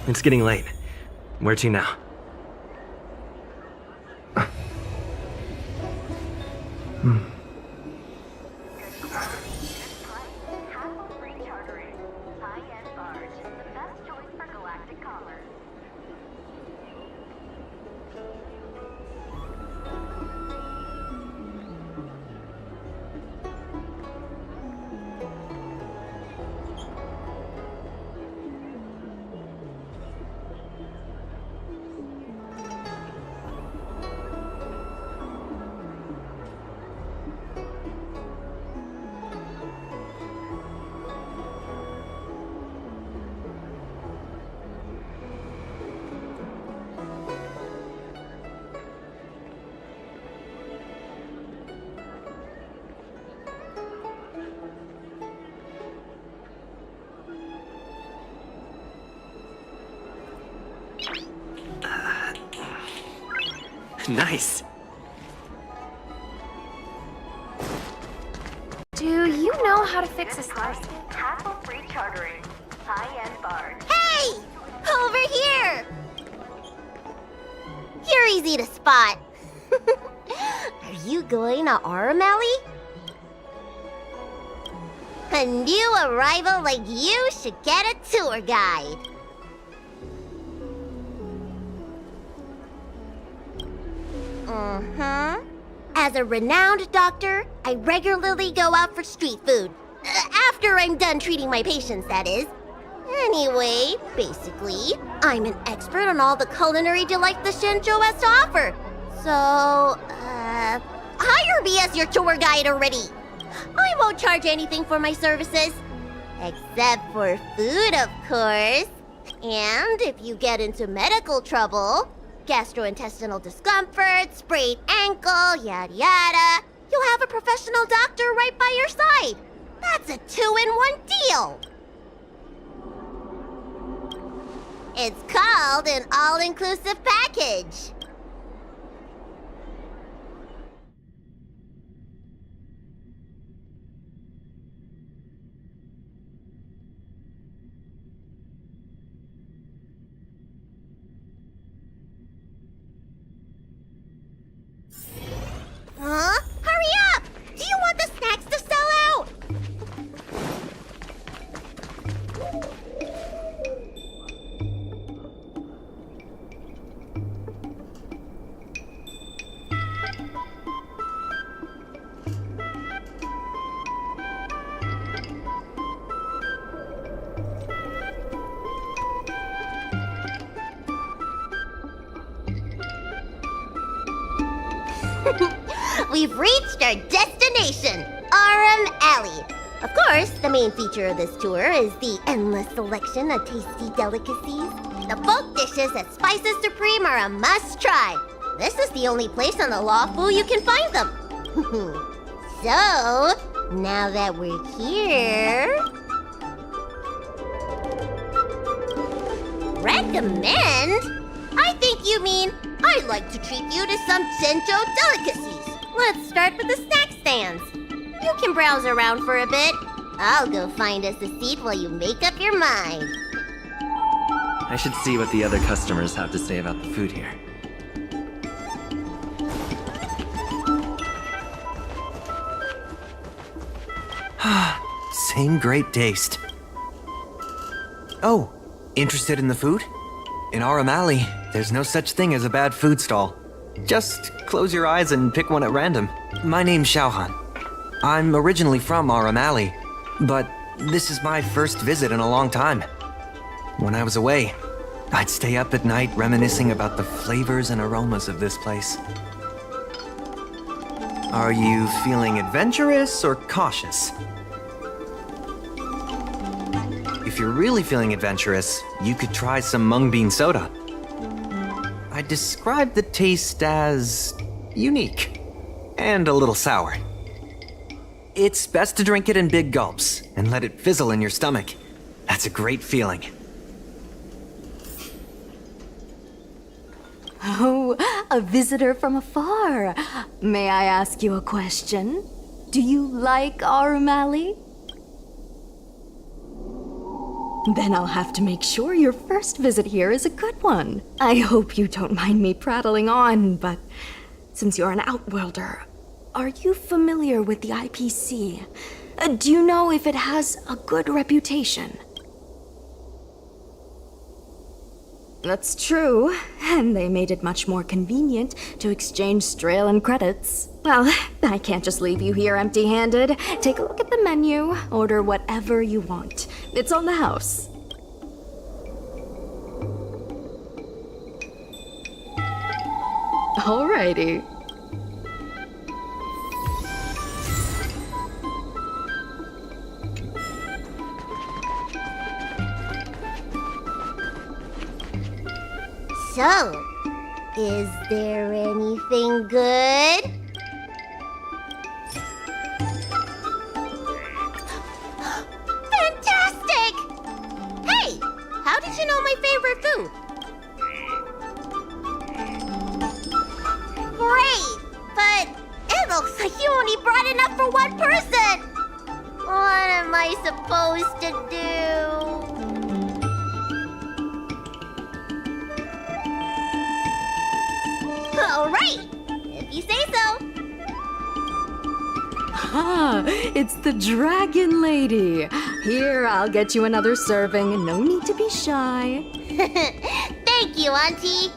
It's getting late. Where to now? Nice. Do you know how to fix a slide? Hassle-free chartering. High-end barge. Hey! Over here! You're easy to spot. Are you going to Aramali? A new arrival like you should get a tour guide. As a renowned doctor, I regularly go out for street food. After I'm done treating my patients, that is. Anyway, basically, I'm an expert on all the culinary delight the Shenzhou has to offer. So, hire me as your tour guide already. I won't charge anything for my services. Except for food, of course. And if you get into medical trouble, gastrointestinal discomfort, sprained ankle, yada yada. You'll have a professional doctor right by your side. That's a 2-in-1 deal. It's called an all-inclusive package. Huh? Hurry up! Do you want the snacks to sell out? We've reached our destination, Aram Alley. Of course, the main feature of this tour is the endless selection of tasty delicacies. The folk dishes at Spices Supreme are a must-try. This is the only place on the Lawfu you can find them. So, now that we're here... Recommend? I think you mean I'd like to treat you to some Senjo delicacies. Let's start with the snack stands. You can browse around for a bit. I'll go find us a seat while you make up your mind. I should see what the other customers have to say about the food here. Same great taste. Oh, interested in the food? In Aram Alley, there's no such thing as a bad food stall. Just close your eyes and pick one at random. My name's Xiaohan. I'm originally from Aram Alley, but this is my first visit in a long time. When I was away, I'd stay up at night reminiscing about the flavors and aromas of this place. Are you feeling adventurous or cautious? If you're really feeling adventurous, you could try some mung bean soda. I describe the taste as unique and a little sour. It's best to drink it in big gulps and let it fizzle in your stomach. That's a great feeling. Oh, a visitor from afar. May I ask you a question? Do you like Aram Alley? Then I'll have to make sure your first visit here is a good one. I hope you don't mind me prattling on, but since you're an outworlder, are you familiar with the IPC? Do you know if it has a good reputation? That's true, and they made it much more convenient to exchange Strelin credits. Well, I can't just leave you here empty-handed. Take a look at the menu, order whatever you want. It's on the house. Alrighty. So, is there anything good? Fantastic! Hey, how did you know my favorite food? Great, but it looks like you only brought enough for one person. What am I supposed to do? All right, if you say so. Ah, it's the Dragon Lady. Here, I'll get you another serving. No need to be shy. Thank you, Auntie.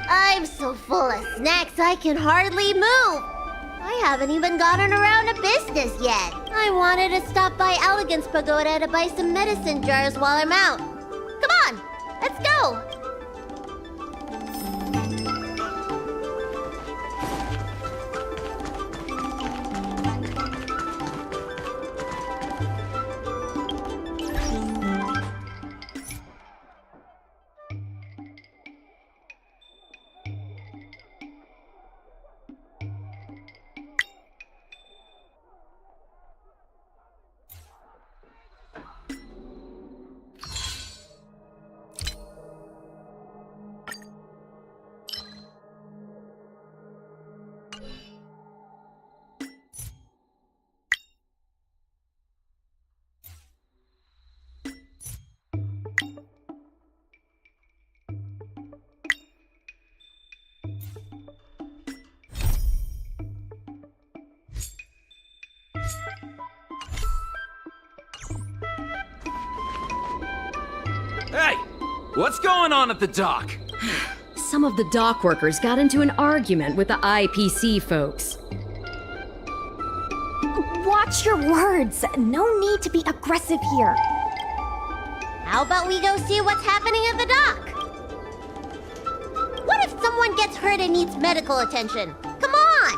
I'm so full of snacks I can hardly move. I haven't even gotten around to business yet. I wanted to stop by Elegance Pagoda to buy some medicine jars while I'm out. Come on, let's go. Hey! What's going on at the dock? Some of the dock workers got into an argument with the IPC folks. Watch your words. No need to be aggressive here. How about we go see what's happening at the dock? What if someone gets hurt and needs medical attention? Come on!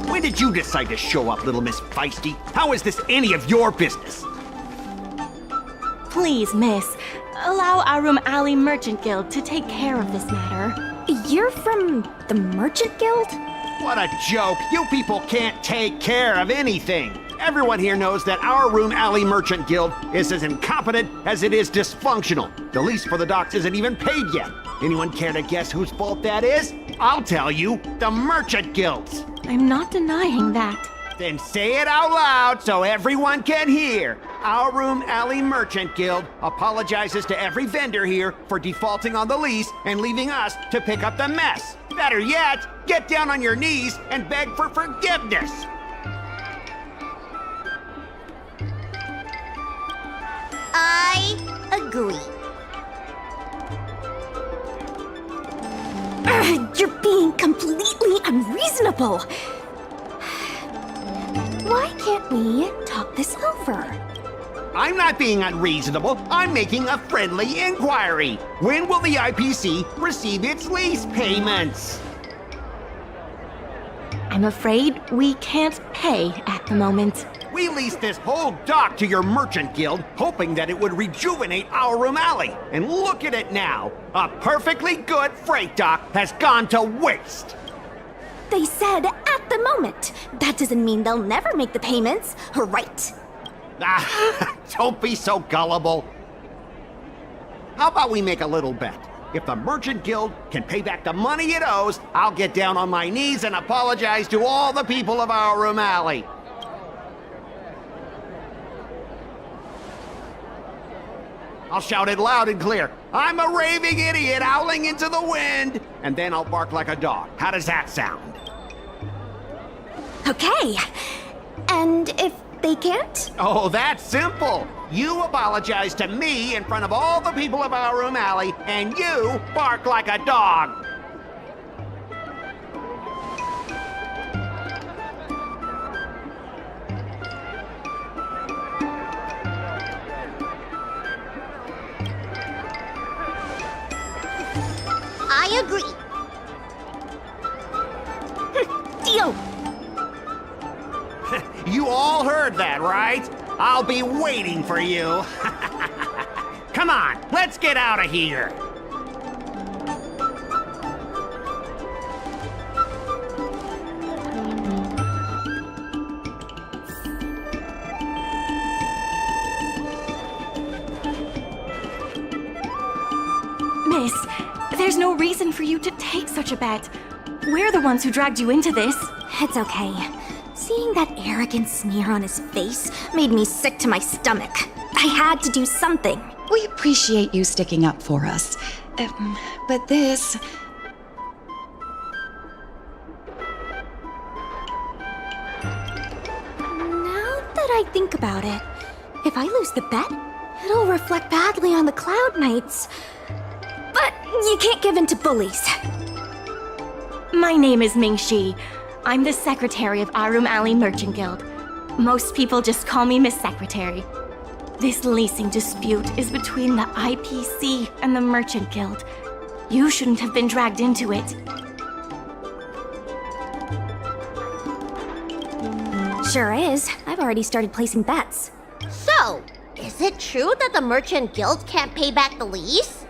When did you decide to show up, little Miss Feisty? How is this any of your business? Please, miss, allow Arum Alley Merchant Guild to take care of this matter. You're from the Merchant Guild? What a joke! You people can't take care of anything! Everyone here knows that our Room Alley Merchant Guild is as incompetent as it is dysfunctional. The lease for the docks isn't even paid yet. Anyone care to guess whose fault that is? I'll tell you, the Merchant Guild's. I'm not denying that. Then say it out loud so everyone can hear. Our Room Alley Merchant Guild apologizes to every vendor here for defaulting on the lease and leaving us to pick up the mess. Better yet, get down on your knees and beg for forgiveness. I agree. You're being completely unreasonable. Why can't we talk this over? I'm not being unreasonable. I'm making a friendly inquiry. When will the IPC receive its lease payments? I'm afraid we can't pay at the moment. We leased this whole dock to your merchant guild, hoping that it would rejuvenate our Room Alley. And look at it now. A perfectly good freight dock has gone to waste. They said at the moment. That doesn't mean they'll never make the payments, right? Ah, don't be so gullible. How about we make a little bet? If the Merchant Guild can pay back the money it owes, I'll get down on my knees and apologize to all the people of our Room Alley. I'll shout it loud and clear. I'm a raving idiot howling into the wind. And then I'll bark like a dog. How does that sound? Okay. And if they can't? Oh, that's simple. You apologize to me in front of all the people of our Room Alley, and you bark like a dog. I agree. Deal. You all heard that, right? I'll be waiting for you. Come on, let's get out of here. Miss, there's no reason for you to take such a bet. We're the ones who dragged you into this. It's okay. Seeing that arrogant sneer on his face made me sick to my stomach. I had to do something. We appreciate you sticking up for us. But this... Now that I think about it, if I lose the bet, it'll reflect badly on the Cloud Knights. But you can't give in to bullies. My name is Ming-Shi. I'm the secretary of Arum Alley Merchant Guild. Most people just call me Miss Secretary. This leasing dispute is between the IPC and the Merchant Guild. You shouldn't have been dragged into it. Sure is. I've already started placing bets. So, is it true that the Merchant Guild can't pay back the lease?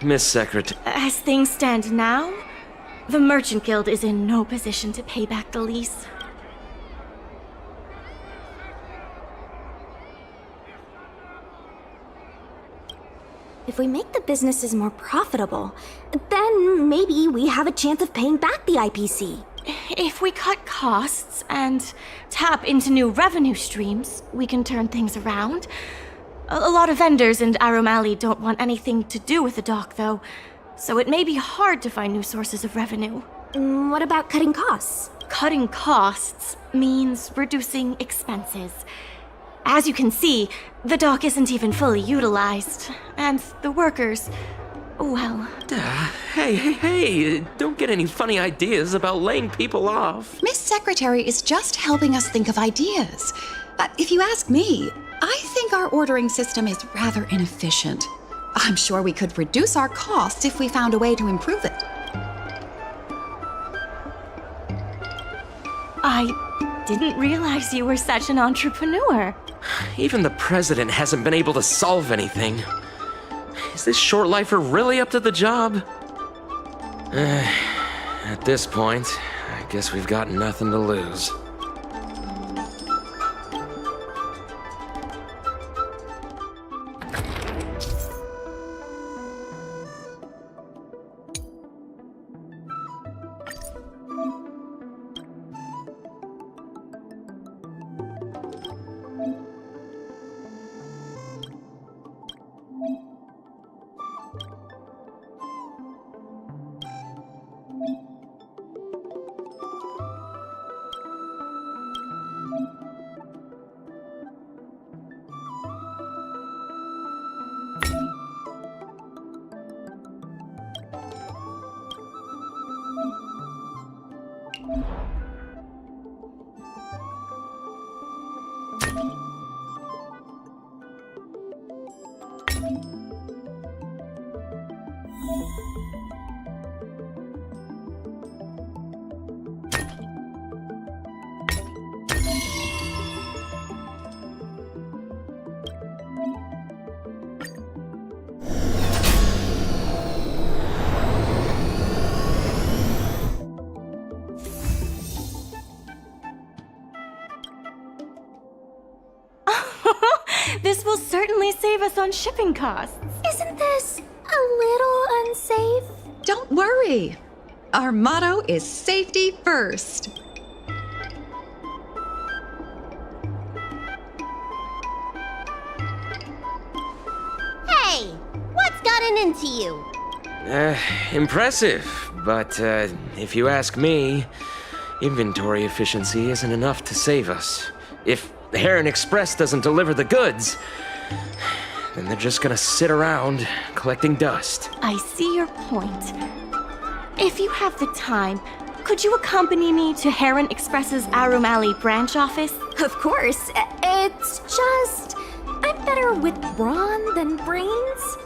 Miss Secretary. As things stand now, the Merchant Guild is in no position to pay back the lease. If we make the businesses more profitable, then maybe we have a chance of paying back the IPC. If we cut costs and tap into new revenue streams, we can turn things around. A lot of vendors in Arum Alley don't want anything to do with the dock, though, so it may be hard to find new sources of revenue. What about cutting costs? Cutting costs means reducing expenses. As you can see, the dock isn't even fully utilized. And the workers, well... Hey, don't get any funny ideas about laying people off. Miss Secretary is just helping us think of ideas. But if you ask me, I think our ordering system is rather inefficient. I'm sure we could reduce our costs if we found a way to improve it. I didn't realize you were such an entrepreneur. Even the president hasn't been able to solve anything. Is this short-lifer really up to the job? At this point, I guess we've got nothing to lose. This will certainly save us on shipping costs. Isn't this a little unsafe? Don't worry. Our motto is safety first. Hey, what's gotten into you? Impressive, but if you ask me, inventory efficiency isn't enough to save us. If the Heron Express doesn't deliver the goods, then they're just gonna sit around collecting dust. I see your point. If you have the time, could you accompany me to Heron Express's Arum Alley branch office? Of course. It's just... I'm better with brawn than brains.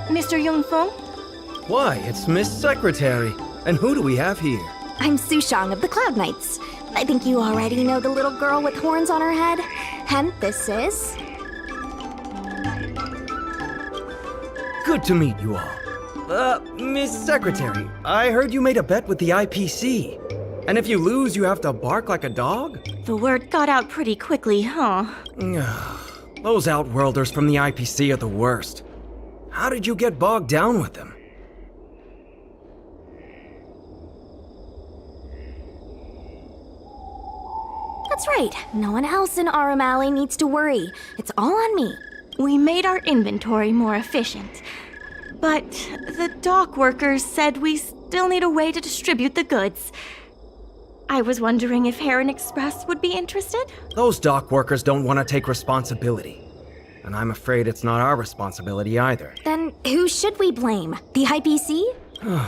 Mr. Yongfeng? Why, it's Miss Secretary. And who do we have here? I'm Sushang of the Cloud Knights. I think you already know the little girl with horns on her head. And this is... Good to meet you all. Miss Secretary, I heard you made a bet with the IPC. And if you lose, you have to bark like a dog? The word got out pretty quickly, huh? Those Outworlders from the IPC are the worst. How did you get bogged down with them? That's right. No one else in Arum Alley needs to worry. It's all on me. We made our inventory more efficient. But the dock workers said we still need a way to distribute the goods. I was wondering if Heron Express would be interested? Those dock workers don't want to take responsibility. And I'm afraid it's not our responsibility either. Then who should we blame? The IPC?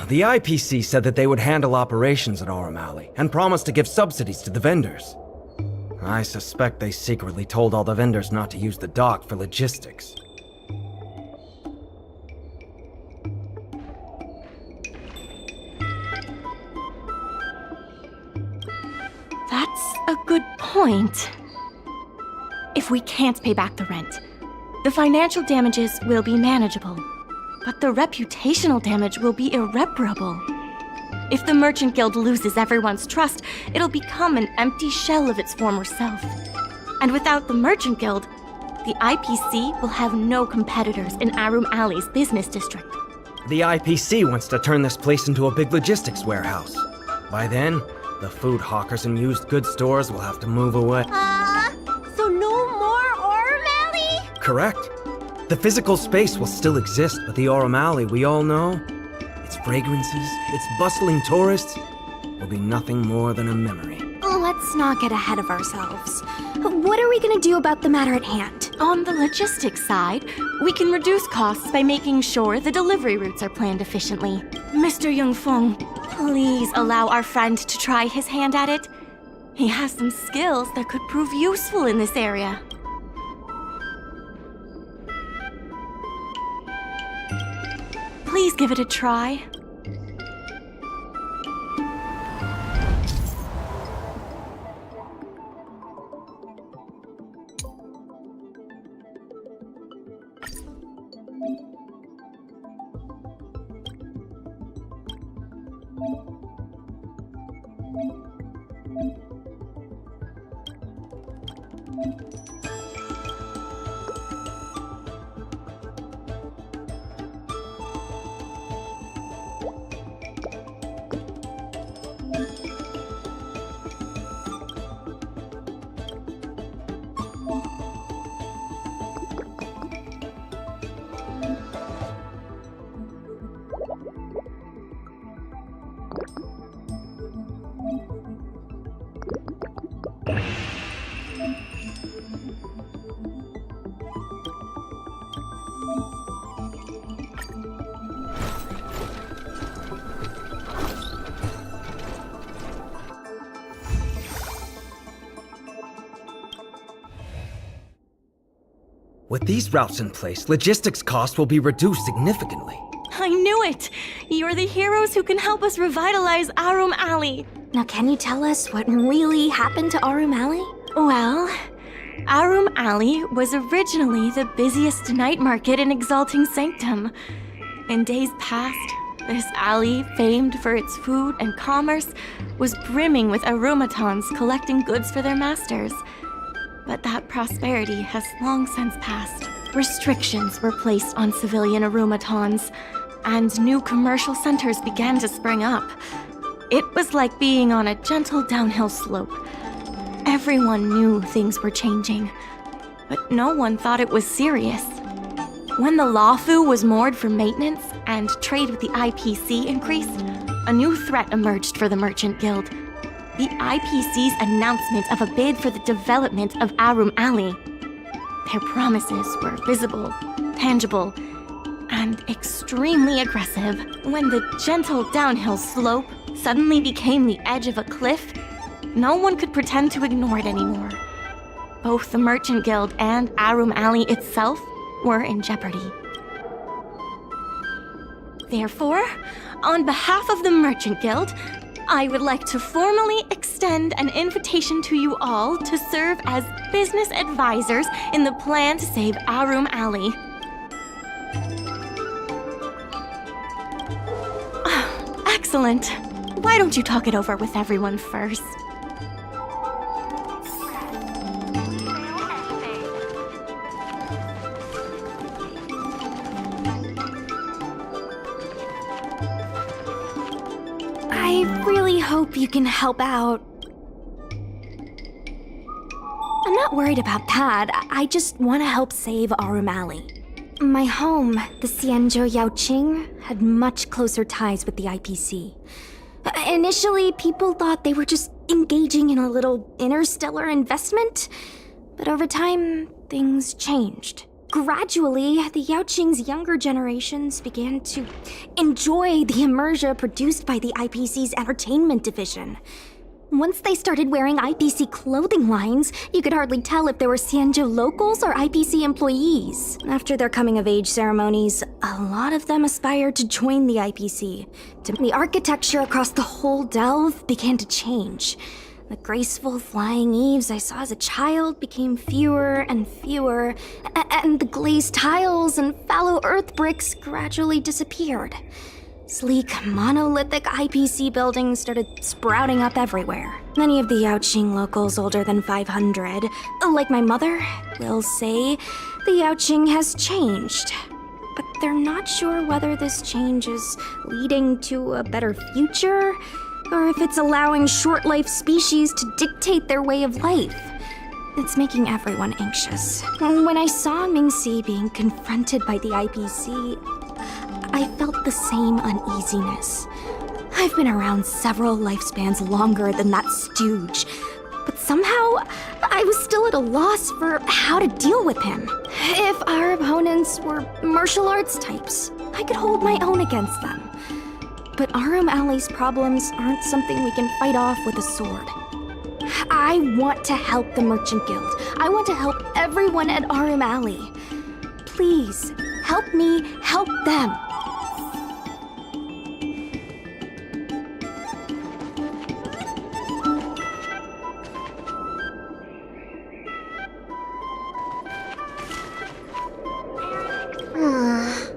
The IPC said that they would handle operations at Arum Alley and promised to give subsidies to the vendors. I suspect they secretly told all the vendors not to use the dock for logistics. That's a good point. if we can't pay back the rent. The financial damages will be manageable, but the reputational damage will be irreparable. If the Merchant Guild loses everyone's trust, it'll become an empty shell of its former self. And without the Merchant Guild, the IPC will have no competitors in Arum Alley's business district. The IPC wants to turn this place into a big logistics warehouse. By then, the food hawkers and used goods stores will have to move away. So no more Aurum Alley? Correct. The physical space will still exist, but the Aurum Alley we all know, its fragrances, its bustling tourists, will be nothing more than a memory. Let's not get ahead of ourselves. What are we gonna do about the matter at hand? On the logistics side, we can reduce costs by making sure the delivery routes are planned efficiently. Mr. Yongfeng, please allow our friend to try his hand at it. He has some skills that could prove useful in this area. Please give it a try. With these routes in place, logistics costs will be reduced significantly. I knew it! You're the heroes who can help us revitalize Arum Alley. Now, can you tell us what really happened to Arum Alley? Well, Arum Alley was originally the busiest night market in Exalting Sanctum. In days past, this alley, famed for its food and commerce, was brimming with arumatons collecting goods for their masters. But that prosperity has long since passed. Restrictions were placed on civilian arumatons, and new commercial centers began to spring up. It was like being on a gentle downhill slope. Everyone knew things were changing, but no one thought it was serious. When the Lawfu was moored for maintenance and trade with the IPC increased, a new threat emerged for the Merchant Guild. The IPC's announcement of a bid for the development of Arum Alley. Their promises were visible, tangible, and extremely aggressive. When the gentle downhill slope suddenly became the edge of a cliff, no one could pretend to ignore it anymore. Both the Merchant Guild and Arum Alley itself were in jeopardy. Therefore, on behalf of the Merchant Guild, I would like to formally extend an invitation to you all to serve as business advisors in the plan to save Arum Alley. Excellent. Why don't you talk it over with everyone first? I really hope you can help out. I'm not worried about that. I just want to help save Arum Alley. My home, the Xianzhou Yaoqing, had much closer ties with the IPC. Initially, people thought they were just engaging in a little interstellar investment, but over time, things changed. Gradually, the Yaoqing's younger generations began to enjoy the immersion produced by the IPC's entertainment division. Once they started wearing IPC clothing lines, you could hardly tell if they were Xianzhou locals or IPC employees. After their coming-of-age ceremonies, a lot of them aspired to join the IPC. The architecture across the whole delve began to change. The graceful flying eaves I saw as a child became fewer and fewer, and the glazed tiles and fallow earth bricks gradually disappeared. Sleek, monolithic IPC buildings started sprouting up everywhere. Many of the Yaoqing locals older than 500, like my mother, will say the Yaoqing has changed. But they're not sure whether this change is leading to a better future, or if it's allowing short-life species to dictate their way of life. It's making everyone anxious. When I saw Mingxi being confronted by the IPC, I felt the same uneasiness. I've been around several lifespans longer than that stooge, but somehow I was still at a loss for how to deal with him. If our opponents were martial arts types, I could hold my own against them. But Arum Alley's problems aren't something we can fight off with a sword. I want to help the Merchant Guild. I want to help everyone at Arum Alley. Please, help me help them.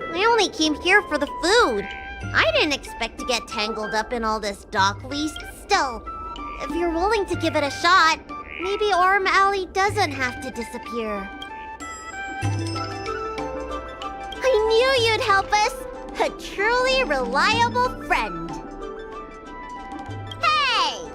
I only came here for the food. I didn't expect to get tangled up in all this dock lease. Still, if you're willing to give it a shot, maybe Arum Alley doesn't have to disappear. I knew you'd help us! A truly reliable friend! Hey!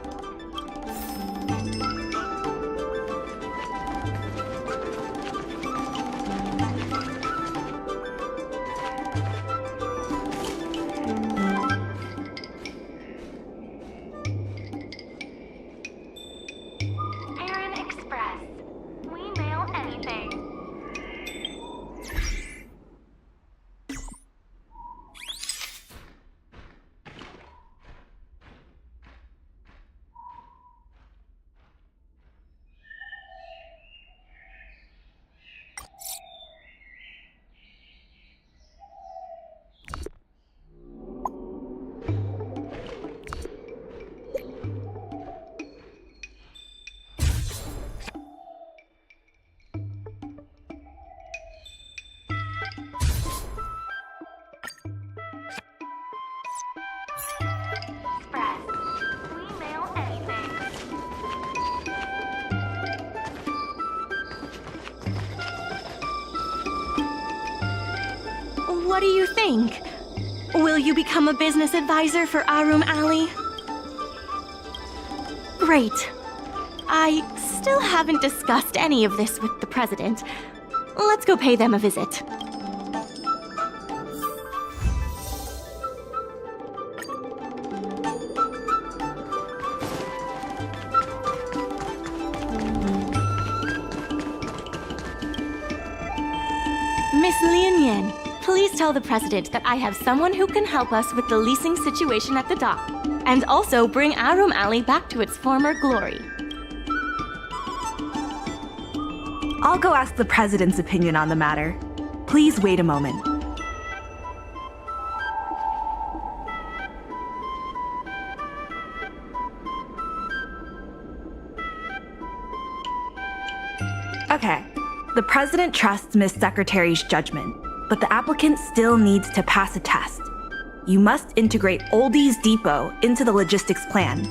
Aaron Express. We mail anything. Express. We mail anything. What do you think? Will you become a business advisor for Arum Alley? Great. I still haven't discussed any of this with the president. Let's go pay them a visit. Miss Lian, please tell the president that I have someone who can help us with the leasing situation at the dock, and also bring Arum Alley back to its former glory. I'll go ask the president's opinion on the matter. Please wait a moment. Okay. The president trusts Miss Secretary's judgment, but the applicant still needs to pass a test. You must integrate Oldie's Depot into the logistics plan.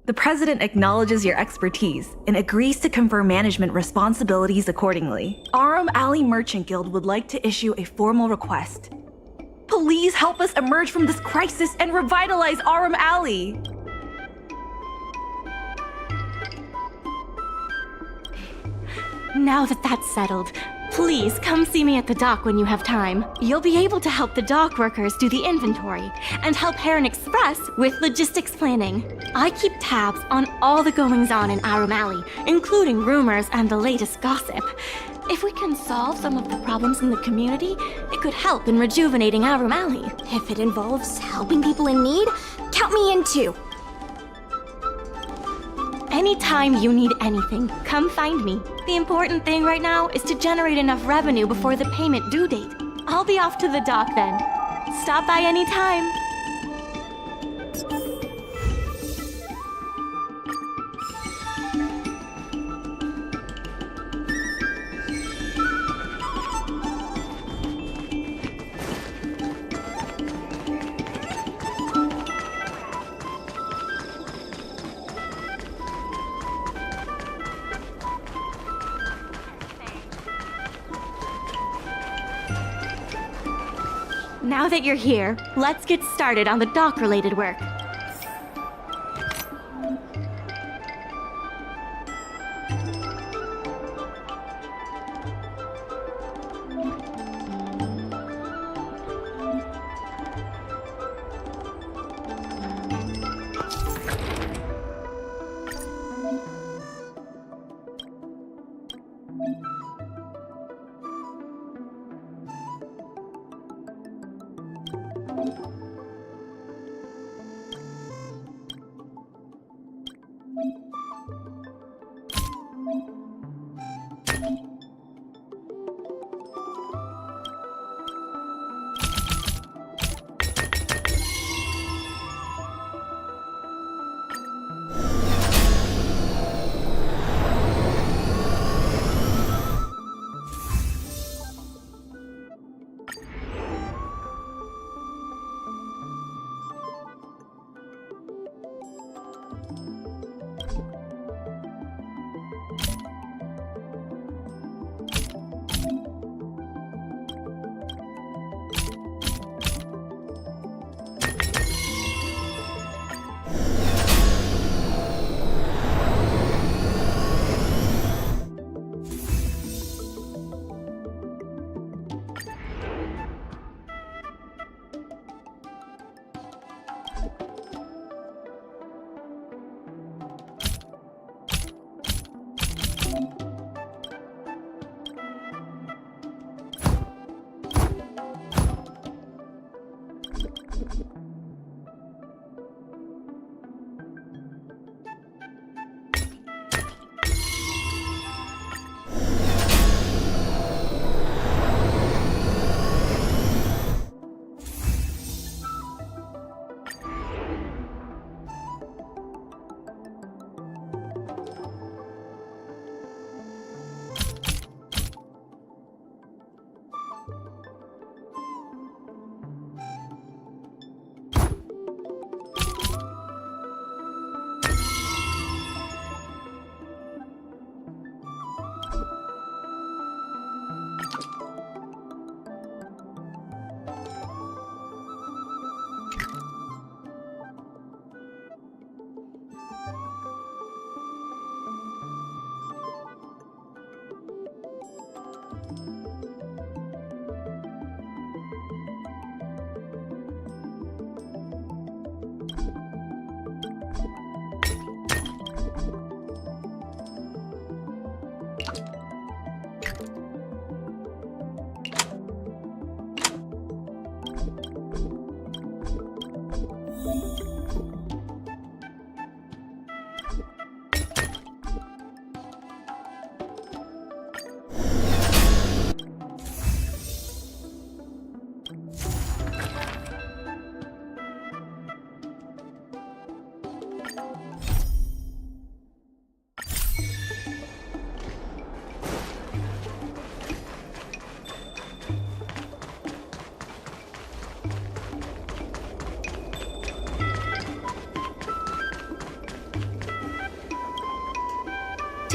The President acknowledges your expertise and agrees to confer management responsibilities accordingly. Arum Alley Merchant Guild would like to issue a formal request. Please help us emerge from this crisis and revitalize Arum Alley! Now that that's settled, please come see me at the dock when you have time. You'll be able to help the dock workers do the inventory and help Heron Express with logistics planning. I keep tabs on all the goings-on in Arum Alley, including rumors and the latest gossip. If we can solve some of the problems in the community, it could help in rejuvenating Arum Alley. If it involves helping people in need, count me in too. Anytime you need anything, come find me. The important thing right now is to generate enough revenue before the payment due date. I'll be off to the dock then. Stop by anytime. Now that you're here, let's get started on the dock-related work.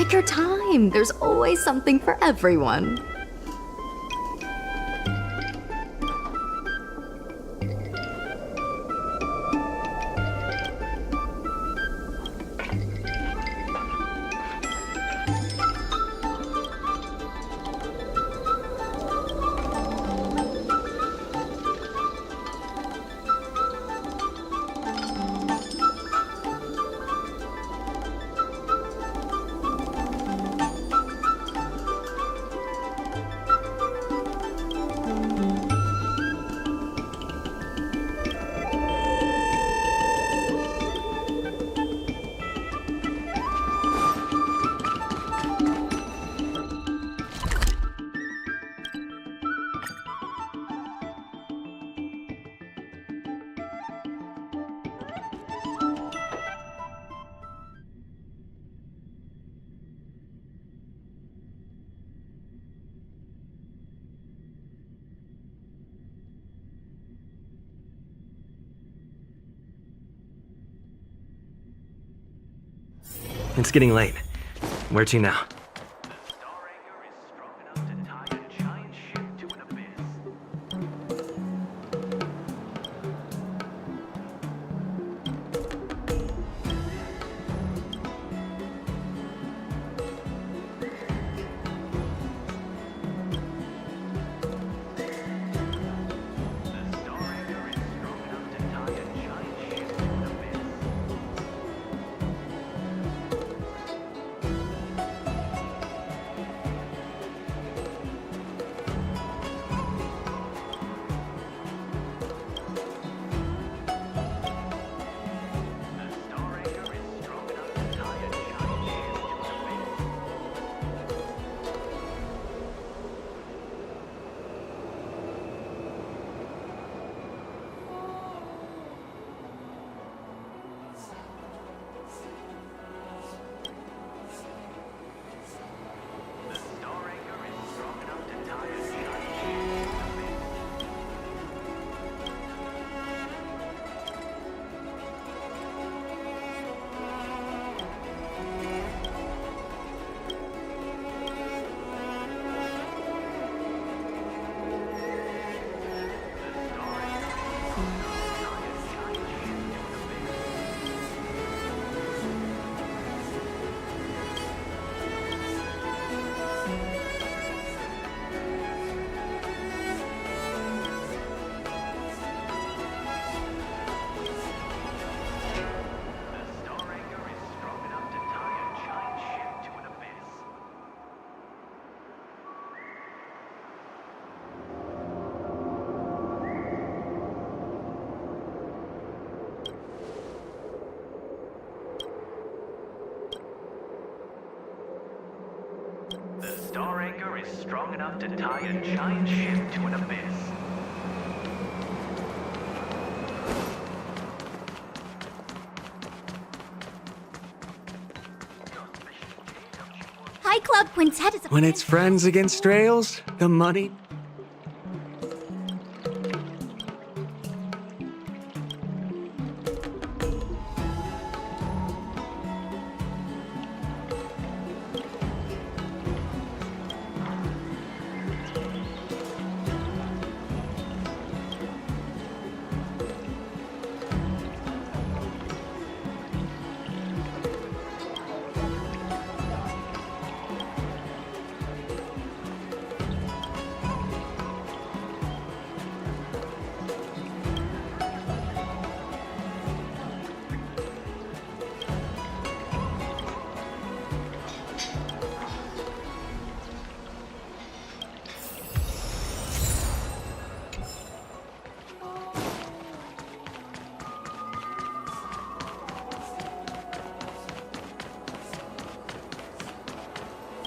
Take your time. There's always something for everyone. It's getting late. Where to now? Star anchor is strong enough to tie a giant ship to an abyss. Hi, Club Quintet is a When it's friends against trails, the money...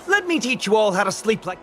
Let me teach you all how to sleep like...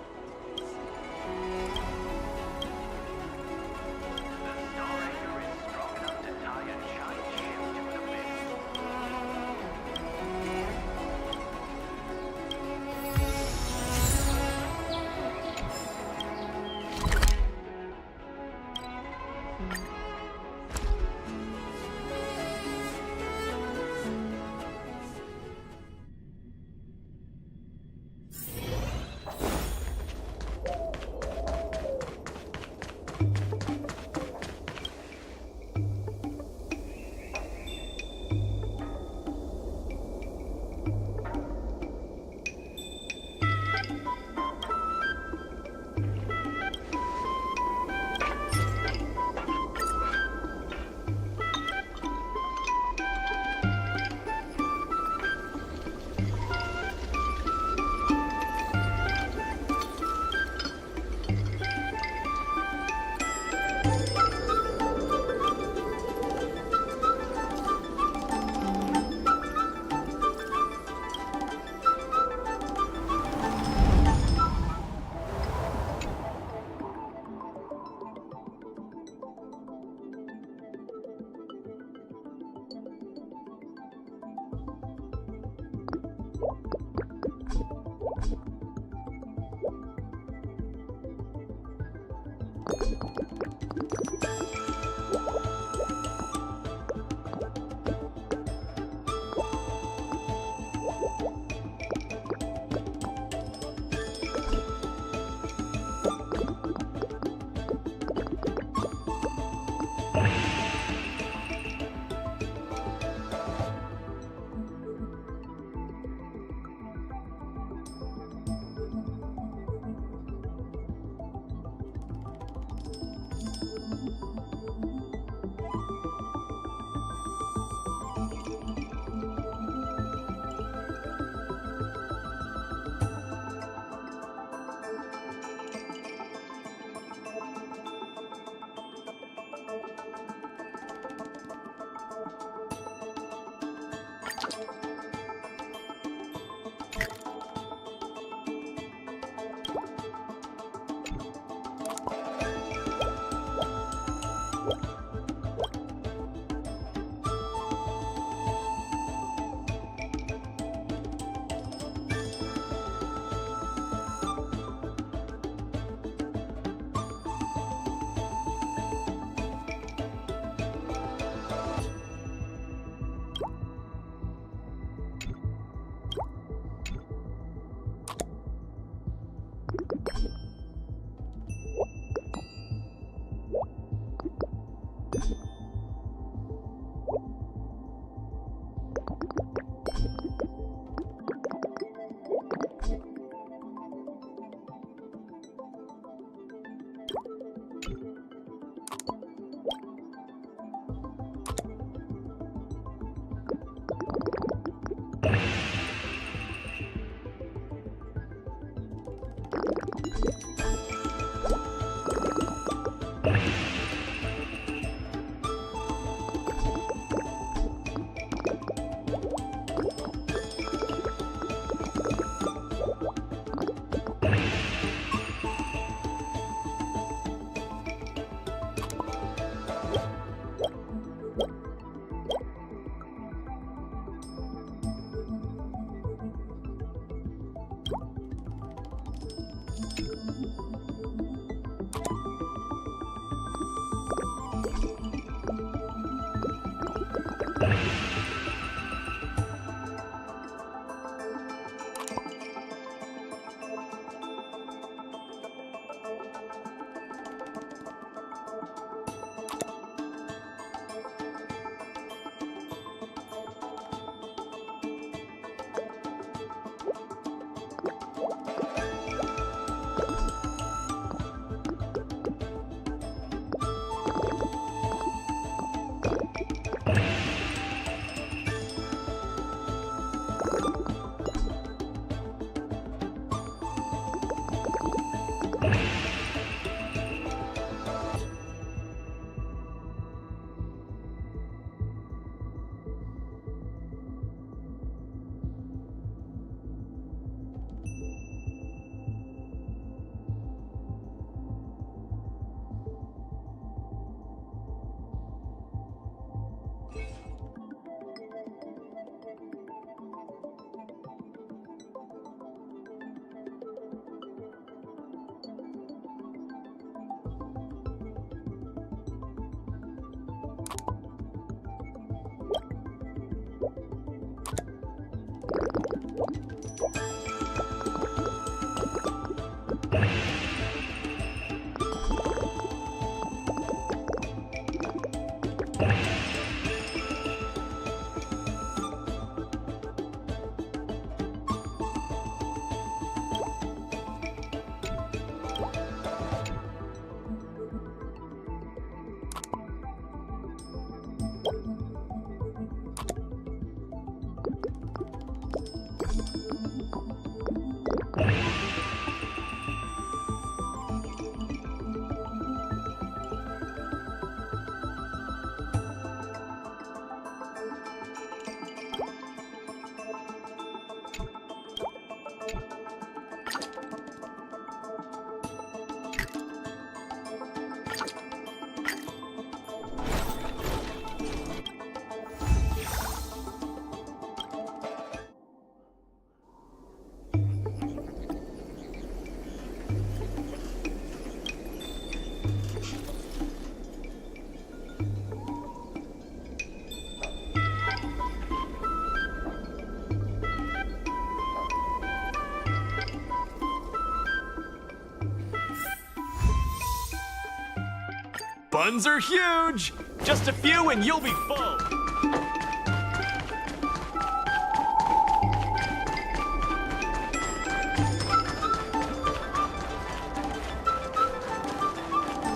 Buns are huge! Just a few and you'll be full!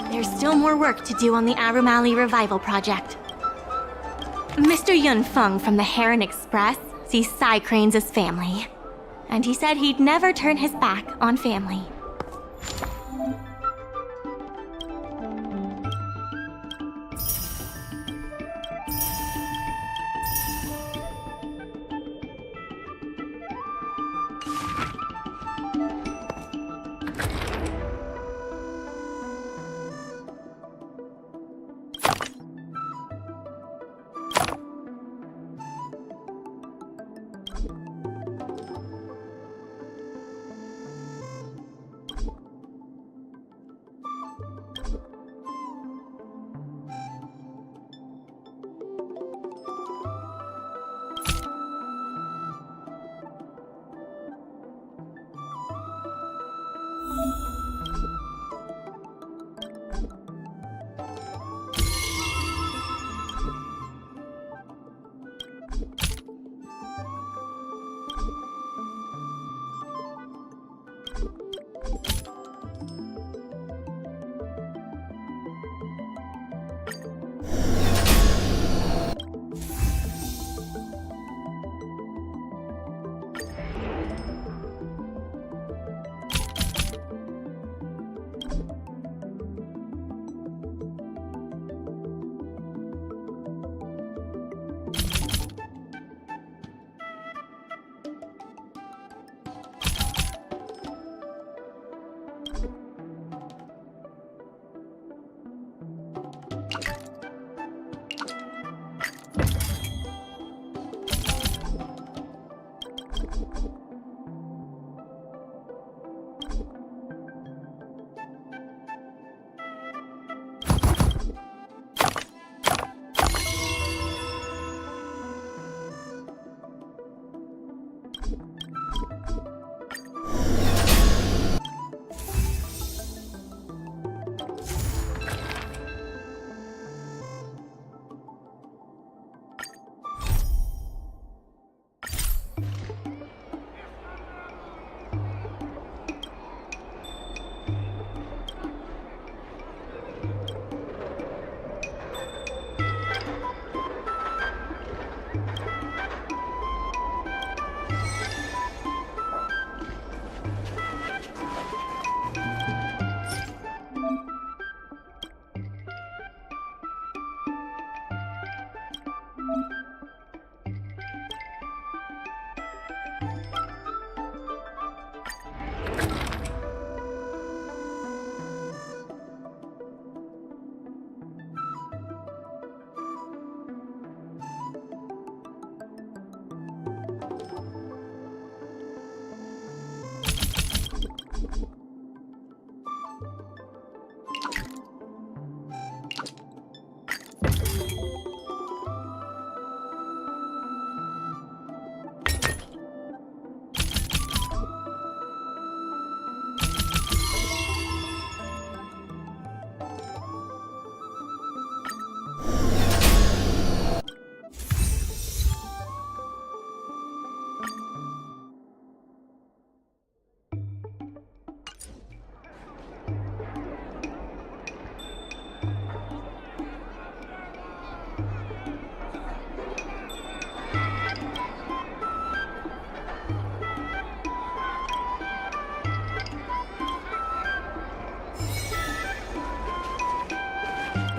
There's still more work to do on the Arumali Revival Project. Mr. Yun Feng from the Heron Express sees Psy Cranes as family. And he said he'd never turn his back on family.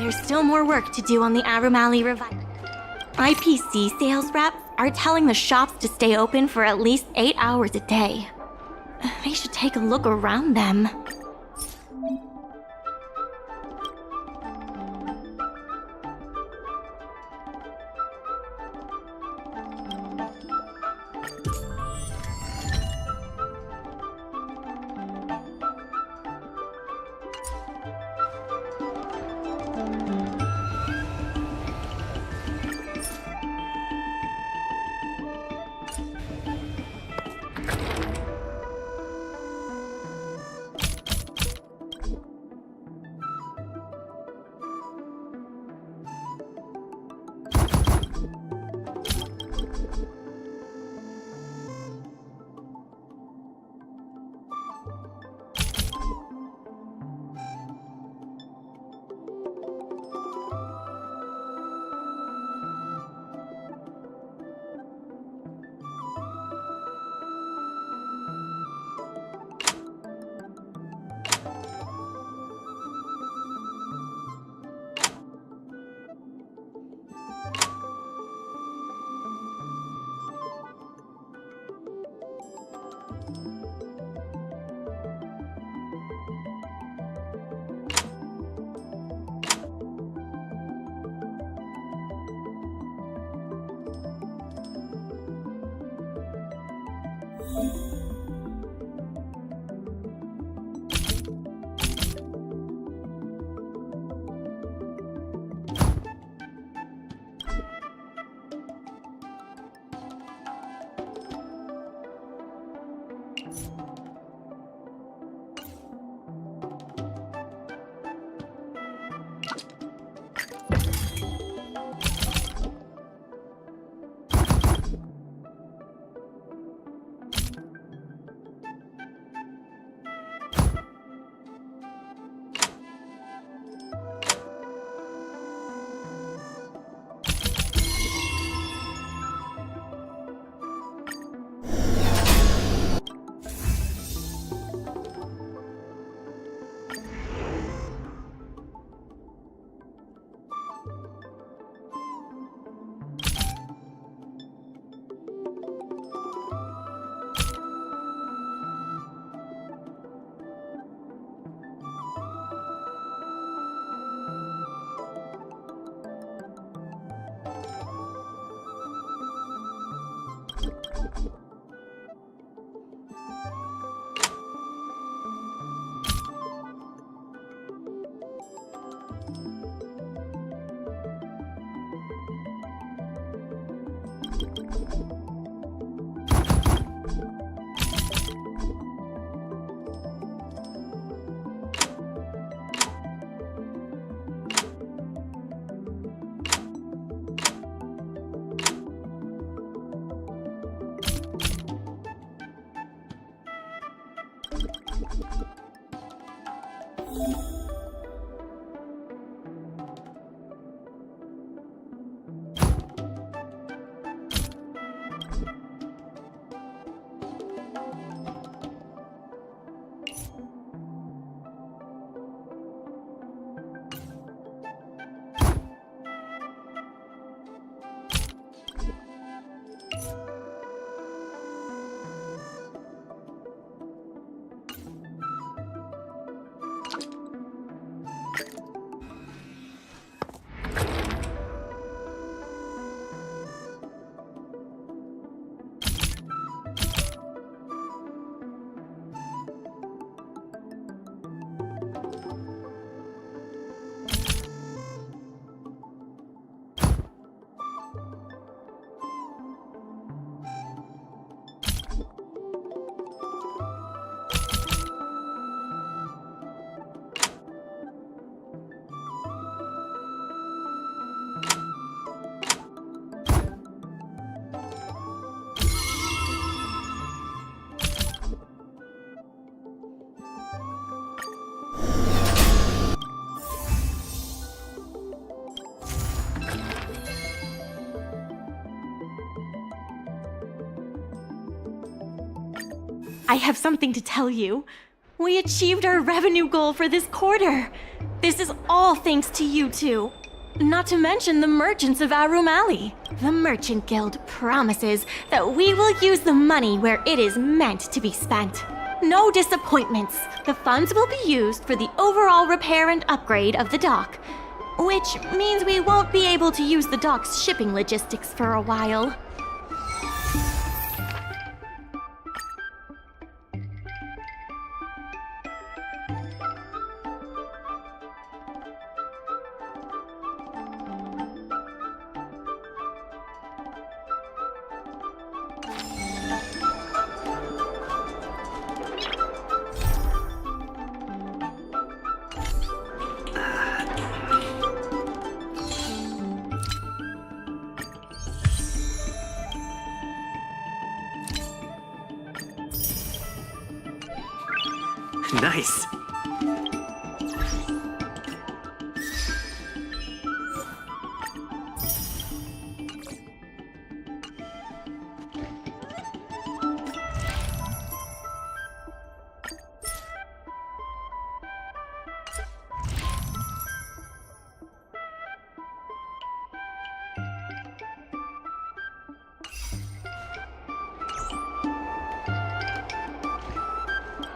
there's still more work to do on the Arumali revival. IPC sales reps are telling the shops to stay open for at least 8 hours a day. They should take a look around them. I have something to tell you. We achieved our revenue goal for this quarter. This is all thanks to you two. Not to mention the merchants of Arum Alley. The Merchant Guild promises that we will use the money where it is meant to be spent. No disappointments. The funds will be used for the overall repair and upgrade of the dock, which means we won't be able to use the dock's shipping logistics for a while. Nice.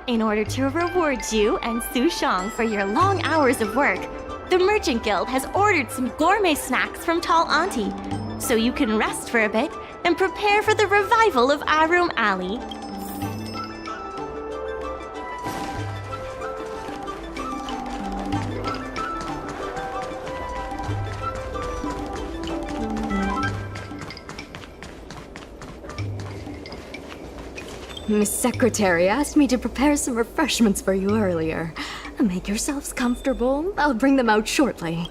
In order to reward you and Su Shang for your long hours of work, the Merchant Guild has ordered some gourmet snacks from Tall Auntie, so you can rest for a bit and prepare for the revival of Arum Alley. Miss Secretary asked me to prepare some refreshments for you earlier. Make yourselves comfortable. I'll bring them out shortly.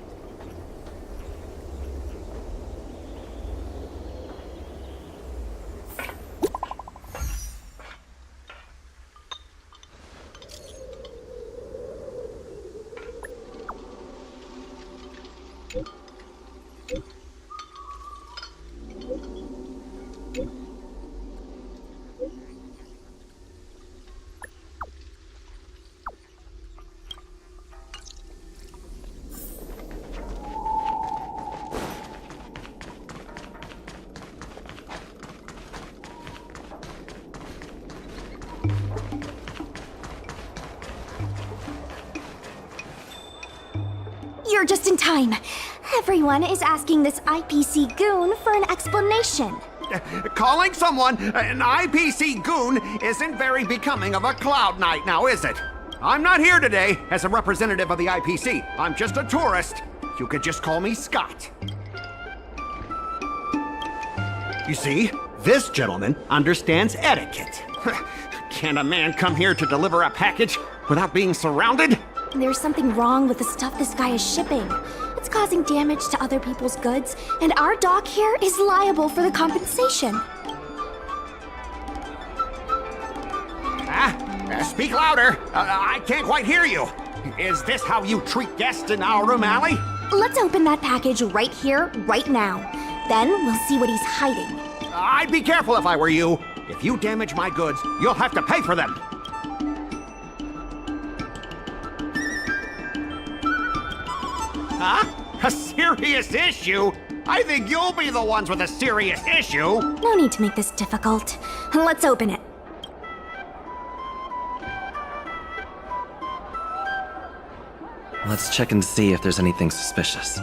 You're just in time. Everyone is asking this IPC goon for an explanation. Calling someone an IPC goon isn't very becoming of a Cloud Knight now, is it? I'm not here today as a representative of the IPC. I'm just a tourist. You could just call me Scott. You see, this gentleman understands etiquette. Can a man come here to deliver a package without being surrounded? There's something wrong with the stuff this guy is shipping. It's causing damage to other people's goods, and our dock here is liable for the compensation. Speak louder. I can't quite hear you. Is this how you treat guests in Arum Alley? Let's open that package right here, right now. Then we'll see what he's hiding. I'd be careful if I were you. If you damage my goods, you'll have to pay for them. Huh? A serious issue? I think you'll be the ones with a serious issue. No need to make this difficult. Let's open it. Let's check and see if there's anything suspicious.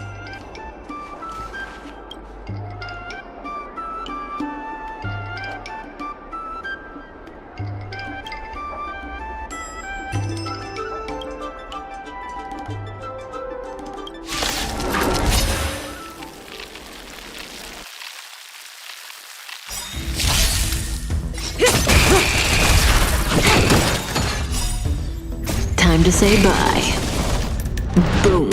Time to say bye. Boom.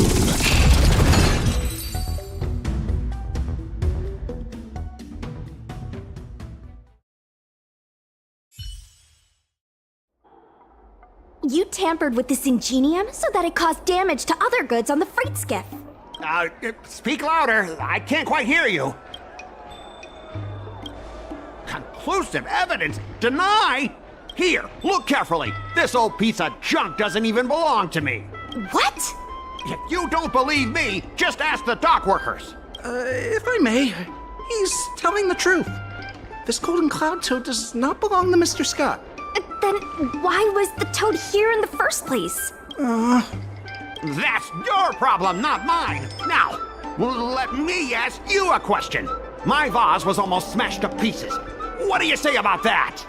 You tampered with this ingenium so that it caused damage to other goods on the freight skiff. Speak louder. I can't quite hear you. Conclusive evidence? Deny? Here, look carefully. This old piece of junk doesn't even belong to me. What? If you don't believe me, just ask the dock workers. If I may, he's telling the truth. This golden cloud toad does not belong to Mr. Scott. Then why was the toad here in the first place? That's your problem, not mine. Now, let me ask you a question. My vase was almost smashed to pieces. What do you say about that?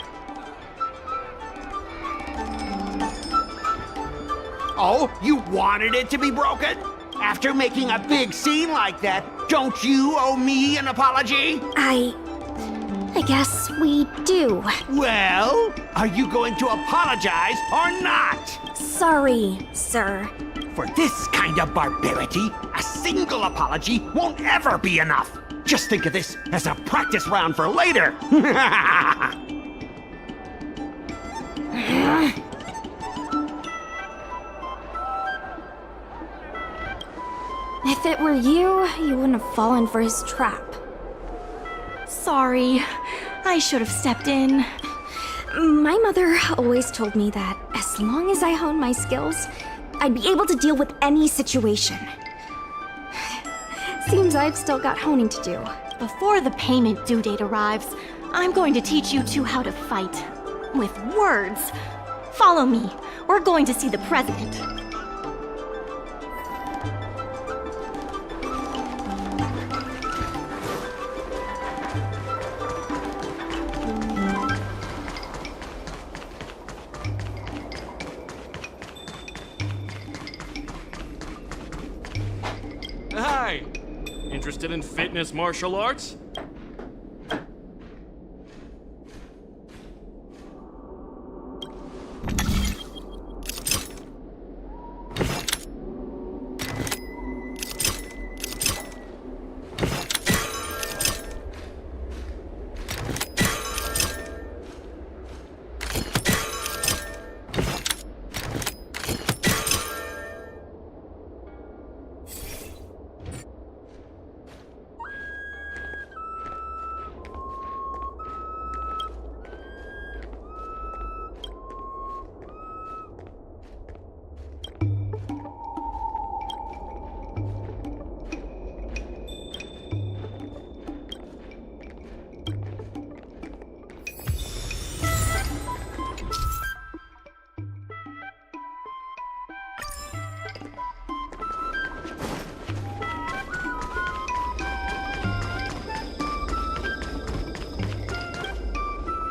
Oh, you wanted it to be broken? After making a big scene like that, don't you owe me an apology? I guess we do. Well, are you going to apologize or not? Sorry, sir. For this kind of barbarity, a single apology won't ever be enough. Just think of this as a practice round for later. If it were you, you wouldn't have fallen for his trap. Sorry, I should have stepped in. My mother always told me that as long as I honed my skills, I'd be able to deal with any situation. Seems I've still got honing to do. Before the payment due date arrives, I'm going to teach you two how to fight. With words. Follow me. We're going to see the president. Hi! Interested in fitness martial arts?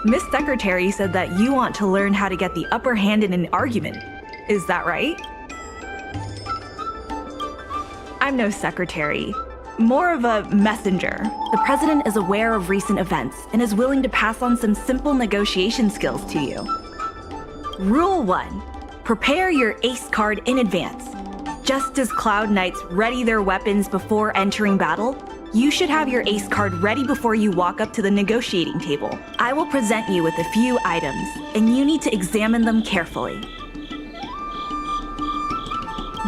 Miss Secretary said that you want to learn how to get the upper hand in an argument. Is that right? I'm no secretary, more of a messenger. The president is aware of recent events and is willing to pass on some simple negotiation skills to you. Rule 1. Prepare your ace card in advance. Just as Cloud Knights ready their weapons before entering battle, you should have your ace card ready before you walk up to the negotiating table. I will present you with a few items, and you need to examine them carefully.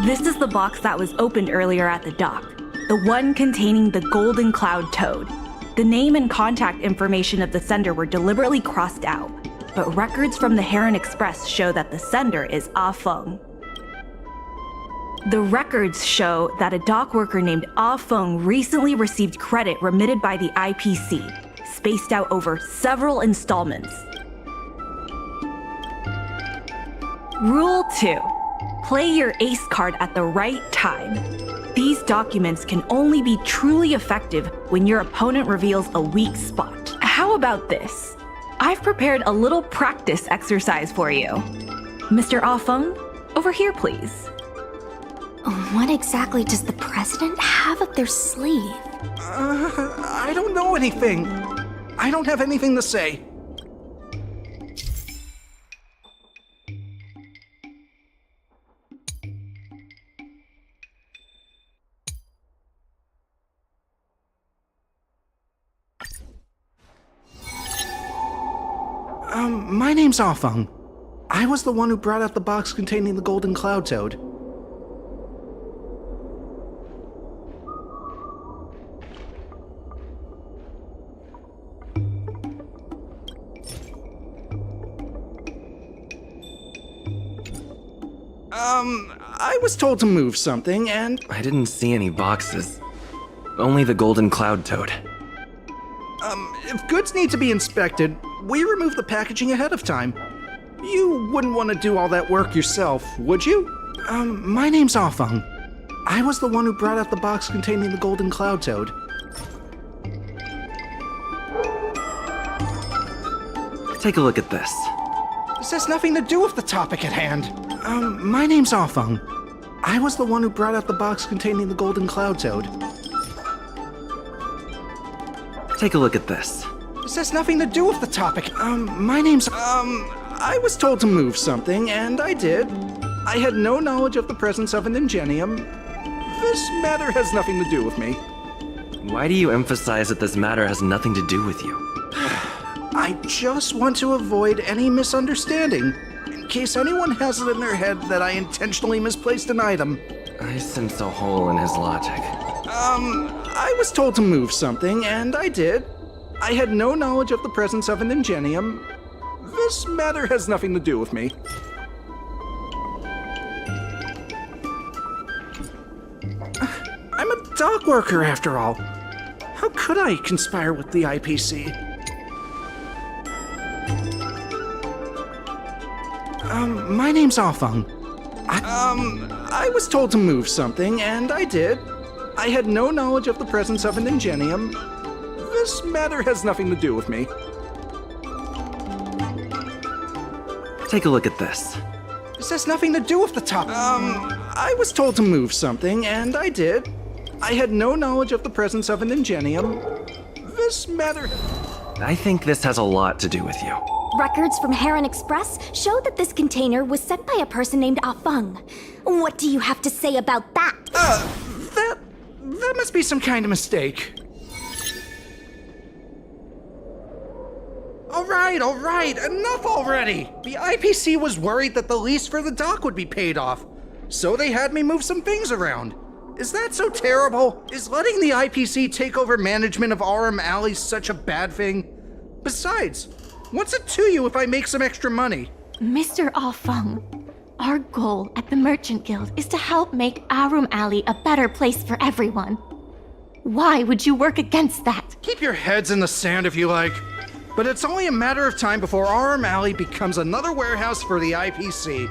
This is the box that was opened earlier at the dock, the one containing the Golden Cloud Toad. The name and contact information of the sender were deliberately crossed out, but records from the Heron Express show that the sender is Ah Feng. The records show that a dock worker named Ah Feng recently received credit remitted by the IPC, spaced out over several installments. Rule 2. Play your ace card at the right time. These documents can only be truly effective when your opponent reveals a weak spot. How about this? I've prepared a little practice exercise for you. Mr. Ah Feng, over here please. What exactly does the president have up their sleeve? I don't know anything. I don't have anything to say. My name's Ah Feng. I was the one who brought out the box containing the Golden Cloud Toad. I was told to move something, and... I didn't see any boxes. Only the golden cloud toad. If goods need to be inspected, we remove the packaging ahead of time. You wouldn't want to do all that work yourself, would you? My name's Afeng. I was the one who brought out the box containing the golden cloud toad. Take a look at this. This has nothing to do with the topic at hand. My name's Afeng. I was the one who brought out the box containing the golden cloud toad. Take a look at this. This has nothing to do with the topic. My name's... I was told to move something, and I did. I had no knowledge of the presence of an ingenium. This matter has nothing to do with me. Why do you emphasize that this matter has nothing to do with you? I just want to avoid any misunderstanding, in case anyone has it in their head that I intentionally misplaced an item. I sense a hole in his logic. I was told to move something, and I did. I had no knowledge of the presence of an ingenium. This matter has nothing to do with me. I'm a dock worker, after all. How could I conspire with the IPC? My name's Afeng. I was told to move something, and I did. I had no knowledge of the presence of an ingenium. This matter has nothing to do with me. Take a look at this. This has nothing to do with the topic. I was told to move something, and I did. I had no knowledge of the presence of an ingenium. This matter... I think this has a lot to do with you. Records from Heron Express show that this container was sent by a person named Afeng. What do you have to say about that? That must be some kind of mistake. All right, enough already! The IPC was worried that the lease for the dock would be paid off, so they had me move some things around. Is that so terrible? Is letting the IPC take over management of RM Alley such a bad thing? Besides, what's it to you if I make some extra money? Mr. Afeng, our goal at the Merchant Guild is to help make Arum Alley a better place for everyone. Why would you work against that? Keep your heads in the sand if you like. But it's only a matter of time before RM Alley becomes another warehouse for the IPC.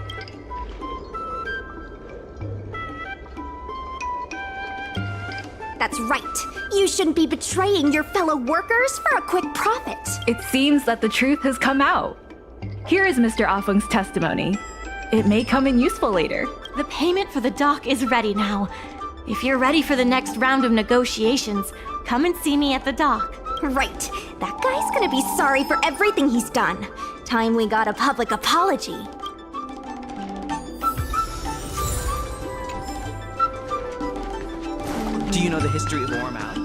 That's right. You shouldn't be betraying your fellow workers for a quick profit. It seems that the truth has come out. Here is Mr. Afeng's testimony. It may come in useful later. The payment for the dock is ready now. If you're ready for the next round of negotiations, come and see me at the dock. Right. That guy's gonna be sorry for everything he's done. Time we got a public apology. Do you know the history of Orm Alley?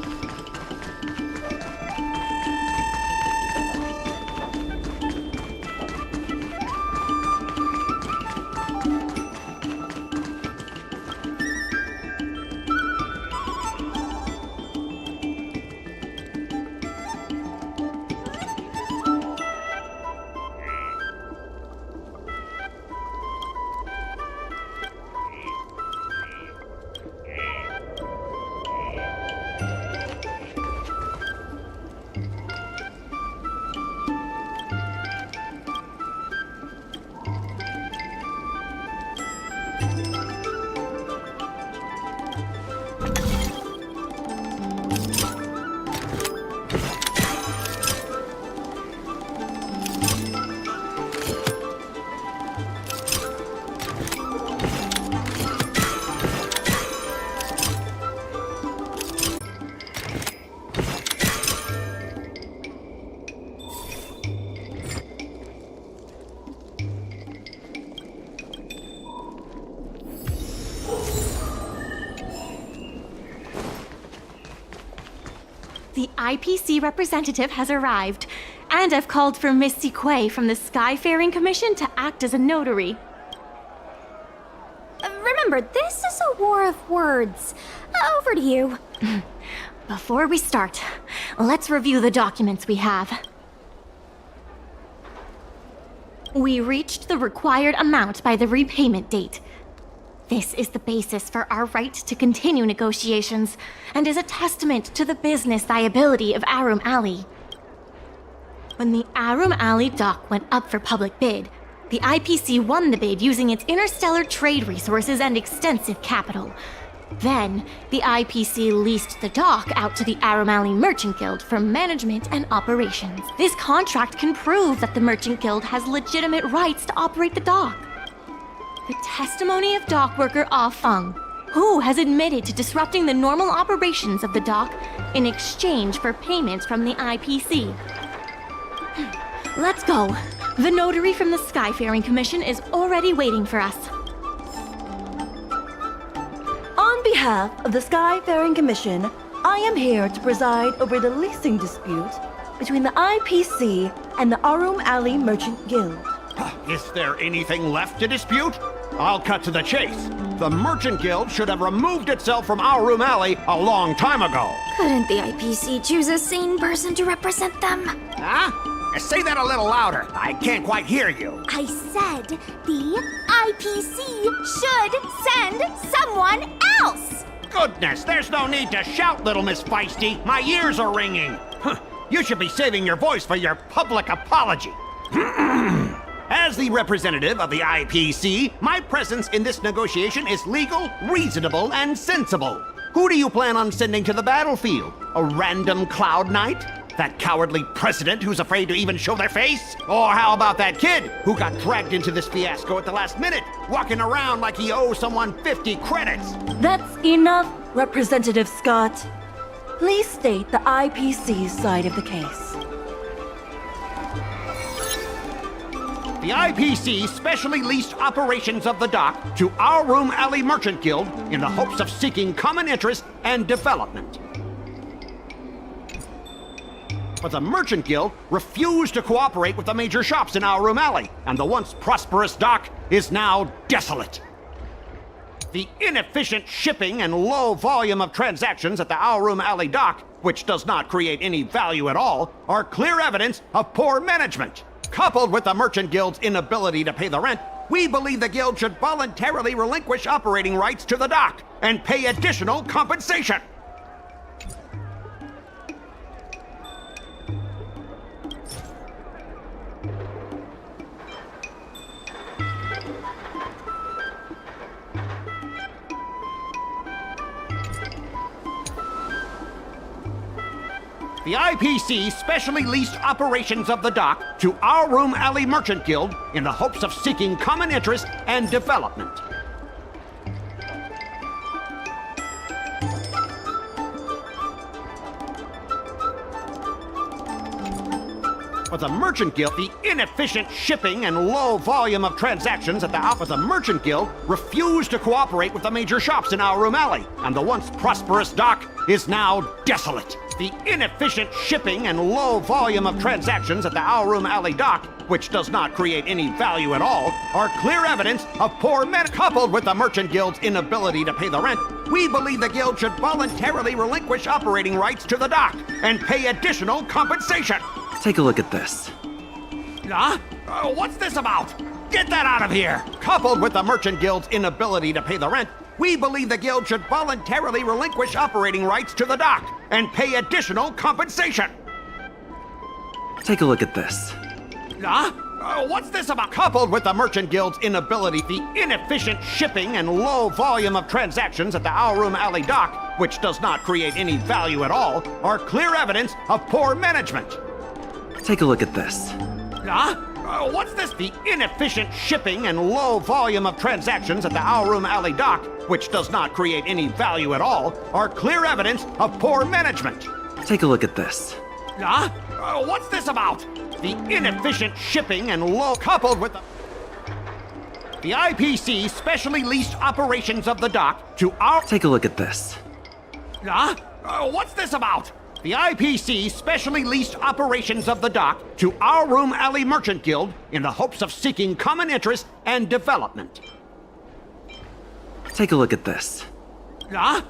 The IPC representative has arrived, and I've called for Miss Siquei from the Skyfaring Commission to act as a notary. Remember, this is a war of words. Over to you. Before we start, let's review the documents we have. We reached the required amount by the repayment date. This is the basis for our right to continue negotiations, and is a testament to the business viability of Arum Alley. When the Arum Alley dock went up for public bid, the IPC won the bid using its interstellar trade resources and extensive capital. Then, the IPC leased the dock out to the Arum Alley Merchant Guild for management and operations. This contract can prove that the Merchant Guild has legitimate rights to operate the dock. The testimony of dock worker Ah Feng, who has admitted to disrupting the normal operations of the dock in exchange for payments from the IPC. Let's go. The notary from the Skyfaring Commission is already waiting for us. On behalf of the Skyfaring Commission, I am here to preside over the leasing dispute between the IPC and the Arum Alley Merchant Guild. Is there anything left to dispute? I'll cut to the chase. The Merchant Guild should have removed itself from Arum Alley a long time ago. Couldn't the IPC choose a sane person to represent them? Huh? Say that a little louder. I can't quite hear you. I said the IPC should send someone else! Goodness, there's no need to shout, little Miss Feisty. My ears are ringing. You should be saving your voice for your public apology. As the representative of the IPC, my presence in this negotiation is legal, reasonable, and sensible. Who do you plan on sending to the battlefield? A random Cloud Knight? That cowardly president who's afraid to even show their face? Or how about that kid who got dragged into this fiasco at the last minute, walking around like he owes someone 50 credits? That's enough, Representative Scott. Please state the IPC's side of the case. The IPC specially leased operations of the dock to Arum Alley Merchant Guild in the hopes of seeking common interest and development. But the Merchant Guild refused to cooperate with the major shops in Arum Alley, and the once prosperous dock is now desolate. The inefficient shipping and low volume of transactions at the Arum Alley dock, which does not create any value at all, are clear evidence of poor management. Coupled with the Merchant Guild's inability to pay the rent, we believe the Guild should voluntarily relinquish operating rights to the dock and pay additional compensation. The IPC specially leased operations of the dock to Arum Alley Merchant Guild in the hopes of seeking common interest and development. But the Merchant Guild, the inefficient shipping and low volume of transactions at the Merchant Guild refused to cooperate with the major shops in Arum Alley, and the once prosperous dock is now desolate. The inefficient shipping and low volume of transactions at the Arum Alley dock, which does not create any value at all, are clear evidence of poor management. Coupled with the Merchant Guild's inability to pay the rent, we believe the Guild should voluntarily relinquish operating rights to the dock and pay additional compensation. Take a look at this. Huh? What's this about? Get that out of here! Coupled with the Merchant Guild's inability to pay the rent, we believe the Guild should voluntarily relinquish operating rights to the dock and pay additional compensation. Take a look at this. Huh? What's this about? Coupled with the Merchant Guild's inability, the inefficient shipping and low volume of transactions at the Arum Alley dock, which does not create any value at all, are clear evidence of poor management. Take a look at this. Huh? What's this? The inefficient shipping and low volume of transactions at the Arum Alley dock, which does not create any value at all, are clear evidence of poor management. Take a look at this. Huh? What's this about? The inefficient shipping and low coupled with the IPC specially leased operations of the dock to our... Take a look at this. Huh? What's this about? The IPC specially leased operations of the dock to Arum Alley Merchant Guild in the hopes of seeking common interest and development. Take a look at this. Huh?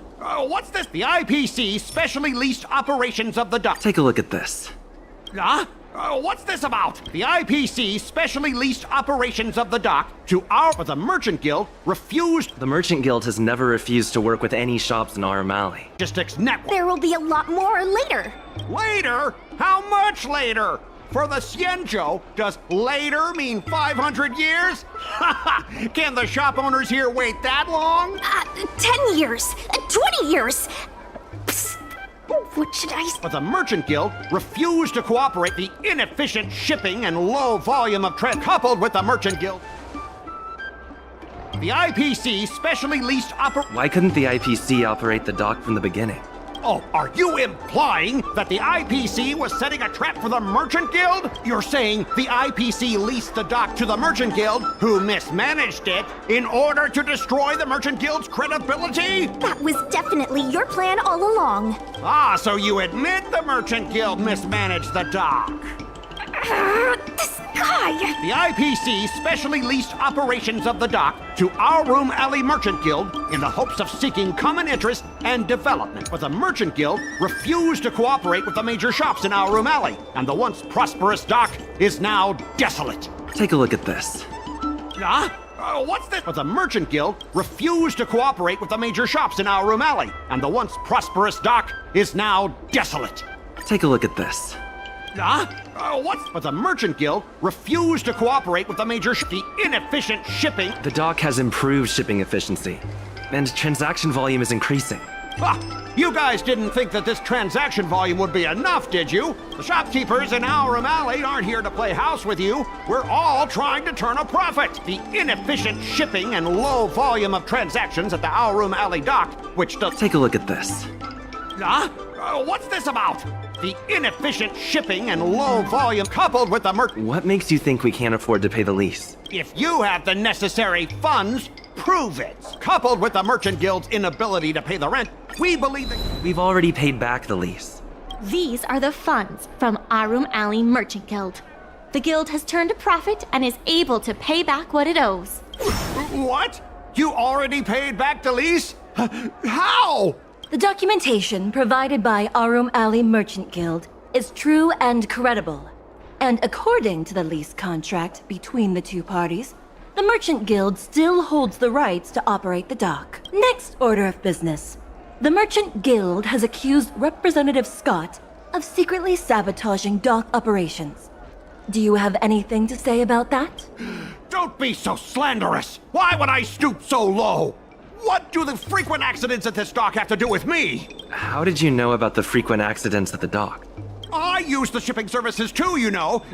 What's this? The IPC specially leased operations of the dock. Take a look at this. Huh? What's this about? The IPC specially leased operations of the dock to but the Merchant Guild refused. The Merchant Guild has never refused to work with any shops in Aurum Alley. Logistics network. There will be a lot more later. Later? How much later? For the Xianzhou, does later mean 500 years? Can the shop owners here wait that long? 10 years, 20 years. Psst. What should I... But the Merchant Guild refused to cooperate. The inefficient shipping and low volume of coupled with the Merchant Guild. The IPC specially leased Why couldn't the IPC operate the dock from the beginning? Oh, are you implying that the IPC was setting a trap for the Merchant Guild? You're saying the IPC leased the dock to the Merchant Guild, who mismanaged it, in order to destroy the Merchant Guild's credibility? That was definitely your plan all along. Ah, so you admit the Merchant Guild mismanaged the dock? This guy! The IPC specially leased operations of the dock to Aurum Alley Merchant Guild in the hopes of seeking common interest and development. But the Merchant Guild refused to cooperate with the major shops in Aurum Alley, and the once prosperous dock is now desolate. Take a look at this. What's this? But the Merchant Guild refused to cooperate with the major shops in Aurum Alley, and the once prosperous dock is now desolate. Take a look at this. But the Merchant Guild refused to cooperate with the major the inefficient shipping. The dock has improved shipping efficiency, and transaction volume is increasing. You guys didn't think that this transaction volume would be enough, did you? The shopkeepers in Aurum Alley aren't here to play house with you. We're all trying to turn a profit. The inefficient shipping and low volume of transactions at the Aurum Alley dock, which does... Take a look at this. What's this about? The inefficient shipping and low volume coupled with the What makes you think we can't afford to pay the lease? If you have the necessary funds, prove it. Coupled with the Merchant Guild's inability to pay the rent, we believe that... We've already paid back the lease. These are the funds from Aurum Alley Merchant Guild. The guild has turned a profit and is able to pay back what it owes. What? You already paid back the lease? How? The documentation provided by Aurum Alley Merchant Guild is true and credible. And according to the lease contract between the two parties, the Merchant Guild still holds the rights to operate the dock. Next order of business. The Merchant Guild has accused Representative Scott of secretly sabotaging dock operations. Do you have anything to say about that? Don't be so slanderous! Why would I stoop so low? What do the frequent accidents at this dock have to do with me? How did you know about the frequent accidents at the dock? I use the shipping services too, you know.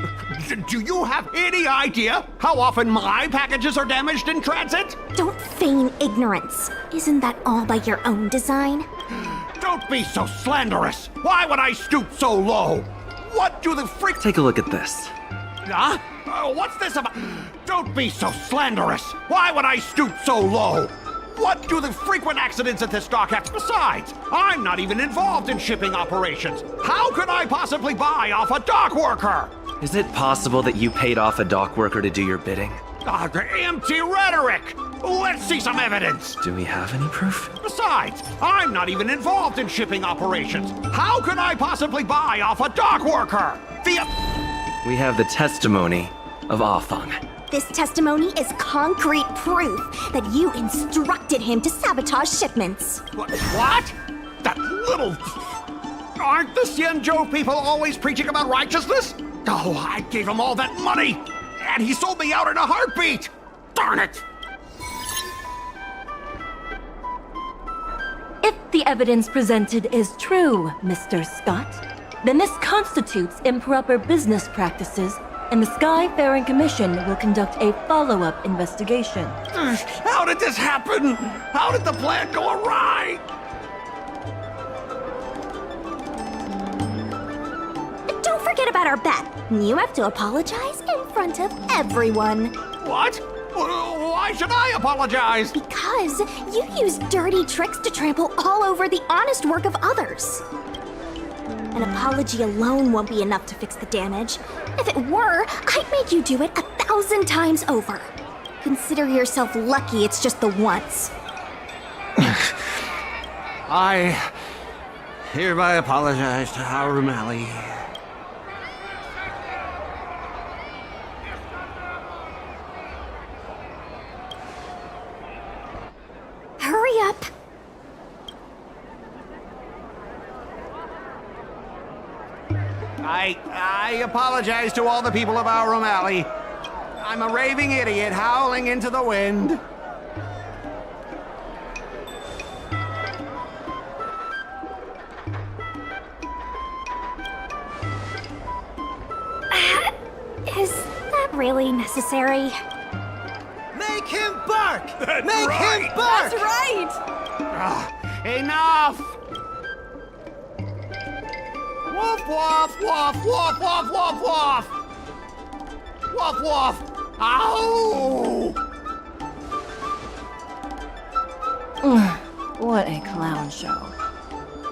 Do you have any idea how often my packages are damaged in transit? Don't feign ignorance. Isn't that all by your own design? Don't be so slanderous. Why would I stoop so low? What do the Take a look at this. What's this about? Don't be so slanderous. Why would I stoop so low? What do the frequent accidents at this dock have to... Besides, I'm not even involved in shipping operations. How could I possibly buy off a dock worker? Is it possible that you paid off a dock worker to do your bidding? Empty rhetoric! Let's see some evidence! Do we have any proof? Besides, I'm not even involved in shipping operations. How could I possibly buy off a dock worker? We have the testimony of Afang. This testimony is concrete proof that you instructed him to sabotage shipments. What? That little... Aren't the Xianzhou people always preaching about righteousness? Oh, I gave him all that money, and he sold me out in a heartbeat! Darn it! If the evidence presented is true, Mr. Scott, then this constitutes improper business practices, and the Skyfaring Commission will conduct a follow-up investigation. How did this happen? How did the plan go awry? Don't forget about our bet. You have to apologize in front of everyone. What? Why should I apologize? Because you use dirty tricks to trample all over the honest work of others. An apology alone won't be enough to fix the damage. If it were, I'd make you do it 1,000 times over. Consider yourself lucky it's just the once. I hereby apologize to Aurum Alley. right. I apologize to all the people of our Alley. I'm a raving idiot howling into the wind. Is that really necessary? Make him bark! That's Make right. him bark! That's right! Enough! Woof, woof, woof, woof, woof, woof, woof! Woof, woof! Ow! What a clown show.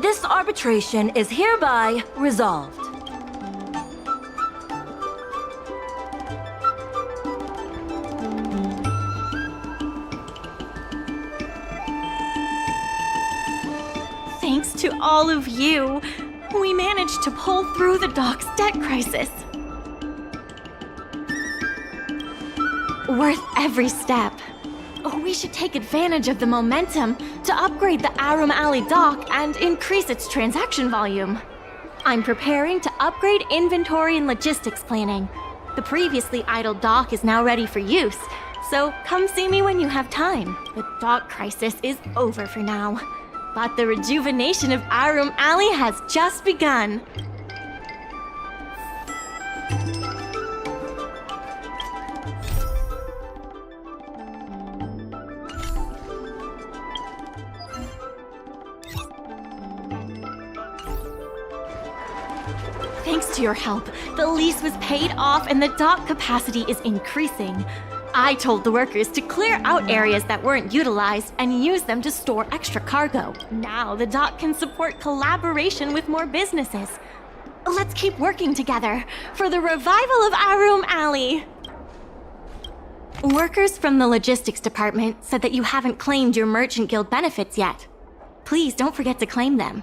This arbitration is hereby resolved. Thanks to all of you, we managed to pull through the dock's debt crisis. Worth every step. We should take advantage of the momentum to upgrade the Arum Alley dock and increase its transaction volume. I'm preparing to upgrade inventory and logistics planning. The previously idle dock is now ready for use, so come see me when you have time. The dock crisis is over for now, but the rejuvenation of Arum Alley has just begun. Thanks to your help, the lease was paid off and the dock capacity is increasing. I told the workers to clear out areas that weren't utilized and use them to store extra cargo. Now the dock can support collaboration with more businesses. Let's keep working together for the revival of Arum Alley. Workers from the logistics department said that you haven't claimed your Merchant Guild benefits yet. Please don't forget to claim them.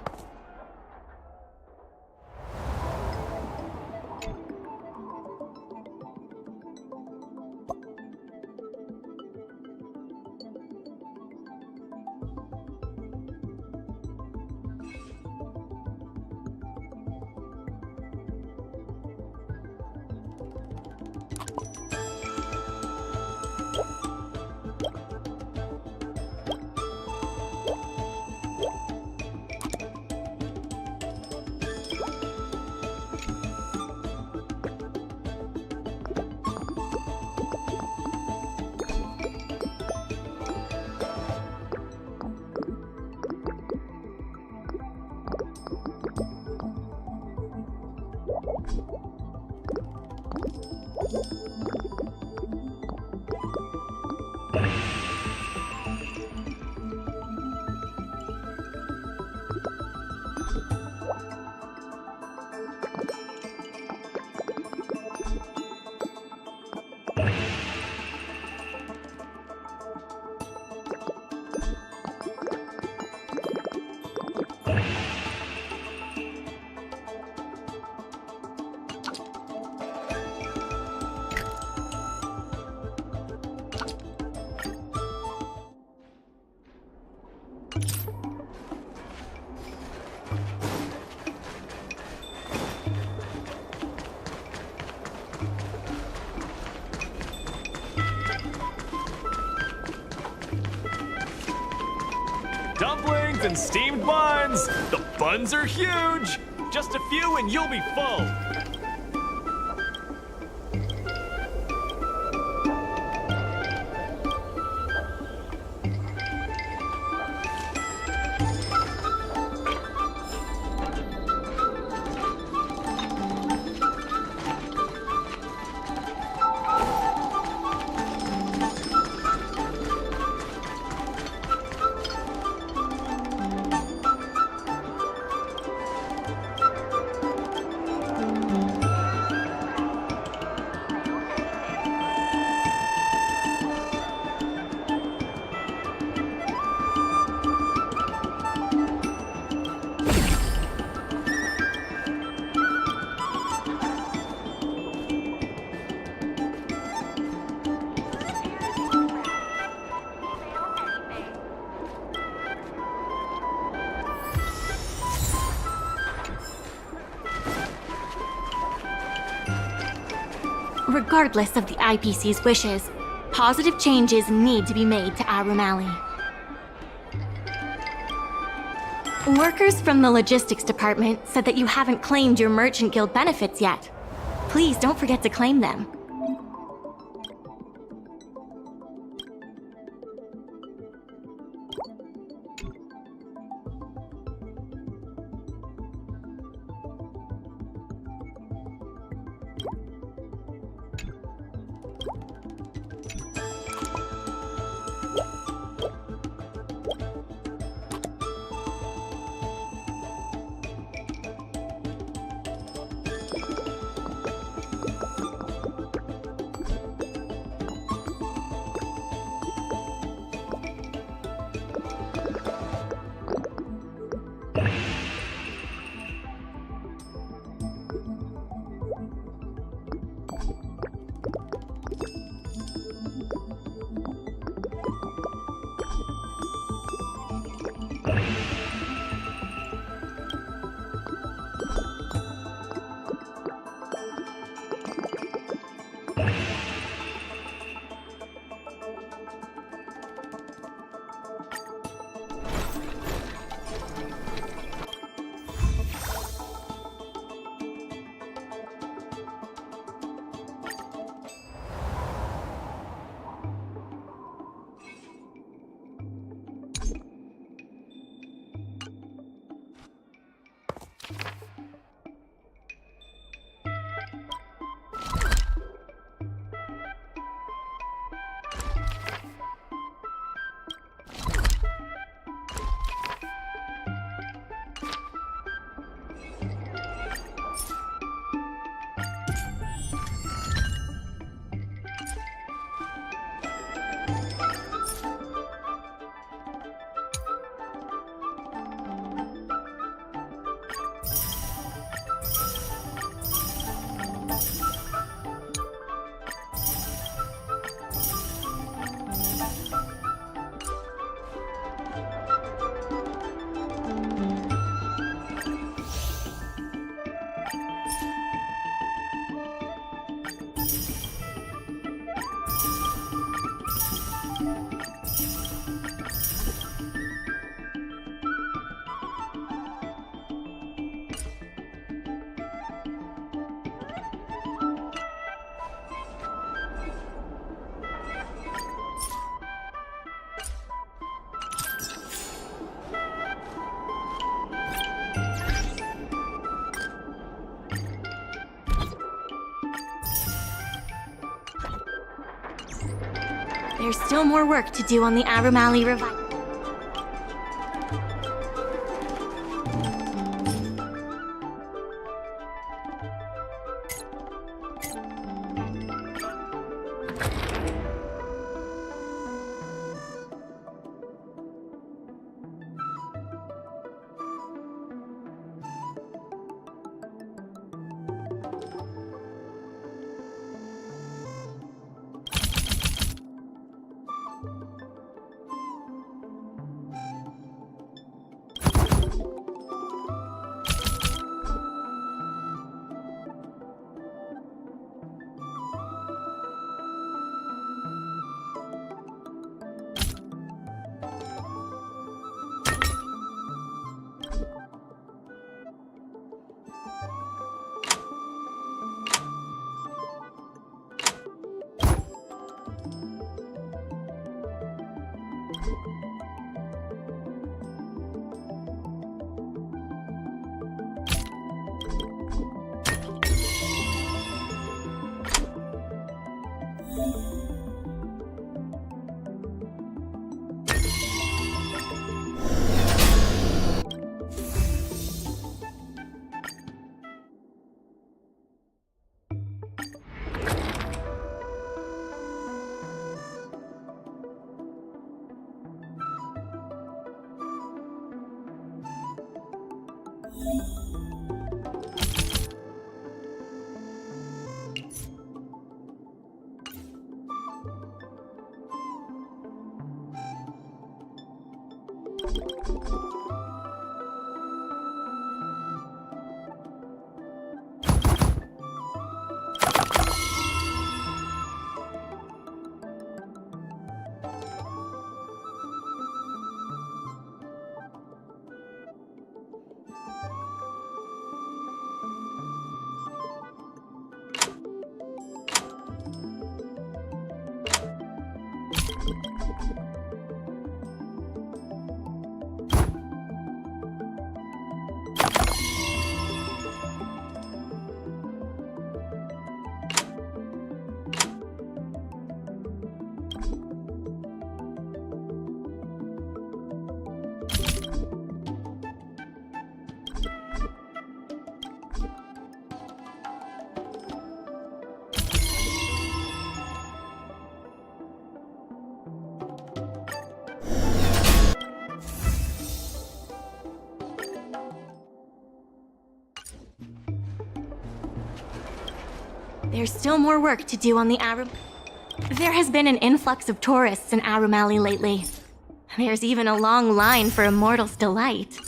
Dumplings and steamed buns! The buns are huge! Just a few and you'll be full! Regardless of the IPC's wishes, positive changes need to be made to Arum Alley. Workers from the logistics department said that you haven't claimed your Merchant Guild benefits yet. Please don't forget to claim them. There's still more work to do on the Arum Alley revival. There's still more work to do on the Arum. There has been an influx of tourists in Arum Alley lately. There's even a long line for Immortal's Delight.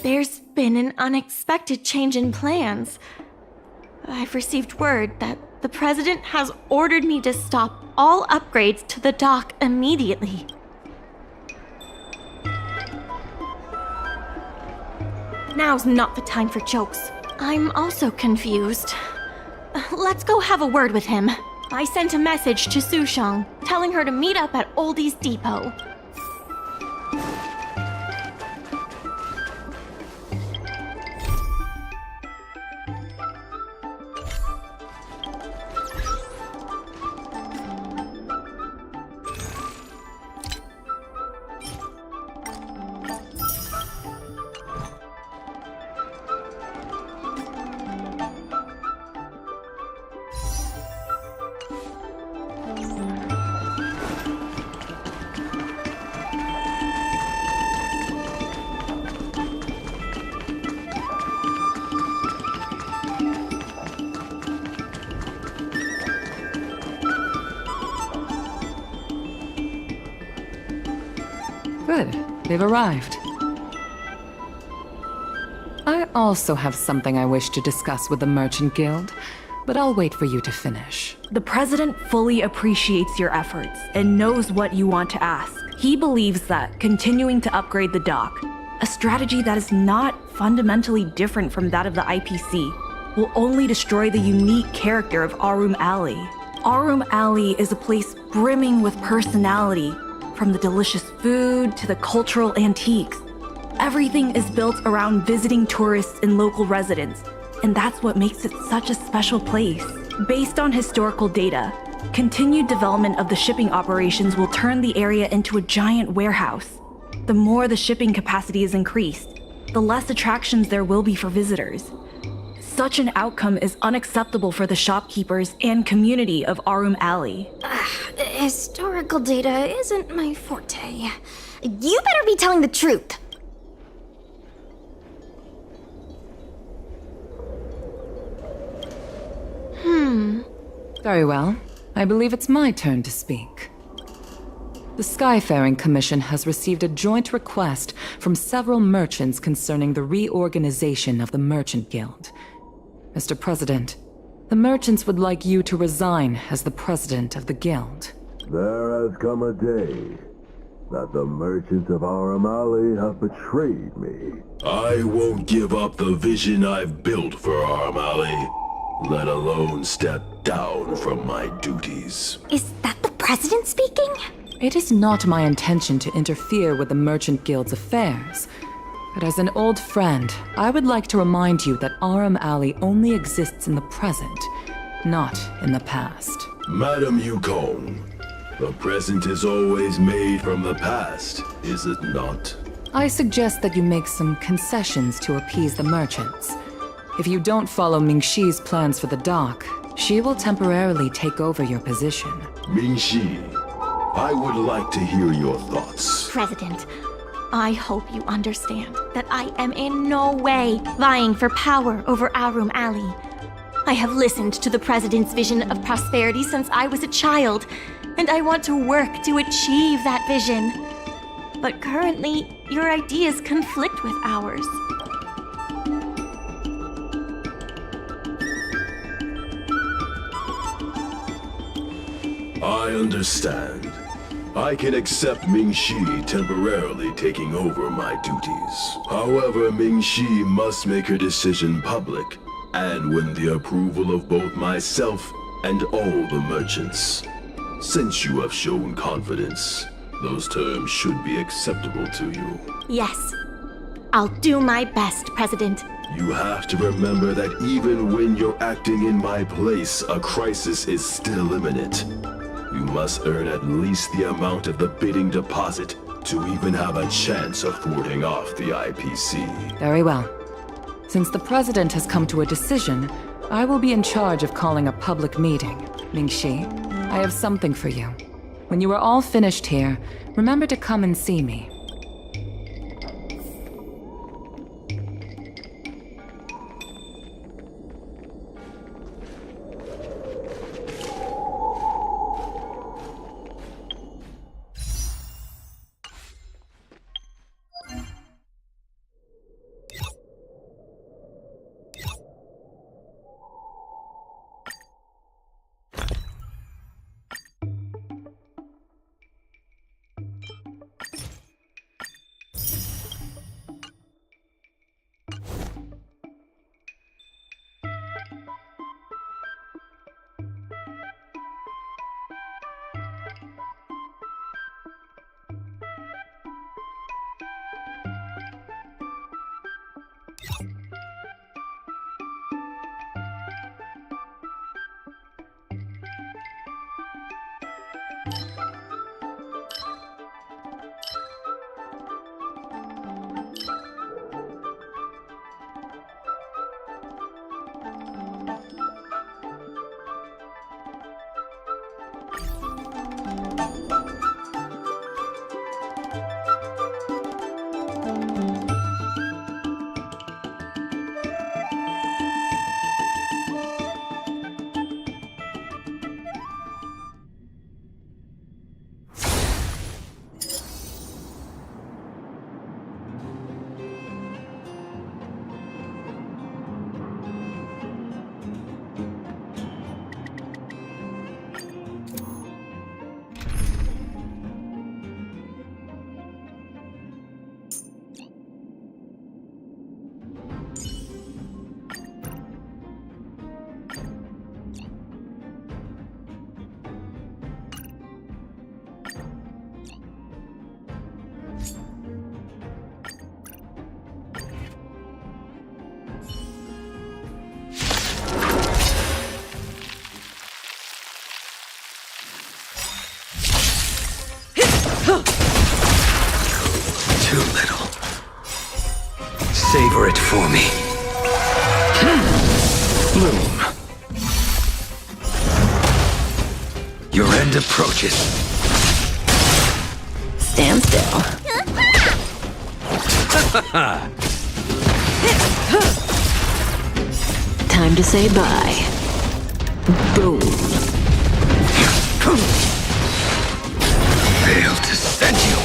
There's been an unexpected change in plans. I've received word that the President has ordered me to stop all upgrades to the dock immediately. Now's not the time for jokes. I'm also confused. Let's go have a word with him. I sent a message to Sushang, telling her to meet up at Oldie's Depot. Good. They've arrived. I also have something I wish to discuss with the Merchant Guild, but I'll wait for you to finish. The President fully appreciates your efforts and knows what you want to ask. He believes that continuing to upgrade the dock, a strategy that is not fundamentally different from that of the IPC, will only destroy the unique character of Arum Alley. Arum Alley is a place brimming with personality, from the delicious food to the cultural antiques. Everything is built around visiting tourists and local residents, and that's what makes it such a special place. Based on historical data, continued development of the shipping operations will turn the area into a giant warehouse. The more the shipping capacity is increased, the less attractions there will be for visitors. Such an outcome is unacceptable for the shopkeepers and community of Arum Alley. Historical data isn't my forte. You better be telling the truth. Very well. I believe it's my turn to speak. The Skyfaring Commission has received a joint request from several merchants concerning the reorganization of the Merchant Guild. Mr. President, the merchants would like you to resign as the president of the guild. There has come a day that the merchants of Arum Alley have betrayed me. I won't give up the vision I've built for Arum Alley, let alone step down from my duties. Is that the President speaking? It is not my intention to interfere with the Merchant Guild's affairs, but as an old friend, I would like to remind you that Arum Alley only exists in the present, not in the past. Madam Yukong, the present is always made from the past, is it not? I suggest that you make some concessions to appease the merchants. If you don't follow Mingxi's plans for the dock, she will temporarily take over your position. Mingxi, I would like to hear your thoughts. President, I hope you understand that I am in no way vying for power over Arum Alley. I have listened to the President's vision of prosperity since I was a child, and I want to work to achieve that vision. But currently, your ideas conflict with ours. I understand. I can accept Ming-Shi temporarily taking over my duties. However, Ming-Shi must make her decision public and win the approval of both myself and all the merchants. Since you have shown confidence, those terms should be acceptable to you. Yes. I'll do my best, President. You have to remember that even when you're acting in my place, a crisis is still imminent. You must earn at least the amount of the bidding deposit to even have a chance of thwarting off the IPC. Very well. Since the President has come to a decision, I will be in charge of calling a public meeting. Ming-Shi, I have something for you. When you are all finished here, remember to come and see me. Too little. Savor it for me. Bloom. Your end approaches. Stand still. Time to say bye. Boom. Fail to send you.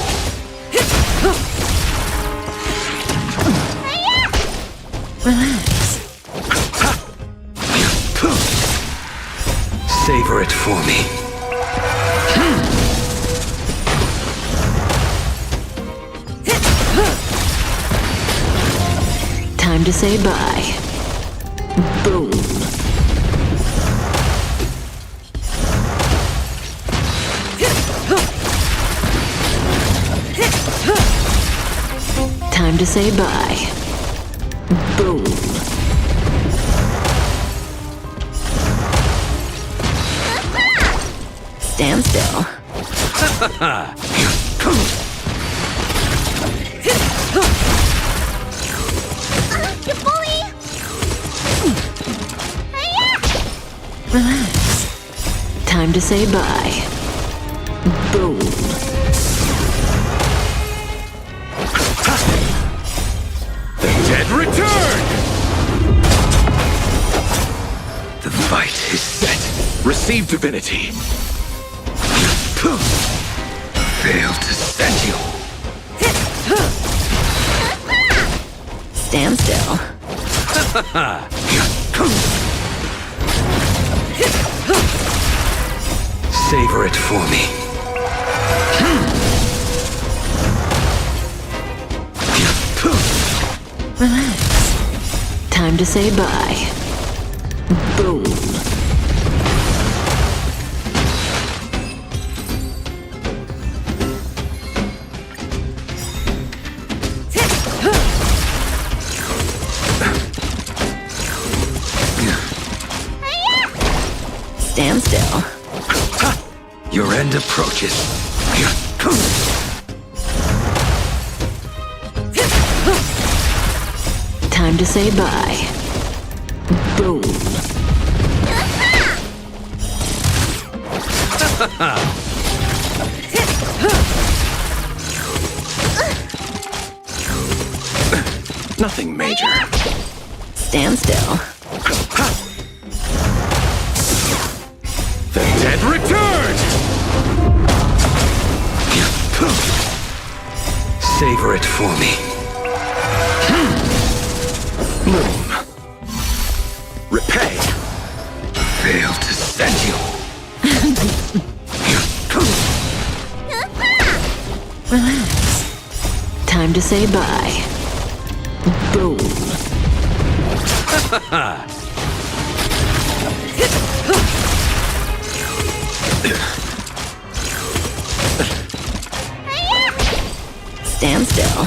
Relax. Savor it for me. Time to say bye. Boom. Time to say bye. Boom. Stand still. You bully! Relax. Time to say bye. Boom. The dead return! The fight is set. Receive divinity. Fail to send you. Stand still. Savor it for me. Relax. Time to say bye. Boom. Stand still. Your end approaches. Time to say bye. Boom. Nothing major. Stand still. The dead return! Savor it for me. Bloom. Repay. Fail to send you. Relax. Time to say bye. Boom. Stand still.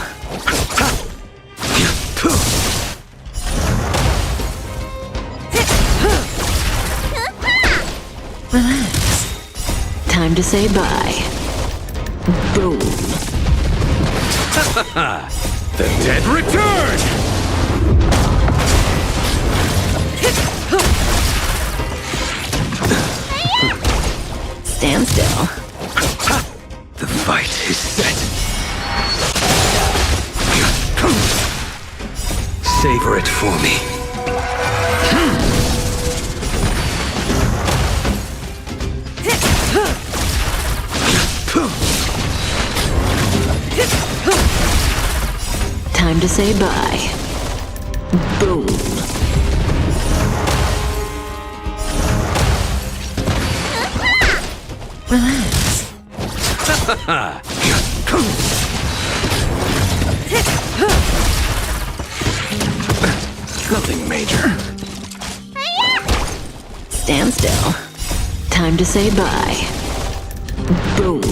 Relax. Time to say bye. Boom. The dead return! Stand still. The fight is set. Savor it for me. Time to say bye. Boom. Relax. Nothing major. Stand still. Time to say bye. Boom.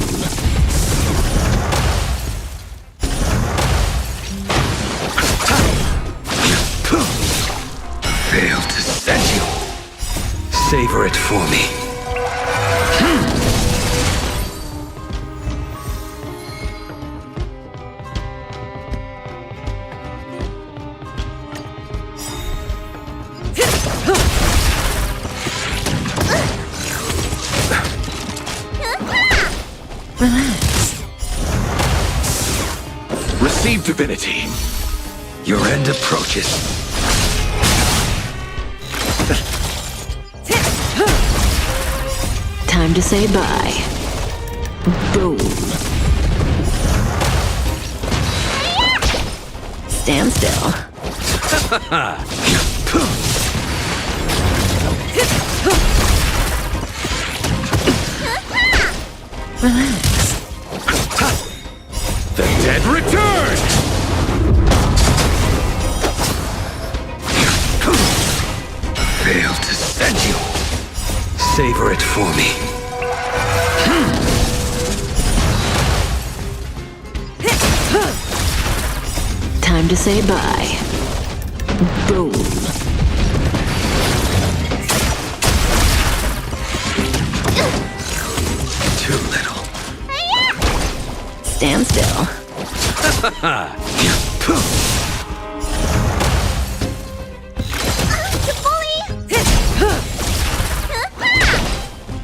Fail to send you. Savor it for me. Relax. Receive divinity. Your end approaches. Time to say bye. Boom. Stand still. Relax. The dead return! Fail to send you. Savor it for me. Time to say bye. Boom. Too little. Stand still.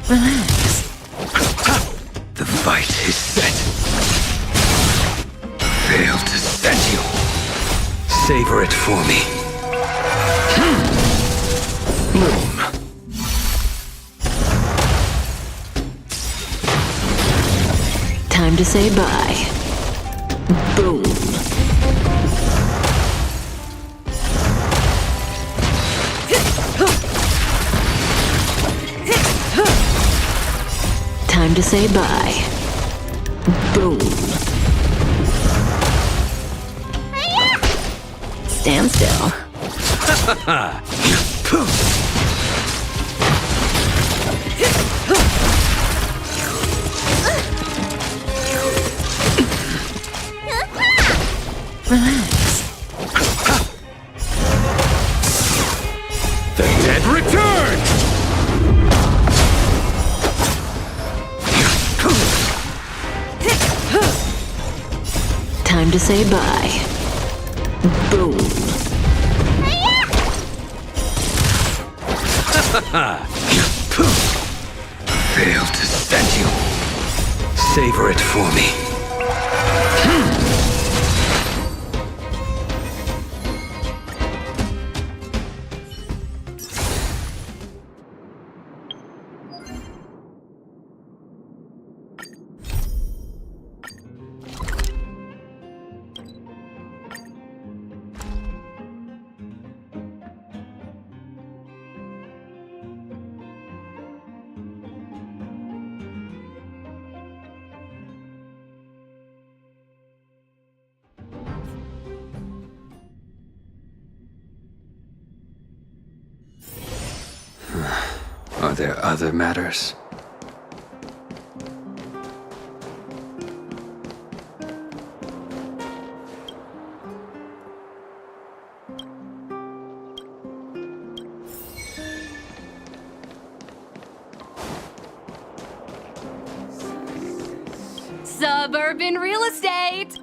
Relax. The fight is set. Fail to send you. Savor it for me. Bloom. Time to say bye. Boom. to say bye. Boom. Stand still. Relax. The dead return! Time to say bye. Boom. Failed to send you. Savor it for me. Are there other matters? Suburban real estate!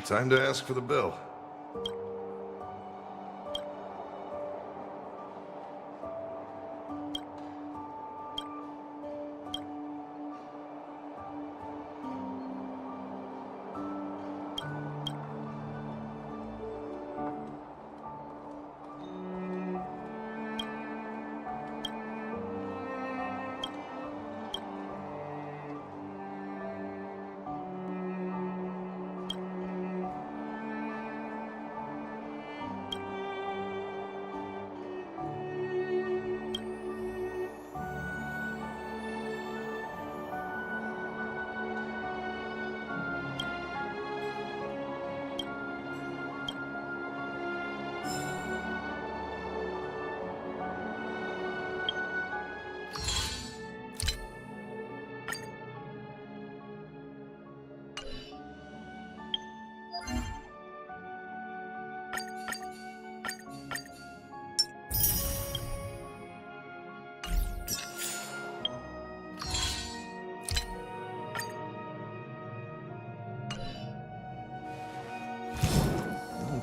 Time to ask for the bill.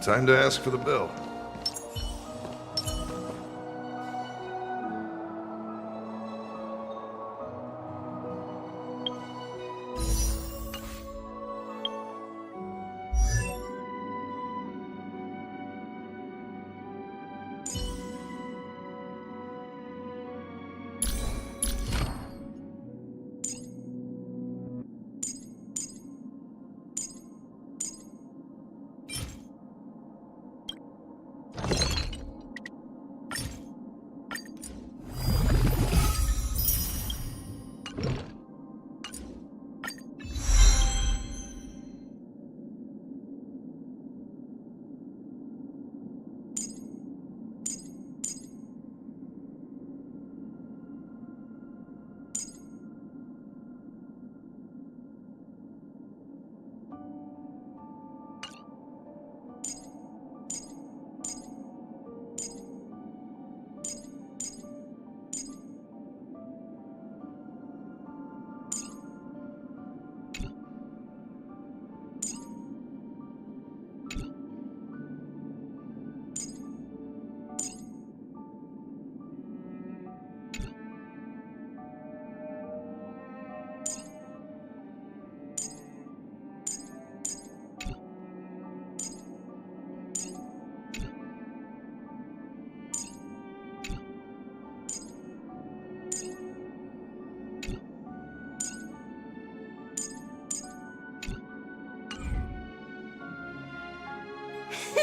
Time to ask for the bill.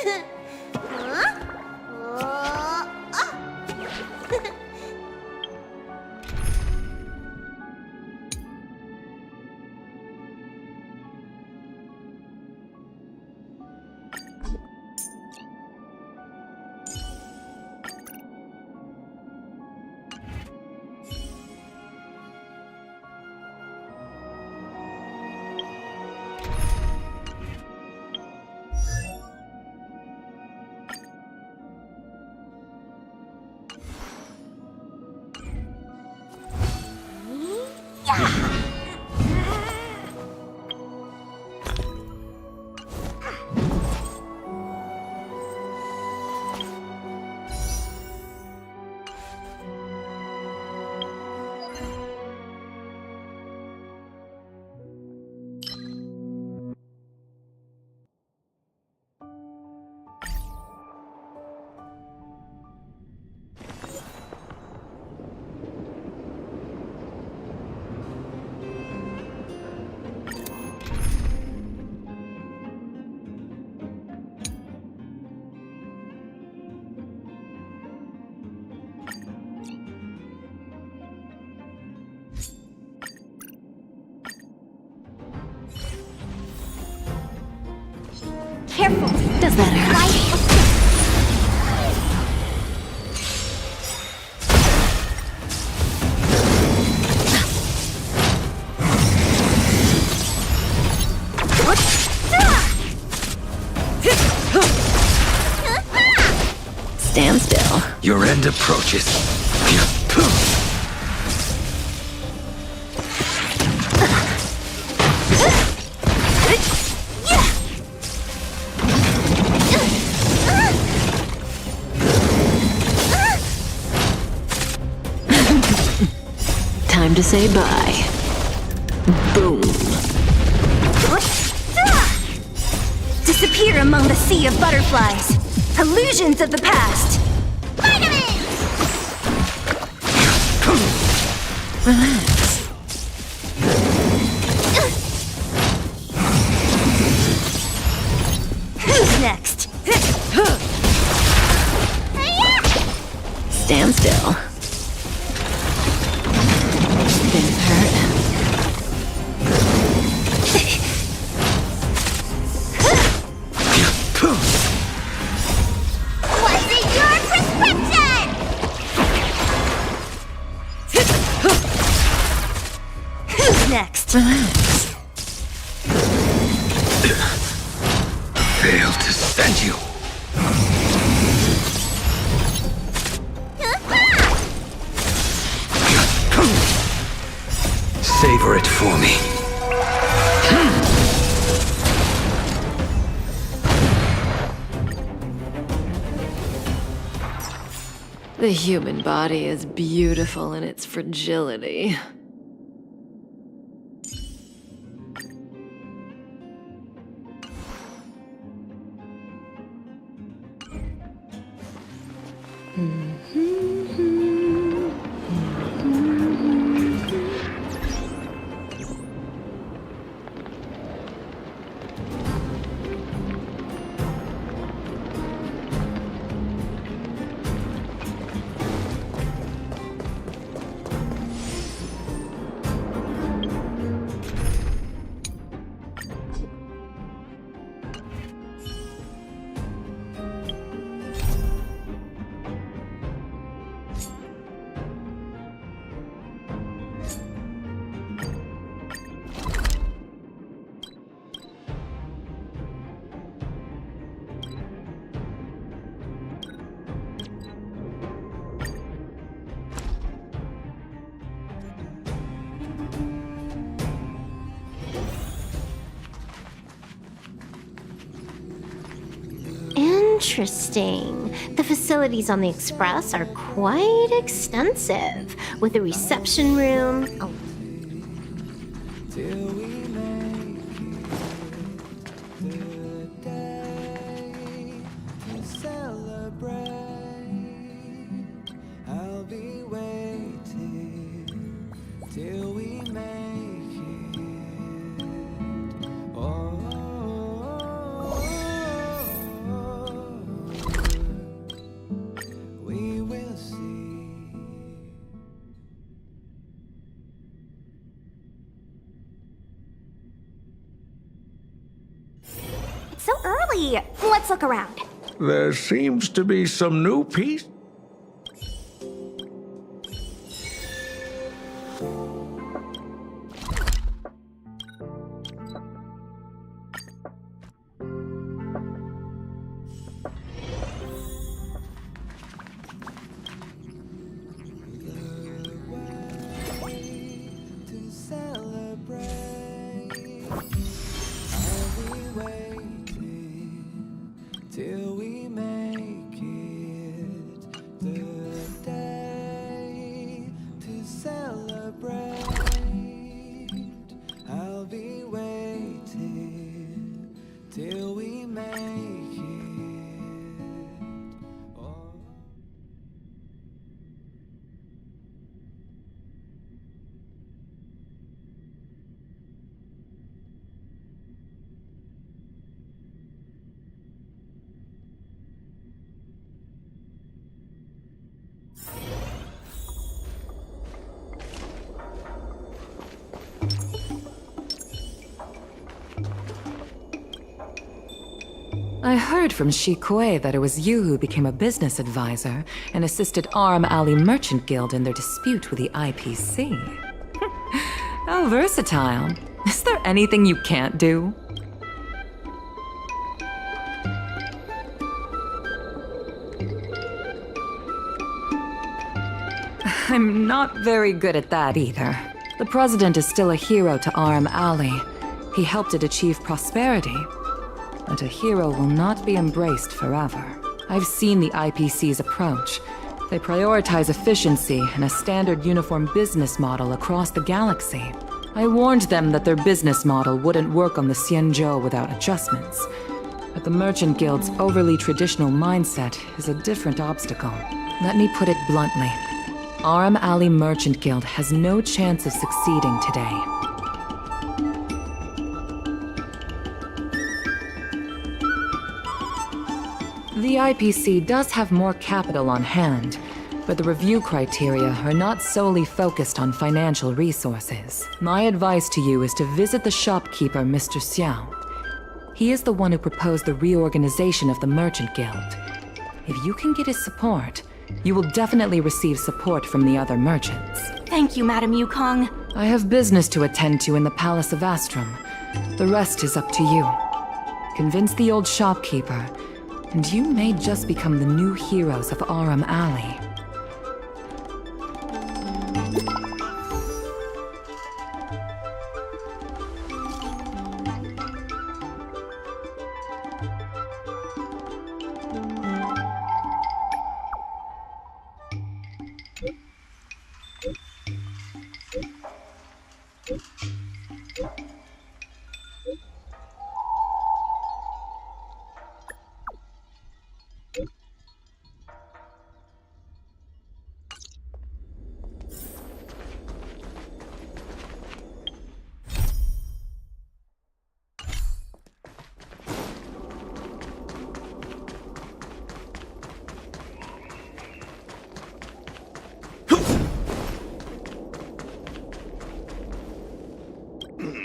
Huh? Careful. Does that hurt? Stand still. Your end approaches. Time to say bye. Boom. Disappear among the sea of butterflies. Illusions of the past. Relax. Who's next? Stand still. Didn't hurt. What's in your prescription? Who's next? Relax. Failed to send you. Savor it for me. The human body is beautiful in its fragility. Interesting. The facilities on the Express are quite extensive, with a reception room. Hey, let's look around. There seems to be some new peace. Till we make it the day to celebrate. I'll be waiting till we make it. Oh. I heard from Shikue that it was you who became a business advisor and assisted Arum Alley Merchant Guild in their dispute with the IPC. How versatile. Is there anything you can't do? I'm not very good at that either. The president is still a hero to Arum Alley. He helped it achieve prosperity. But a hero will not be embraced forever. I've seen the IPC's approach. They prioritize efficiency and a standard uniform business model across the galaxy. I warned them that their business model wouldn't work on the Xianzhou without adjustments. But the Merchant Guild's overly traditional mindset is a different obstacle. Let me put it bluntly. Arum Alley Merchant Guild has no chance of succeeding today. The IPC does have more capital on hand, but the review criteria are not solely focused on financial resources. My advice to you is to visit the shopkeeper, Mr. Xiao. He is the one who proposed the reorganization of the Merchant Guild. If you can get his support, you will definitely receive support from the other merchants. Thank you, Madam Yukong. I have business to attend to in the Palace of Astrum. The rest is up to you. Convince the old shopkeeper, and you may just become the new heroes of Arum Alley.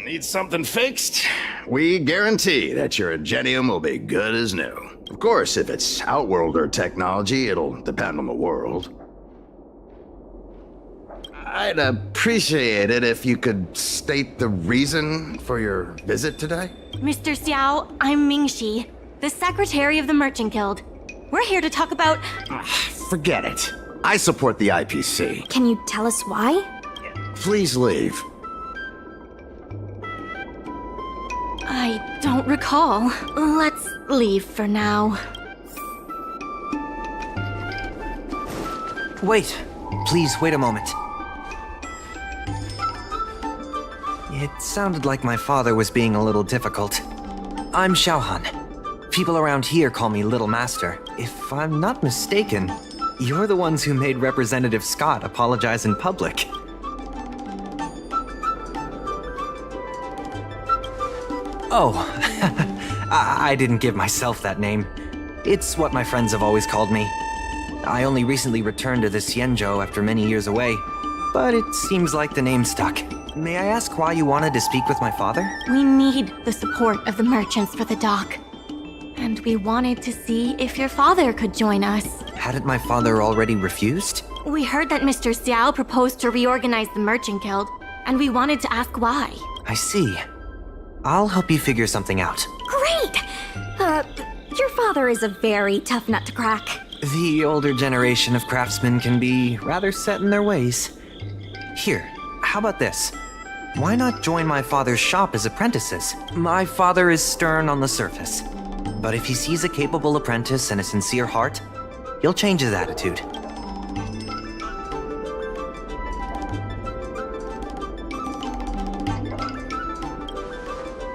Need something fixed? We guarantee that your Ingenium will be good as new. Of course, if it's Outworlder technology, it'll depend on the world. I'd appreciate it if you could state the reason for your visit today. Mr. Xiao, I'm Mingxi, the secretary of the Merchant Guild. We're here to talk about... Forget it. I support the IPC. Can you tell us why? Please leave. I don't recall. Let's leave for now. Wait. Please wait a moment. It sounded like my father was being a little difficult. I'm Xiaohan. People around here call me Little Master. If I'm not mistaken, you're the ones who made Representative Scott apologize in public. Oh, I didn't give myself that name. It's what my friends have always called me. I only recently returned to the Xianzhou after many years away, but it seems like the name stuck. May I ask why you wanted to speak with my father? We need the support of the merchants for the dock. And we wanted to see if your father could join us. Hadn't my father already refused? We heard that Mr. Xiao proposed to reorganize the Merchant Guild, and we wanted to ask why. I see. I'll help you figure something out. Great! Your father is a very tough nut to crack. The older generation of craftsmen can be rather set in their ways. Here, how about this? Why not join my father's shop as apprentices? My father is stern on the surface, but if he sees a capable apprentice and a sincere heart, he'll change his attitude.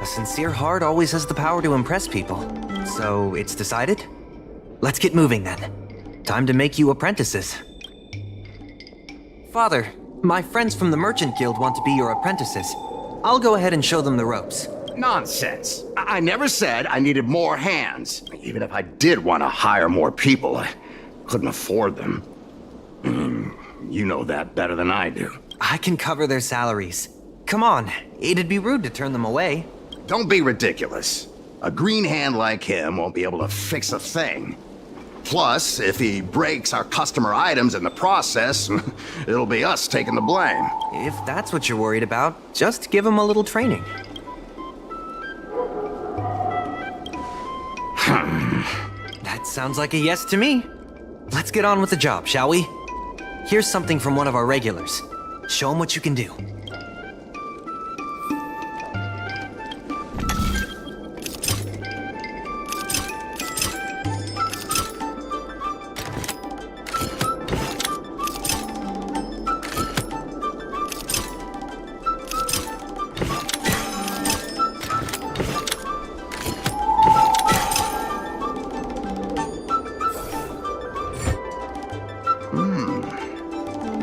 A sincere heart always has the power to impress people. So it's decided? Let's get moving then. Time to make you apprentices. Father, my friends from the Merchant Guild want to be your apprentices. I'll go ahead and show them the ropes. Nonsense. I never said I needed more hands. Even if I did want to hire more people, I couldn't afford them. You know that better than I do. I can cover their salaries. Come on, it'd be rude to turn them away. Don't be ridiculous. A green hand like him won't be able to fix a thing. Plus, if he breaks our customer items in the process, it'll be us taking the blame. If that's what you're worried about, just give him a little training. That sounds like a yes to me. Let's get on with the job, shall we? Here's something from one of our regulars. Show him what you can do.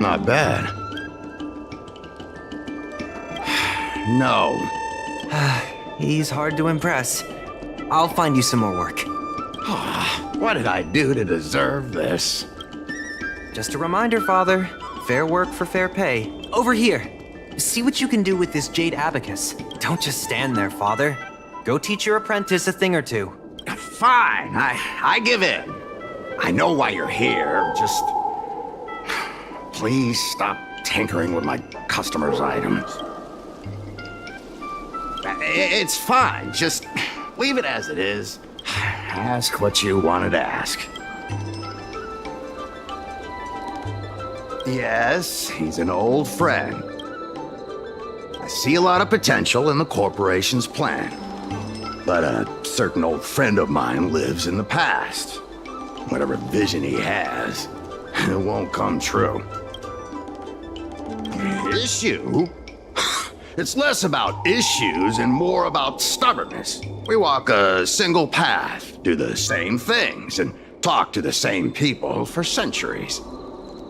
Not bad. No. He's hard to impress. I'll find you some more work. What did I do to deserve this? Just a reminder, Father. Fair work for fair pay. Over here. See what you can do with this jade abacus. Don't just stand there, Father. Go teach your apprentice a thing or two. Fine, I give in. I know why you're here, just... Please stop tinkering with my customers' items. It's fine, just leave it as it is. Ask what you wanted to ask. Yes, he's an old friend. I see a lot of potential in the corporation's plan. But a certain old friend of mine lives in the past. Whatever vision he has, it won't come true. Issue? It's less about issues and more about stubbornness. We walk a single path, do the same things, and talk to the same people for centuries.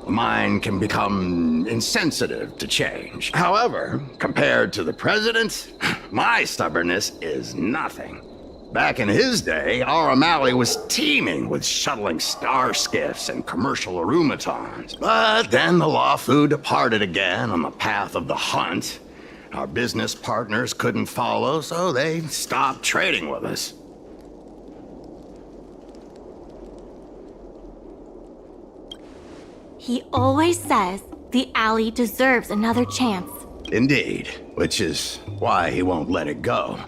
The mind can become insensitive to change. However, compared to the president, my stubbornness is nothing. Back in his day, our O'Malley was teeming with shuttling star skiffs and commercial arumatons. But then the Lawfu departed again on the path of the hunt. Our business partners couldn't follow, so they stopped trading with us. He always says the alley deserves another chance. Indeed, which is why he won't let it go.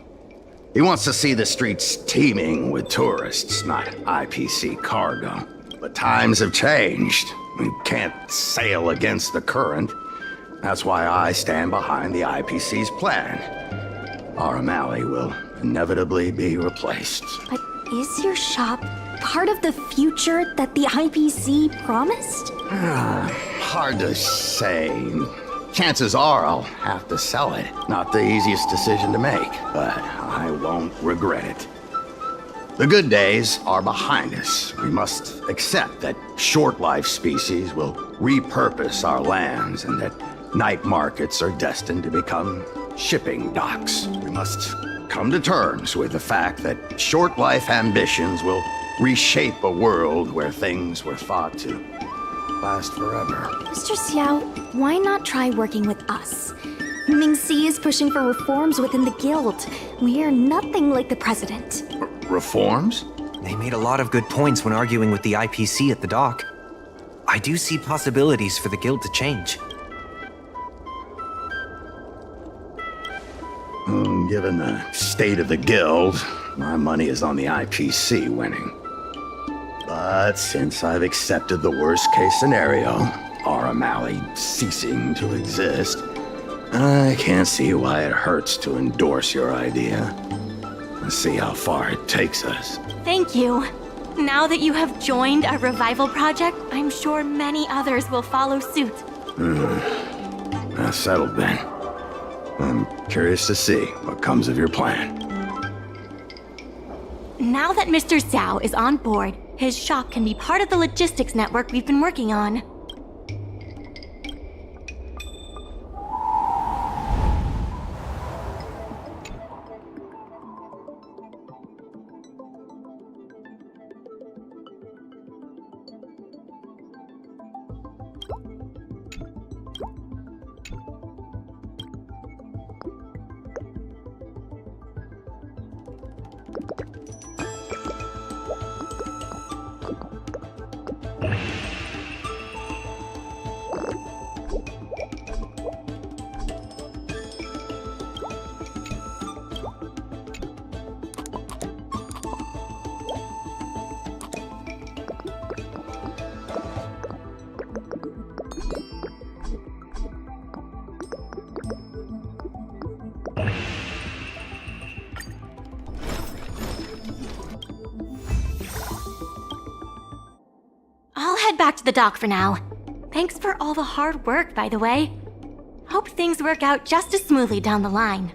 He wants to see the streets teeming with tourists, not IPC cargo. But times have changed. We can't sail against the current. That's why I stand behind the IPC's plan. Our O'Malley will inevitably be replaced. But is your shop part of the future that the IPC promised? Hard to say. Chances are I'll have to sell it. Not the easiest decision to make, but I won't regret it. The good days are behind us. We must accept that short-life species will repurpose our lands and that night markets are destined to become shipping docks. We must come to terms with the fact that short-life ambitions will reshape a world where things were thought to last forever. Mr. Xiao, why not try working with us? Mingxi is pushing for reforms within the guild. We are nothing like the president. Reforms? They made a lot of good points when arguing with the IPC at the dock. I do see possibilities for the guild to change. Given the state of the guild, my money is on the IPC winning. But since I've accepted the worst-case scenario, our O'Malley ceasing to exist, I can't see why it hurts to endorse your idea. Let's see how far it takes us. Thank you. Now that you have joined our revival project, I'm sure many others will follow suit. That's settled then. I'm curious to see what comes of your plan. Now that Mr. Zhao is on board, his shop can be part of the logistics network we've been working on. I'll head back to the dock for now. Thanks for all the hard work, by the way. Hope things work out just as smoothly down the line.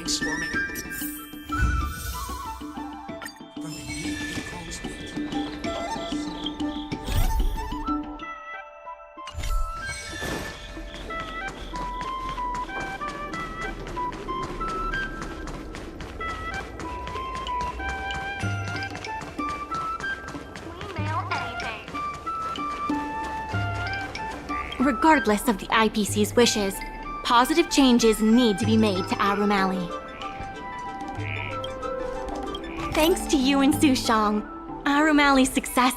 Storming. Regardless of the IPC's wishes, positive changes need to be made to our O'Malley. Thanks to you and Su Shang, our O'Malley's success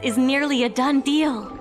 is nearly a done deal.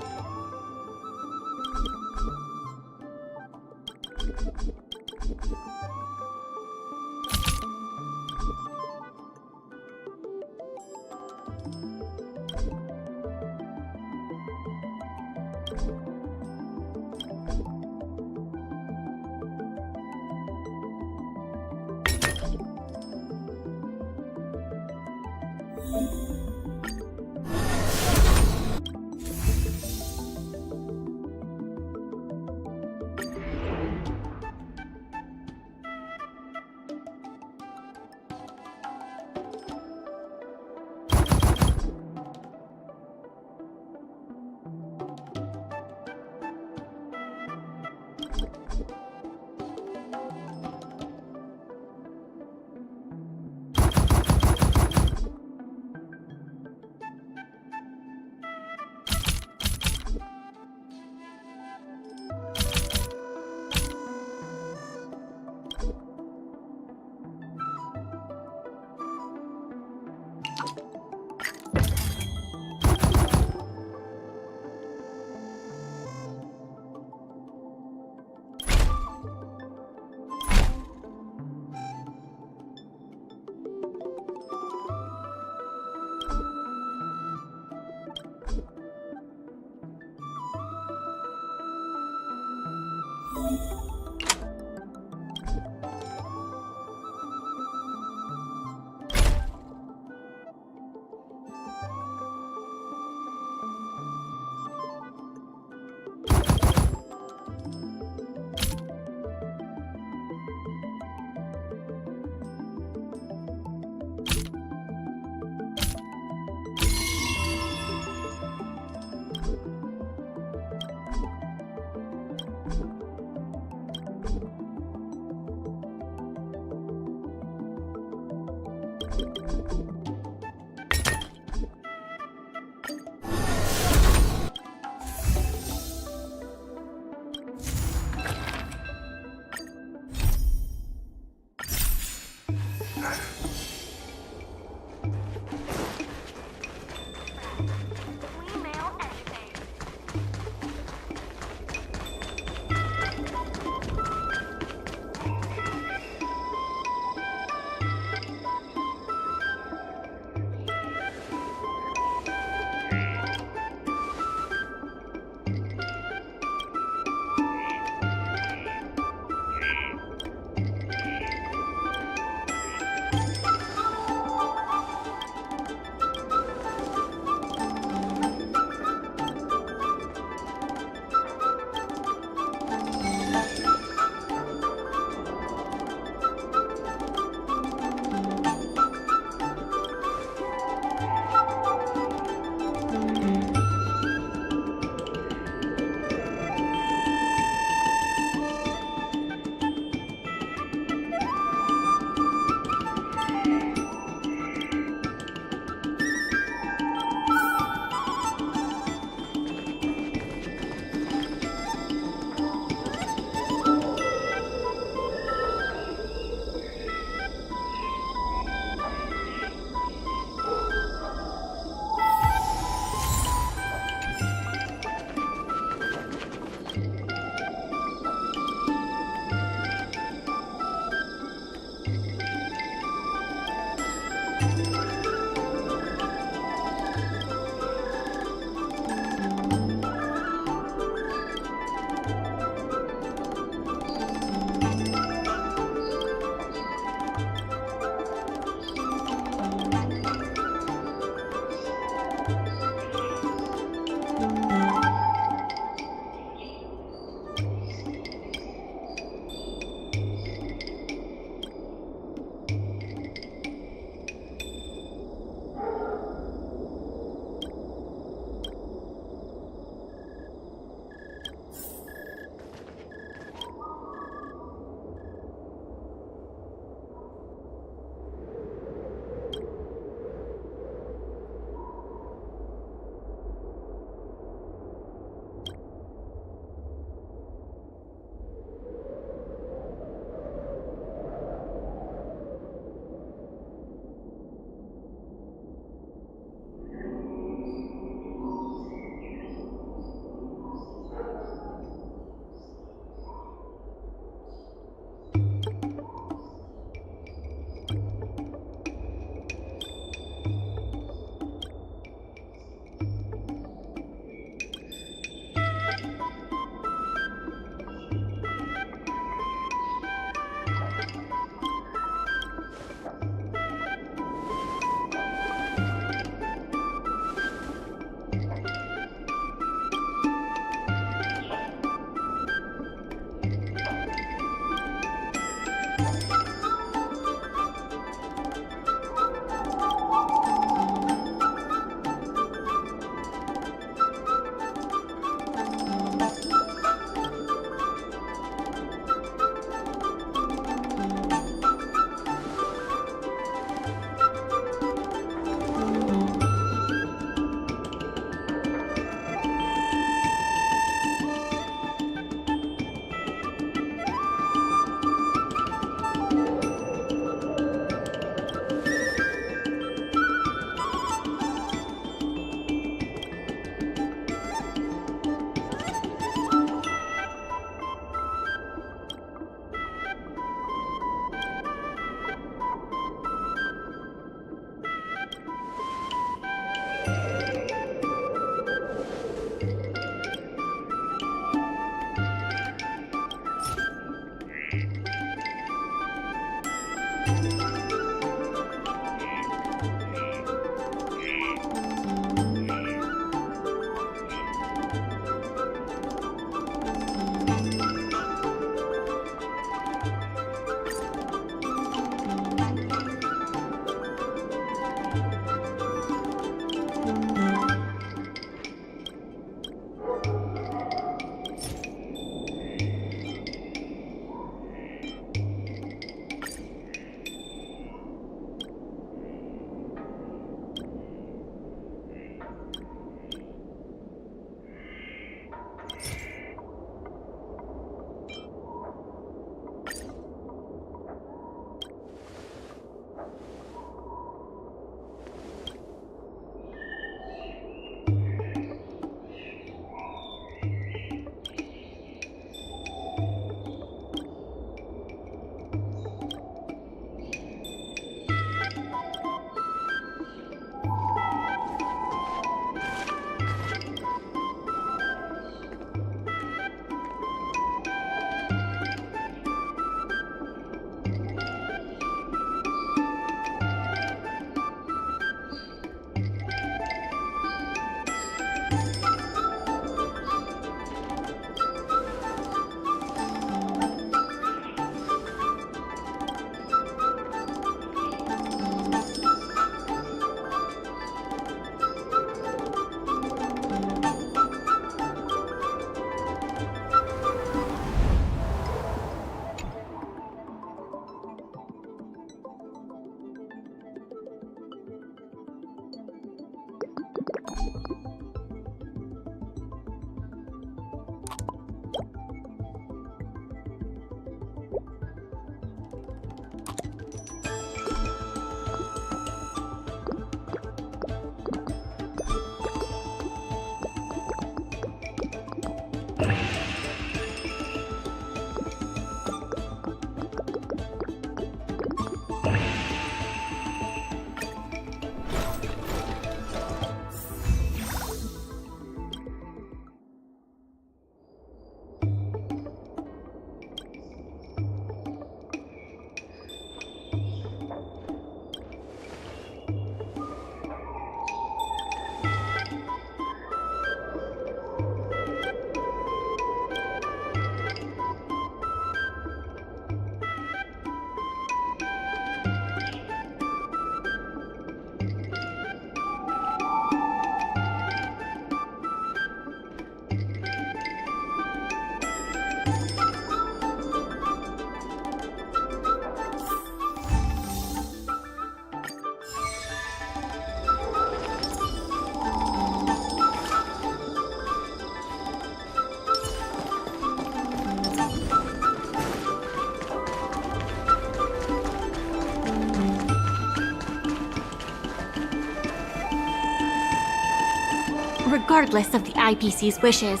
Regardless of the IPC's wishes,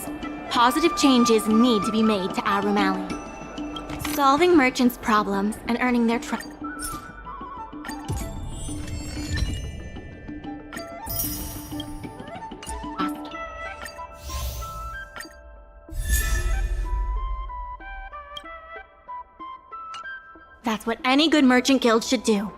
positive changes need to be made to Arum Alley. Solving merchants' problems and earning their trust. That's what any good merchant guild should do.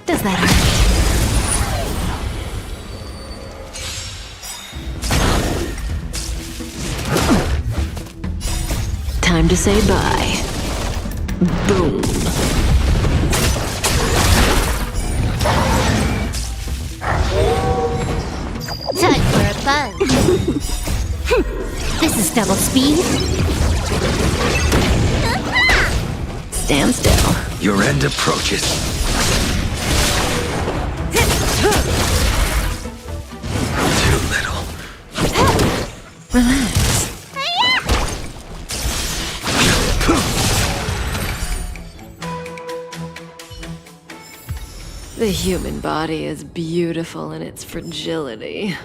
Does that hurt? Time to say bye. Boom. Time for a buzz. This is double speed. Stand still. Your end approaches. Too little. Relax. The human body is beautiful in its fragility.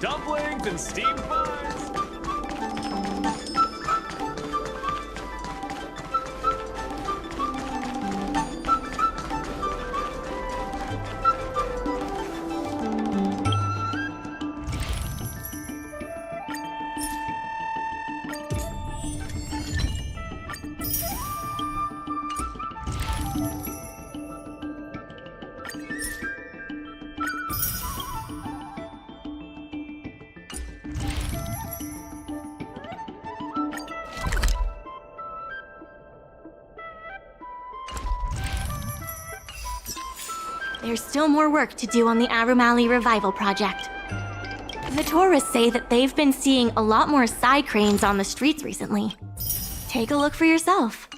Dumplings and steamed buns! There's still more work to do on the Arumali Revival Project. The tourists say that they've been seeing a lot more side cranes on the streets recently. Take a look for yourself.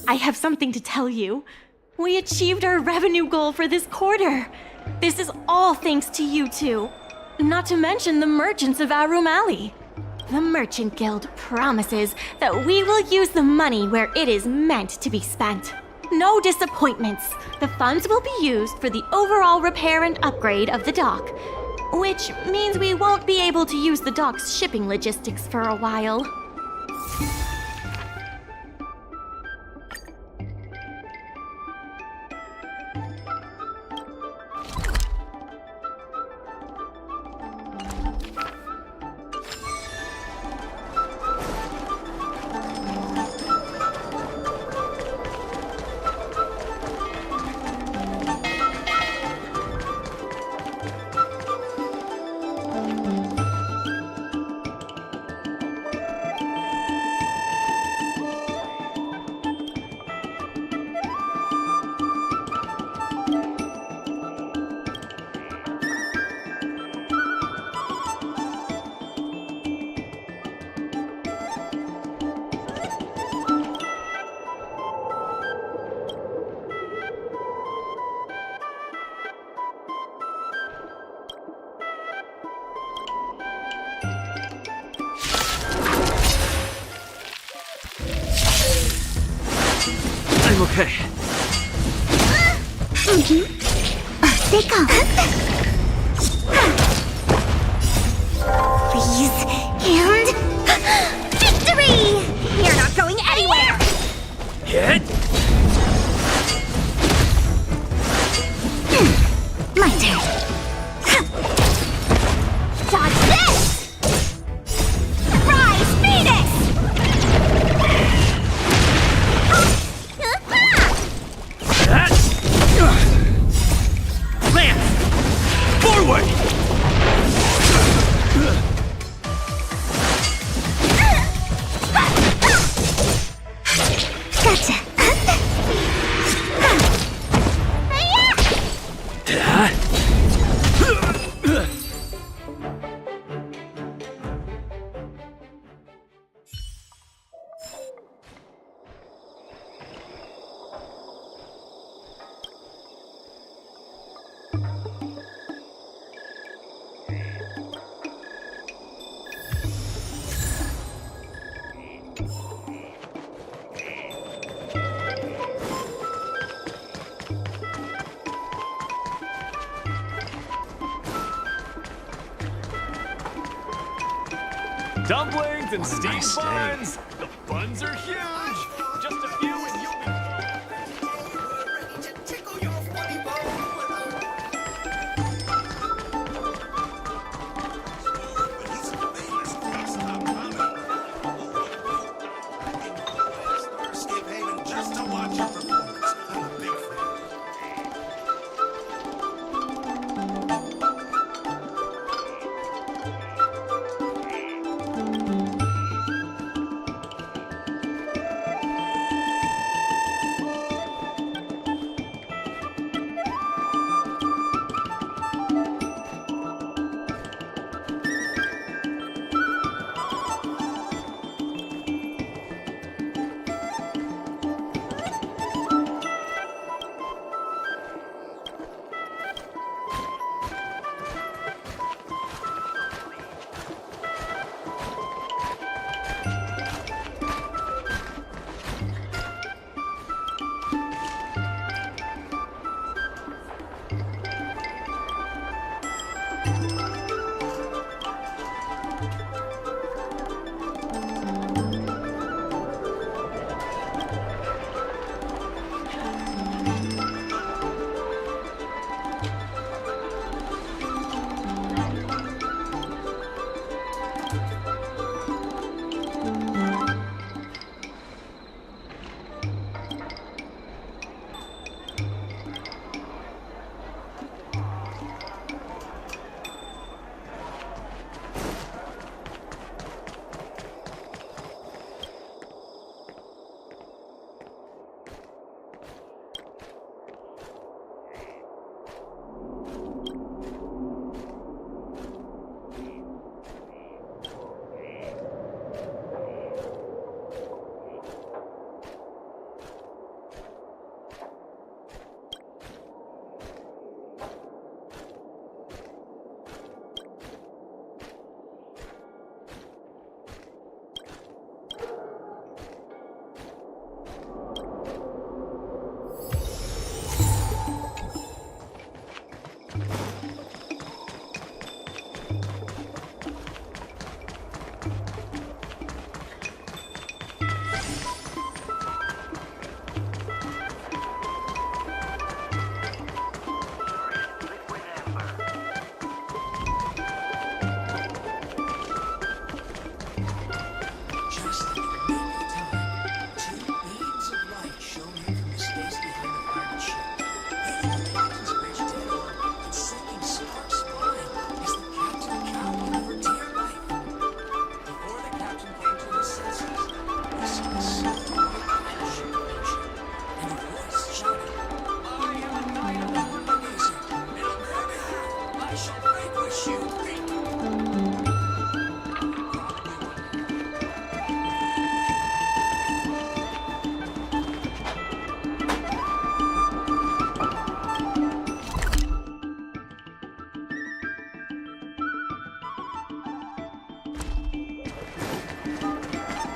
I have something to tell you. We achieved our revenue goal for this quarter. This is all thanks to you two. Not to mention the merchants of Arum Alley. The Merchant Guild promises that we will use the money where it is meant to be spent. No disappointments. The funds will be used for the overall repair and upgrade of the dock, which means we won't be able to use the dock's shipping logistics for a while. I'm okay. Freeze and victory! You're not going anywhere! Hit! My turn. Dodge this! Rise, Phoenix! Lance! Forward! Gotcha. Dumplings and steamed nice day. buns. The buns are huge. Just a few and you'll be.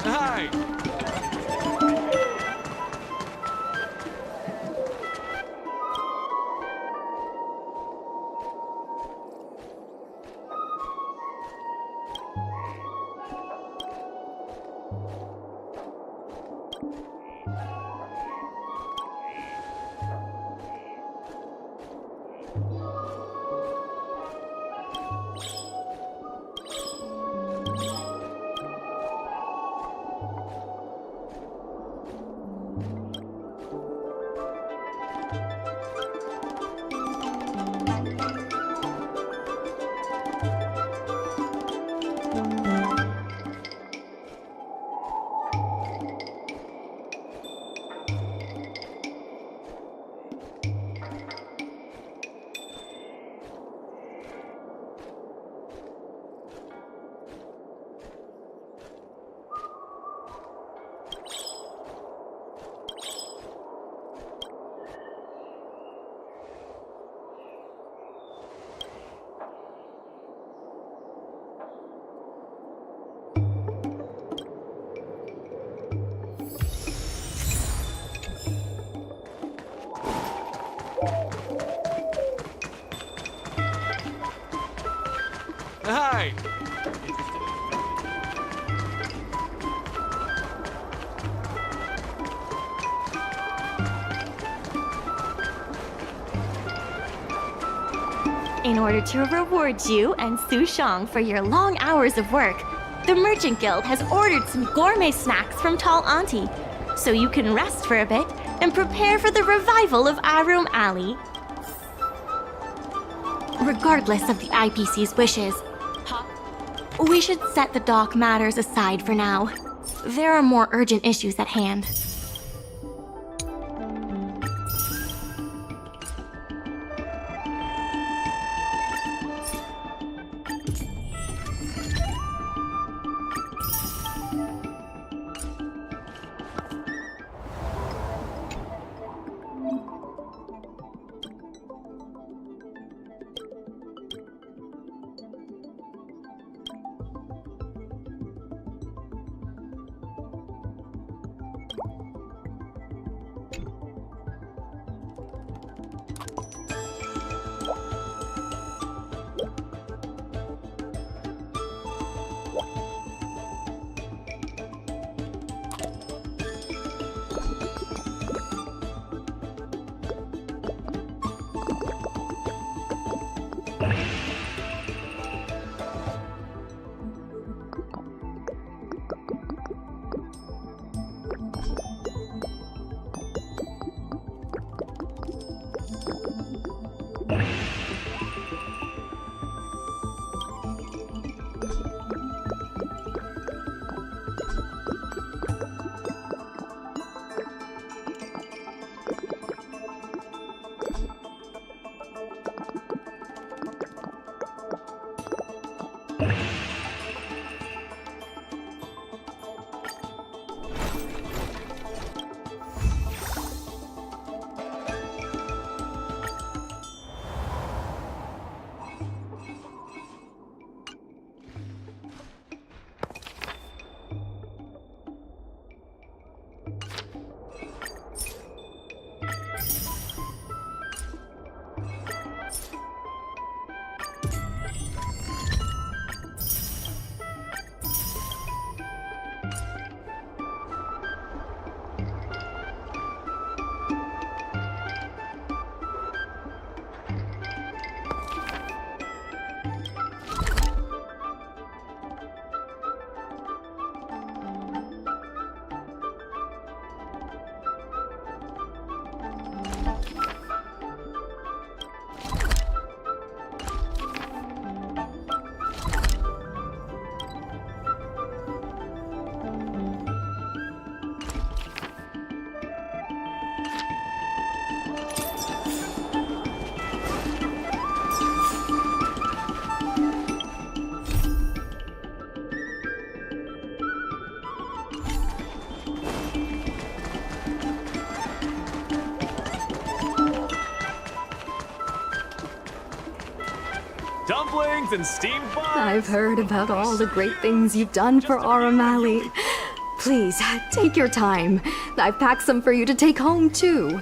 Hi! Hi! In order to reward you and Su Shang for your long hours of work, the Merchant Guild has ordered some gourmet snacks from Tall Auntie, so you can rest for a bit and prepare for the revival of Arum Alley. Regardless of the IPC's wishes, we should set the dock matters aside for now. There are more urgent issues at hand. dumplings and steamed buns. I've heard about all the great things you've done for Auramali. Please, take your time. I've packed some for you to take home, too.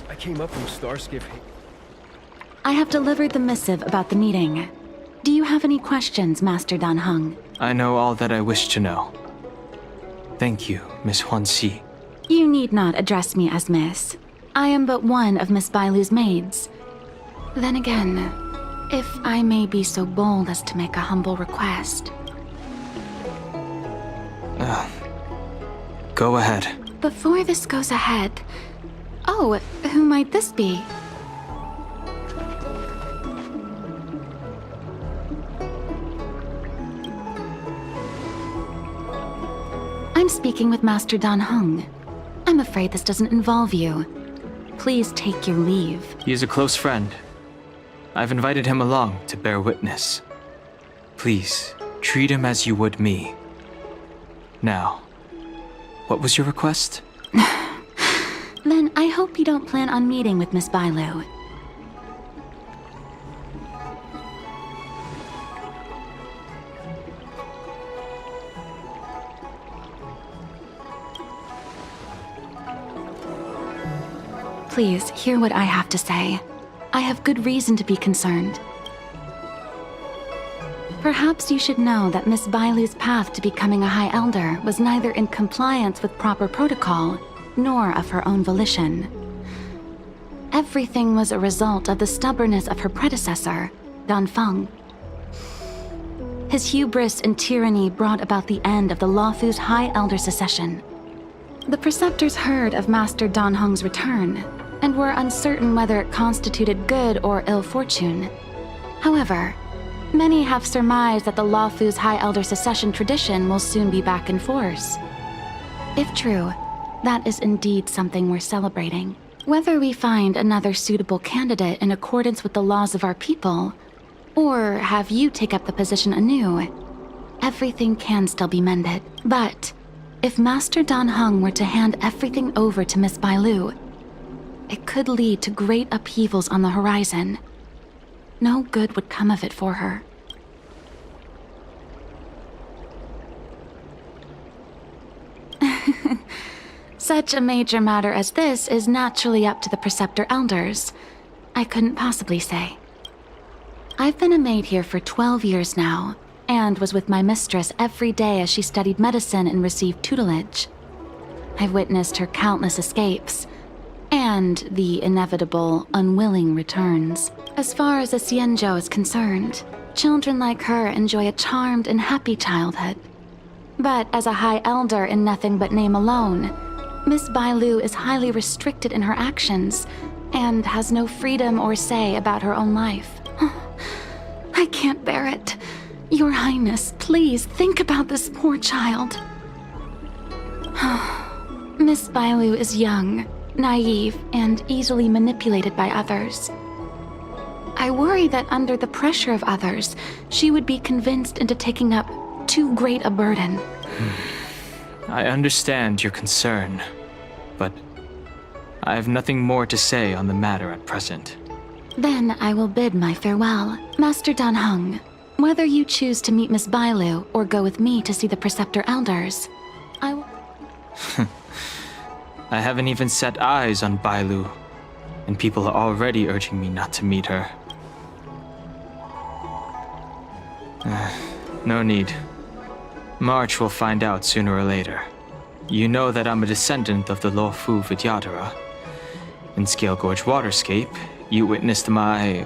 I came up from Starskiff. I have delivered the missive about the meeting. Do you have any questions, Master Dan Heng? I know all that I wish to know. Thank you, Miss Huanxi. You need not address me as Miss. I am but one of Miss Bailu's maids. Then again, if I may be so bold as to make a humble request. Go ahead. Before this goes ahead... Oh, who might this be? I'm speaking with Master Dan Heng. I'm afraid this doesn't involve you. Please take your leave. He is a close friend. I've invited him along to bear witness. Please, treat him as you would me. Now, what was your request? Then I hope you don't plan on meeting with Miss Bailu. Please, hear what I have to say. I have good reason to be concerned. Perhaps you should know that Miss Bailu's path to becoming a High Elder was neither in compliance with proper protocol, nor of her own volition. Everything was a result of the stubbornness of her predecessor, Dan Feng. His hubris and tyranny brought about the end of the Luofu's High Elder succession. The preceptors heard of Master Dan Heng's return, and were uncertain whether it constituted good or ill fortune. However, many have surmised that the Luofu's High Elder succession tradition will soon be back in force. If true, that is indeed something we're celebrating. Whether we find another suitable candidate in accordance with the laws of our people, or have you take up the position anew, everything can still be mended. But if Master Dan Heng were to hand everything over to Miss Bailu, it could lead to great upheavals on the horizon. No good would come of it for her. Such a major matter as this is naturally up to the Preceptor Elders. I couldn't possibly say. I've been a maid here for 12 years now, and was with my mistress every day as she studied medicine and received tutelage. I've witnessed her countless escapes, and the inevitable, unwilling returns. As far as the Xianzhou is concerned, children like her enjoy a charmed and happy childhood. But as a High Elder in nothing but name alone, Miss Bailu is highly restricted in her actions, and has no freedom or say about her own life. I can't bear it. Your Highness, please think about this poor child. Miss Bailu is young, naive, and easily manipulated by others. I worry that under the pressure of others, she would be convinced into taking up too great a burden. I understand your concern, but I have nothing more to say on the matter at present. Then I will bid my farewell. Master Dan Heng, whether you choose to meet Miss Bailu or go with me to see the Preceptor Elders, I will... I haven't even set eyes on Bailu, and people are already urging me not to meet her. No need. March will find out sooner or later. You know that I'm a descendant of the Luofu Vidyadhara. In Scale Gorge Waterscape, you witnessed my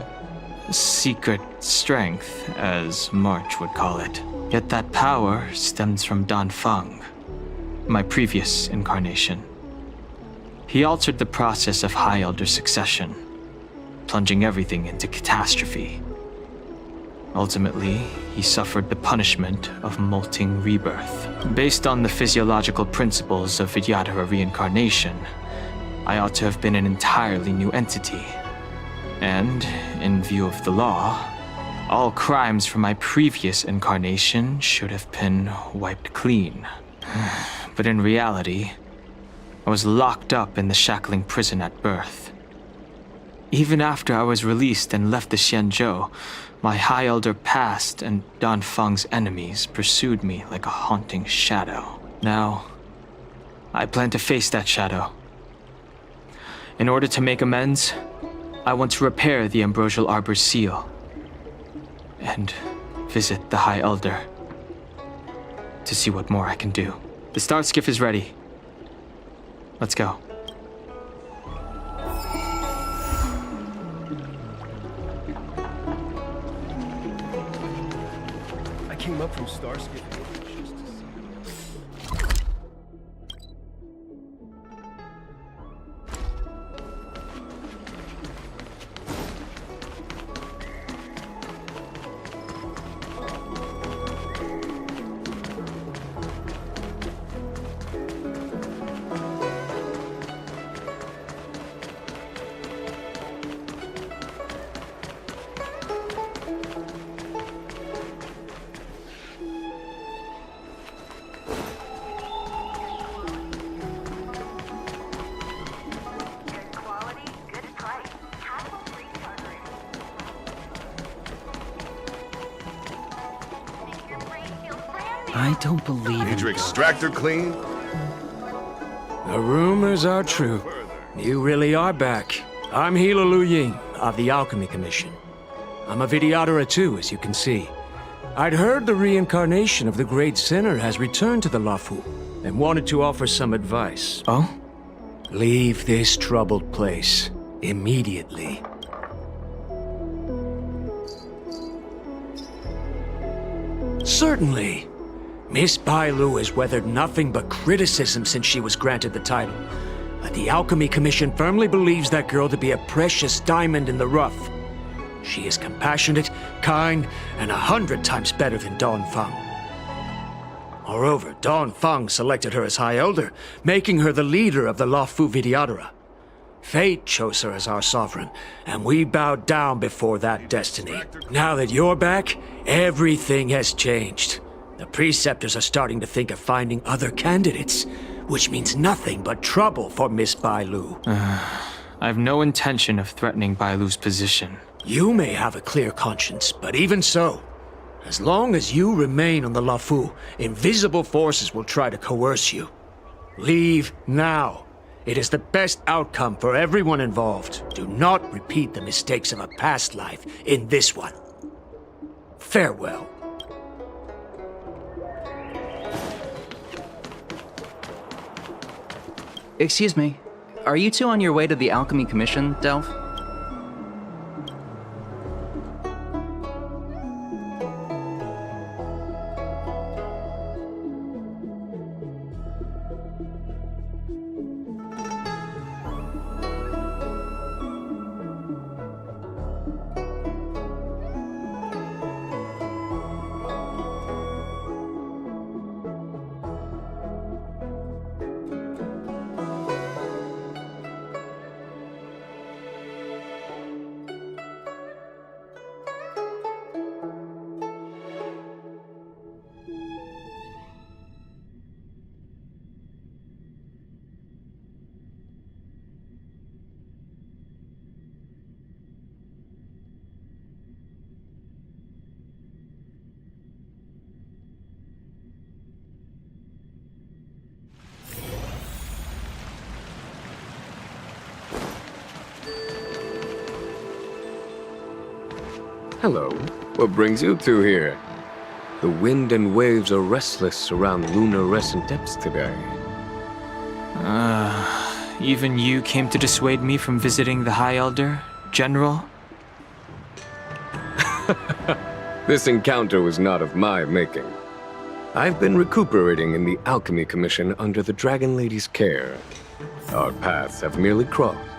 secret strength, as March would call it. Yet that power stems from Dan Feng, my previous incarnation. He altered the process of High Elder succession, plunging everything into catastrophe. Ultimately, he suffered the punishment of molting rebirth. Based on the physiological principles of Vidyadhara reincarnation, I ought to have been an entirely new entity. And, in view of the law, all crimes from my previous incarnation should have been wiped clean. But in reality, I was locked up in the shackling prison at birth. Even after I was released and left the Xianzhou, my High Elder past and Dan Feng's enemies pursued me like a haunting shadow. Now, I plan to face that shadow. In order to make amends, I want to repair the Ambrosial Arbor's seal and visit the High Elder to see what more I can do. The star skiff is ready. Let's go. I came up from Starskip just to see. I don't believe Need your extractor clean? The rumors are true. You really are back. I'm Hila Lu Ying of the Alchemy Commission. I'm a Vidyadhara too, as you can see. I'd heard the reincarnation of the Great Sinner has returned to the Luofu and wanted to offer some advice. Oh? Leave this troubled place immediately. Certainly. Miss Bailu has weathered nothing but criticism since she was granted the title. But the Alchemy Commission firmly believes that girl to be a precious diamond in the rough. She is compassionate, kind, and 100 times better than Dan Feng. Moreover, Dan Feng selected her as High Elder, making her the leader of the Luofu Vidyadhara. Fate chose her as our sovereign, and we bowed down before that destiny. Now that you're back, everything has changed. The preceptors are starting to think of finding other candidates, which means nothing but trouble for Miss Bailu. I have no intention of threatening Bailu's position. You may have a clear conscience, but even so, as long as you remain on the Luofu, invisible forces will try to coerce you. Leave now. It is the best outcome for everyone involved. Do not repeat the mistakes of a past life in this one. Farewell. Excuse me. Are you two on your way to the Alchemy Commission, Delph? Hello. What brings you two here? The wind and waves are restless around lunar-rescent depths today. Even you came to dissuade me from visiting the High Elder, General? This encounter was not of my making. I've been recuperating in the Alchemy Commission under the Dragon Lady's care. Our paths have merely crossed.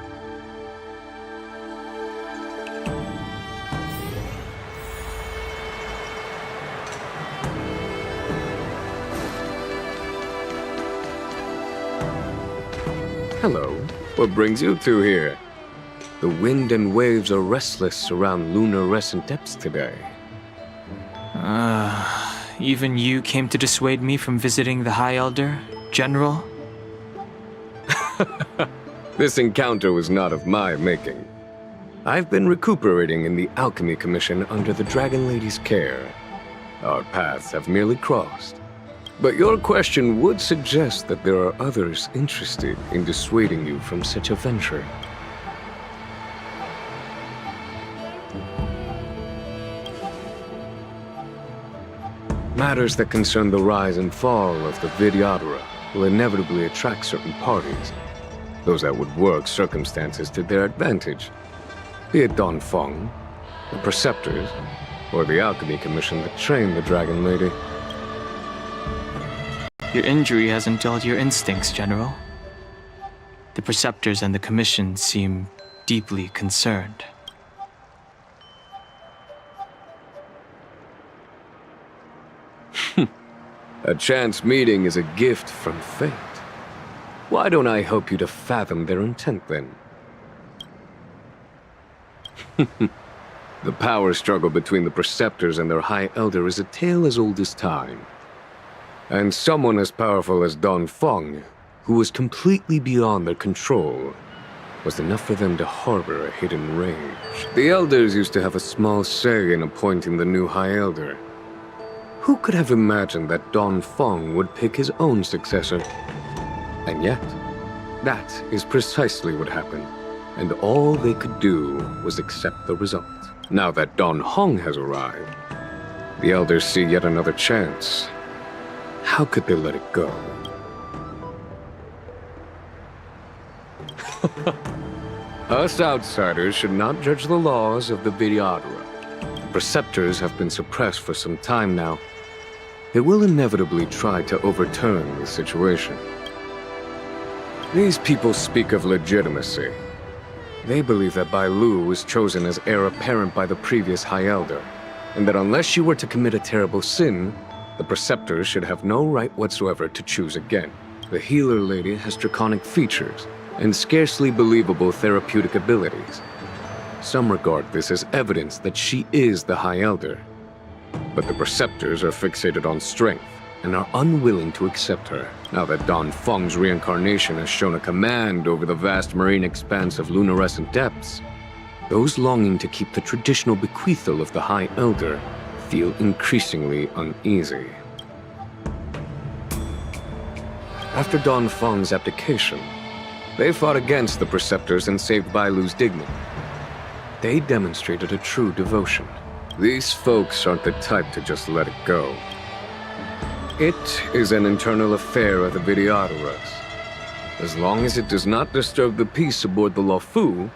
Hello. What brings you two here? The wind and waves are restless around lunar-rescent depths today. Even you came to dissuade me from visiting the High Elder, General? This encounter was not of my making. I've been recuperating in the Alchemy Commission under the Dragon Lady's care. Our paths have merely crossed. But your question would suggest that there are others interested in dissuading you from such a venture. Matters that concern the rise and fall of the Vidyadhara will inevitably attract certain parties, those that would work circumstances to their advantage, be it Don Feng, the Preceptors, or the Alchemy Commission that trained the Dragon Lady. Your injury hasn't dulled your instincts, General. The Preceptors and the Commission seem deeply concerned. A chance meeting is a gift from fate. Why don't I help you to fathom their intent, then? The power struggle between the Preceptors and their High Elder is a tale as old as time. And someone as powerful as Don Feng, who was completely beyond their control, was enough for them to harbor a hidden rage. The Elders used to have a small say in appointing the new High Elder. Who could have imagined that Don Feng would pick his own successor? And yet, that is precisely what happened, and all they could do was accept the result. Now that Don Hong has arrived, the Elders see yet another chance. How could they let it go? Us outsiders should not judge the laws of the Vidyadhara. The Preceptors have been suppressed for some time now. They will inevitably try to overturn the situation. These people speak of legitimacy. They believe that Bai Lu was chosen as heir apparent by the previous High Elder, and that unless you were to commit a terrible sin, the Preceptors should have no right whatsoever to choose again. The Healer Lady has draconic features and scarcely believable therapeutic abilities. Some regard this as evidence that she is the High Elder. But the Preceptors are fixated on strength and are unwilling to accept her. Now that Don Feng's reincarnation has shown a command over the vast marine expanse of lunar-rescent depths, those longing to keep the traditional bequeathal of the High Elder feel increasingly uneasy. After Don Feng's abdication, they fought against the Preceptors and saved Bai Lu's dignity. They demonstrated a true devotion. These folks aren't the type to just let it go. It is an internal affair of the Vidyadharas. As long as it does not disturb the peace aboard the Luofu,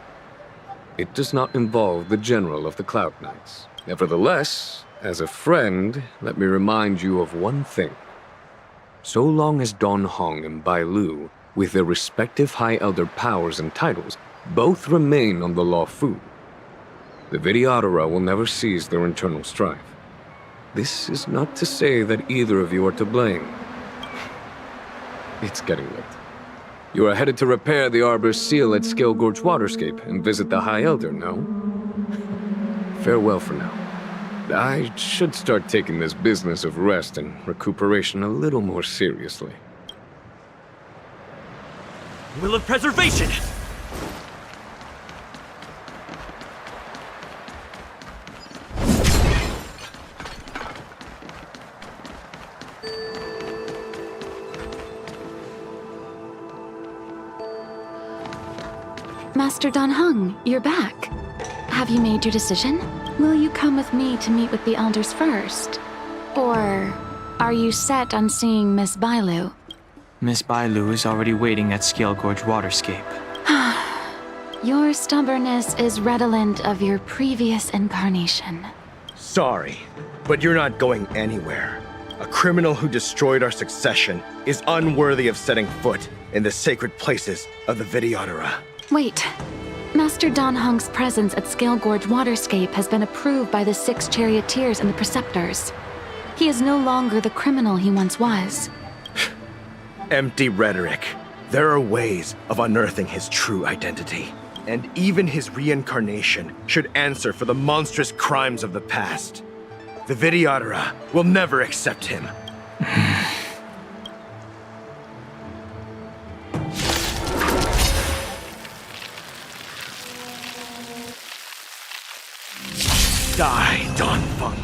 it does not involve the General of the Cloud Knights. Nevertheless, as a friend, let me remind you of one thing. So long as Don Hong and Bai Lu, with their respective High Elder powers and titles, both remain on the Luofu, the Vidyadhara will never cease their internal strife. This is not to say that either of you are to blame. It's getting late. You are headed to repair the Arbor's seal at Scale Gorge Waterscape and visit the High Elder, no? Farewell for now. I should start taking this business of rest and recuperation a little more seriously. Will of preservation! Master Don Hung, you're back. Have you made your decision? Will you come with me to meet with the elders first? Or are you set on seeing Miss Bailu? Miss Bailu is already waiting at Scale Gorge Waterscape. Your stubbornness is redolent of your previous incarnation. Sorry, but you're not going anywhere. A criminal who destroyed our succession is unworthy of setting foot in the sacred places of the Vidyadhara. Wait. Master Dan Heng's presence at Scale Gorge Waterscape has been approved by the 6 charioteers and the preceptors. He is no longer the criminal he once was. Empty rhetoric. There are ways of unearthing his true identity. And even his reincarnation should answer for the monstrous crimes of the past. The Vidyadhara will never accept him. Die, Dan Feng.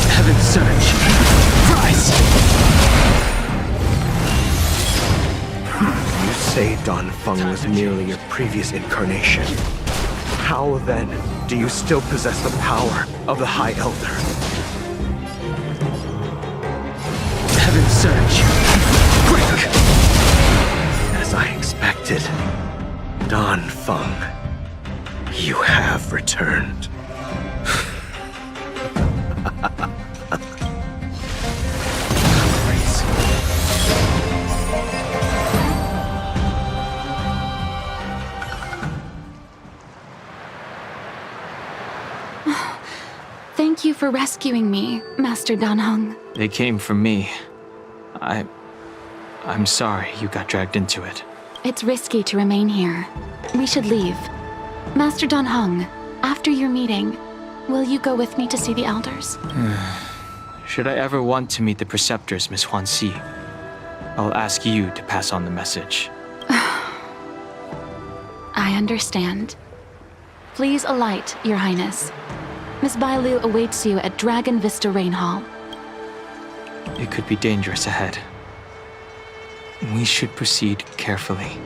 Heaven Surge! Rise! You say Dan Feng was merely your previous incarnation. How then do you still possess the power of the High Elder? Heaven Surge! Quick! As I expected, Dan Feng, you have returned. Thank you for rescuing me, Master Dan Heng. They came for me. I'm sorry you got dragged into it. It's risky to remain here. We should leave. Master Dan Heng, after your meeting, will you go with me to see the elders? Should I ever want to meet the preceptors, Miss Huanxi, I'll ask you to pass on the message. I understand. Please alight, Your Highness. Miss Bailu awaits you at Dragon Vista Rain Hall. It could be dangerous ahead. We should proceed carefully.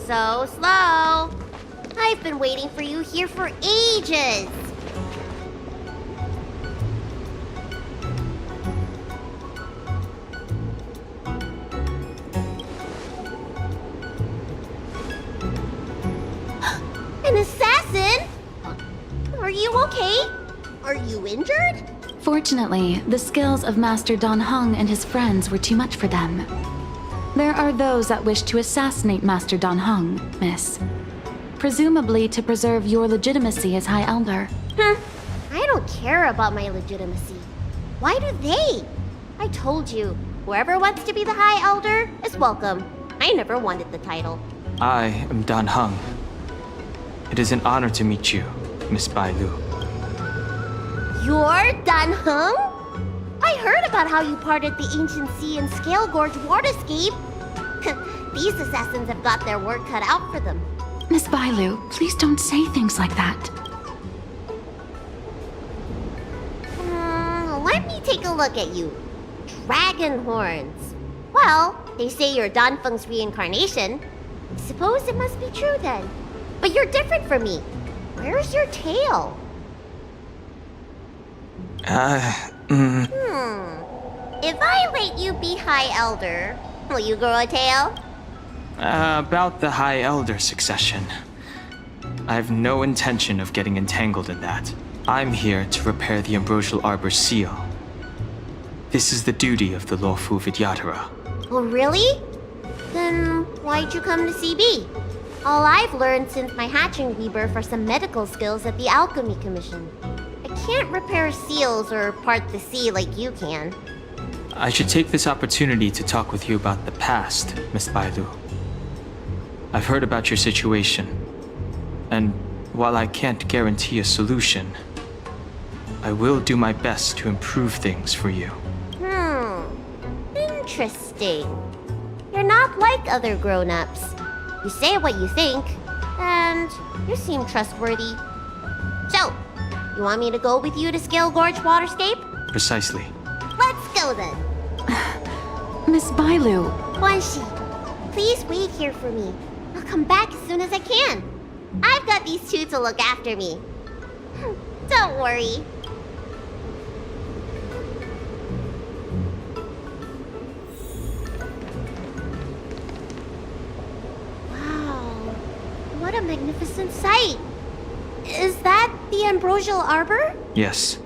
So slow. I've been waiting for you here for ages. An assassin? Are you okay? Are you injured? Fortunately, the skills of Master Dan Heng and his friends were too much for them. There are those that wish to assassinate Master Dan Heng, miss. Presumably to preserve your legitimacy as High Elder. I don't care about my legitimacy. Why do they? I told you, whoever wants to be the High Elder is welcome. I never wanted the title. I am Dan Heng. It is an honor to meet you, Miss Bailu. You're Dan Heng? I heard about how you parted the ancient sea in Scale Gorge Waterscape. These assassins have got their work cut out for them. Miss Bailu, please don't say things like that. Let me take a look at you. Dragon horns. Well, they say you're Dan Feng's reincarnation. Suppose it must be true then. But you're different from me. Where's your tail? If I let you be High Elder, will you grow a tail? About the High Elder succession. I have no intention of getting entangled in that. I'm here to repair the Ambrosial Arbor's seal. This is the duty of the Lawfu Vidyadhara. Oh, really? Then why'd you come to CB? All I've learned since my hatching rebirth are some medical skills at the Alchemy Commission. I can't repair seals or part the sea like you can. I should take this opportunity to talk with you about the past, Miss Bailu. I've heard about your situation, and while I can't guarantee a solution, I will do my best to improve things for you. Interesting. You're not like other grown-ups. You say what you think, and you seem trustworthy. So, you want me to go with you to Scale Gorge Waterscape? Precisely. Let's go then. Miss Bailu. Guanxi, please wait here for me. I'll come back as soon as I can. I've got these two to look after me. Don't worry. Wow, what a magnificent sight. Is that the Ambrosial Arbor? Yes.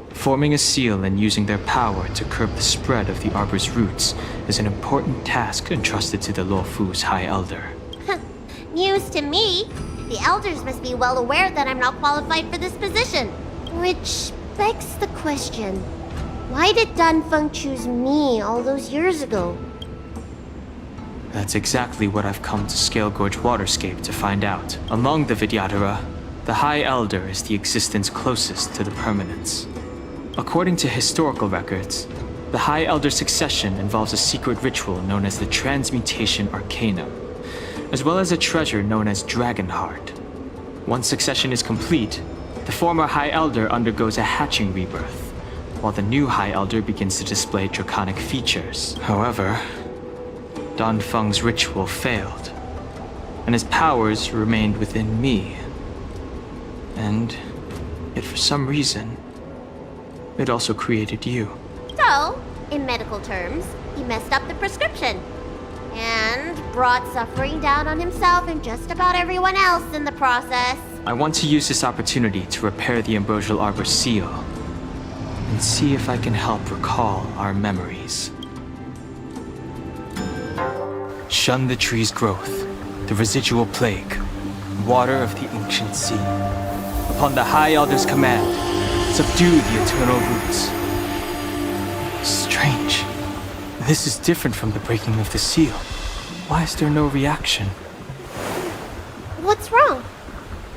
Forming a seal and using their power to curb the spread of the Arbor's roots is an important task entrusted to the Lawfu's High Elder. News to me. The elders must be well aware that I'm not qualified for this position. Which begs the question, why did Danfeng choose me all those years ago? That's exactly what I've come to Scale Gorge Waterscape to find out. Among the Vidyadhara, the High Elder is the existence closest to the permanence. According to historical records, the High Elder succession involves a secret ritual known as the Transmutation Arcanum, as well as a treasure known as Dragonheart. Once succession is complete, the former High Elder undergoes a hatching rebirth, while the new High Elder begins to display draconic features. However, Danfeng's ritual failed, and his powers remained within me. And yet for some reason, it also created you. So, in medical terms, he messed up the prescription. And brought suffering down on himself and just about everyone else in the process. I want to use this opportunity to repair the Ambrosial Arbor seal, and see if I can help recall our memories. Shun the tree's growth, the residual plague, water of the ancient sea. Upon the High Elder's command, subdue the eternal roots. Strange. This is different from the breaking of the seal. Why is there no reaction? What's wrong?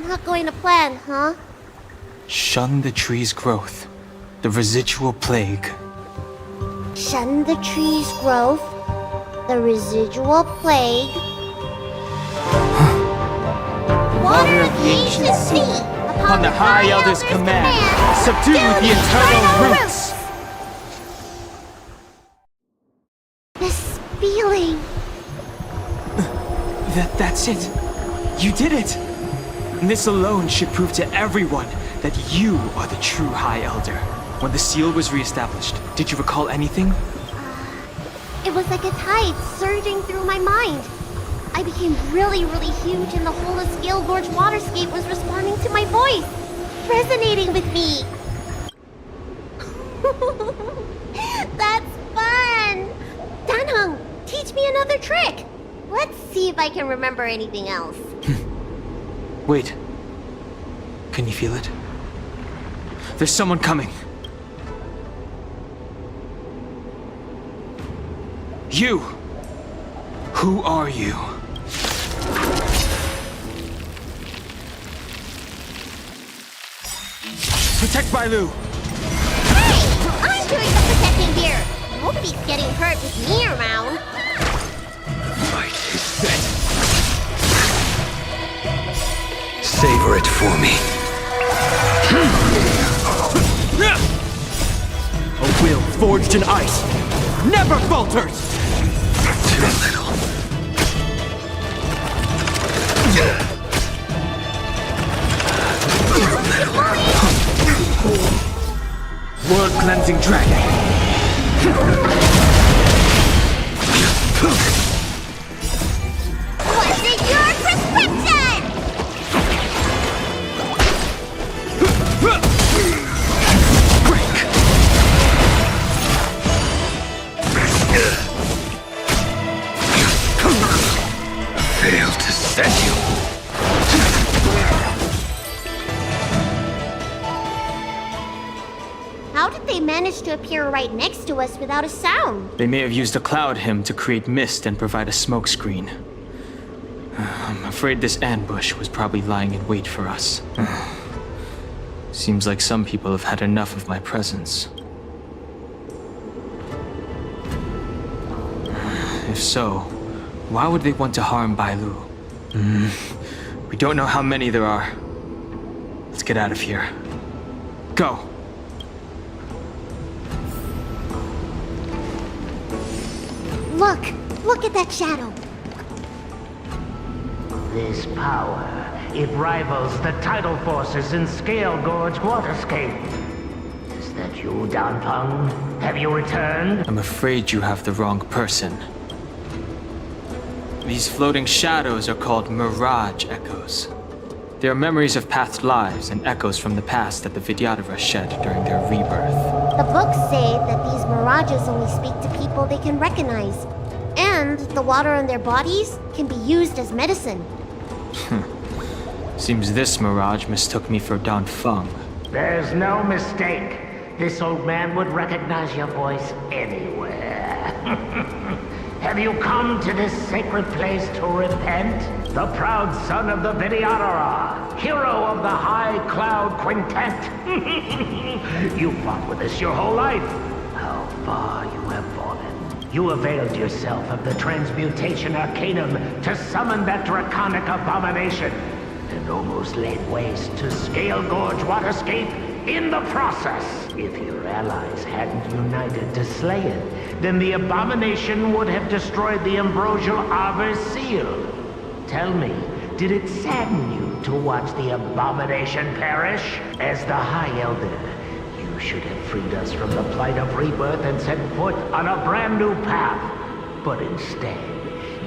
Not going to plan, huh? Shun the tree's growth, the residual plague. Shun the tree's growth, the residual plague. Water of the ancient sea. Upon the High Elder's command, subdue the eternal roots! This feeling. That's it. You did it. And this alone should prove to everyone that you are the true High Elder. When the seal was reestablished, did you recall anything? It was like a tide surging through my mind. I became really, really huge, and the whole of Scale Gorge Waterscape was responding to my voice, resonating with me. That's fun! Danheng, teach me another trick. Let's see if I can remember anything else. Wait. Can you feel it? There's someone coming. You! Who are you? Protect Bailu! Hey! I'm doing the protecting here! Nobody's getting hurt with me around. Fight is set. Savor it for me. A will forged in ice never falters! Too little. World-cleansing dragon! Was it your prescription? did they manage to appear right next to us without a sound? They may have used a cloud hymn to create mist and provide a smokescreen. I'm afraid this ambush was probably lying in wait for us. Seems like some people have had enough of my presence. If so, why would they want to harm Bailu? We don't know how many there are. Let's get out of here. Go! Look at that shadow. This power, it rivals the tidal forces in Scale Gorge Waterscape. Is that you, Danfeng? Have you returned? I'm afraid you have the wrong person. These floating shadows are called mirage echoes. They are memories of past lives and echoes from the past that the Vidyadhara shed during their rebirth. The books say that these mirages only speak to people they can recognize. And the water in their bodies can be used as medicine. Seems this mirage mistook me for Danfeng. There's no mistake. This old man would recognize your voice anywhere. Have you come to this sacred place to repent? The proud son of the Vidyadhara, hero of the High Cloud Quintet. You fought with us your whole life. How far you have fallen. You availed yourself of the transmutation arcanum to summon that draconic abomination, and almost laid waste to Scale Gorge Waterscape in the process. If your allies hadn't united to slay it, then the abomination would have destroyed the ambrosial Arbor seal. Tell me, did it sadden you to watch the abomination perish? As the High Elder, you should have freed us from the plight of rebirth and set foot on a brand new path. But instead,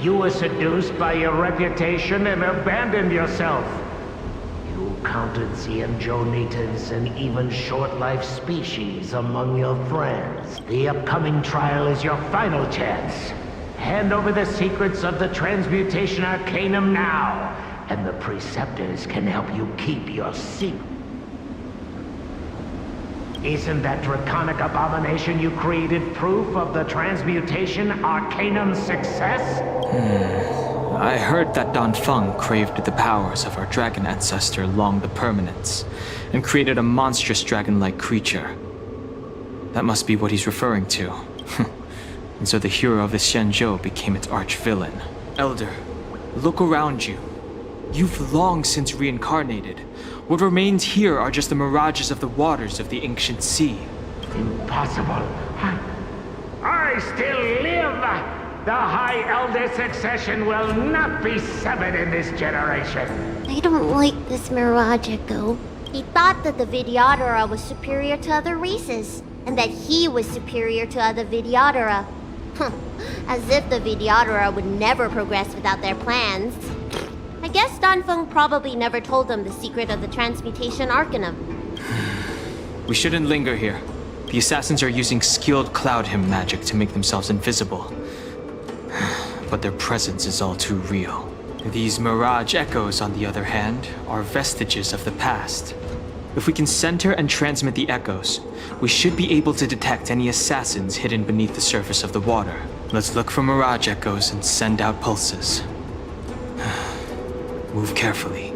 you were seduced by your reputation and abandoned yourself. You counted Xianzhou natives and even short-life species among your friends. The upcoming trial is your final chance. Hand over the secrets of the transmutation arcanum now, and the preceptors can help you keep your secret. Isn't that draconic abomination you created proof of the transmutation arcanum's success? I heard that Danfeng craved the powers of our dragon ancestor Long the Permanence, and created a monstrous dragon-like creature. That must be what he's referring to. And so the hero of the Xianzhou became its arch-villain. Elder, look around you. You've long since reincarnated. What remains here are just the mirages of the waters of the ancient sea. Impossible. I still live! The High Elder succession will not be severed in this generation. I don't like this mirage echo. He thought that the Vidyadhara was superior to other races, and that he was superior to other Vidyadhara. As if the Vidyadhara would never progress without their plans. I guess Danfeng probably never told them the secret of the transmutation arcanum. We shouldn't linger here. The assassins are using skilled cloud hymn magic to make themselves invisible. But their presence is all too real. These mirage echoes, on the other hand, are vestiges of the past. If we can center and transmit the echoes, we should be able to detect any assassins hidden beneath the surface of the water. Let's look for mirage echoes and send out pulses. Move carefully.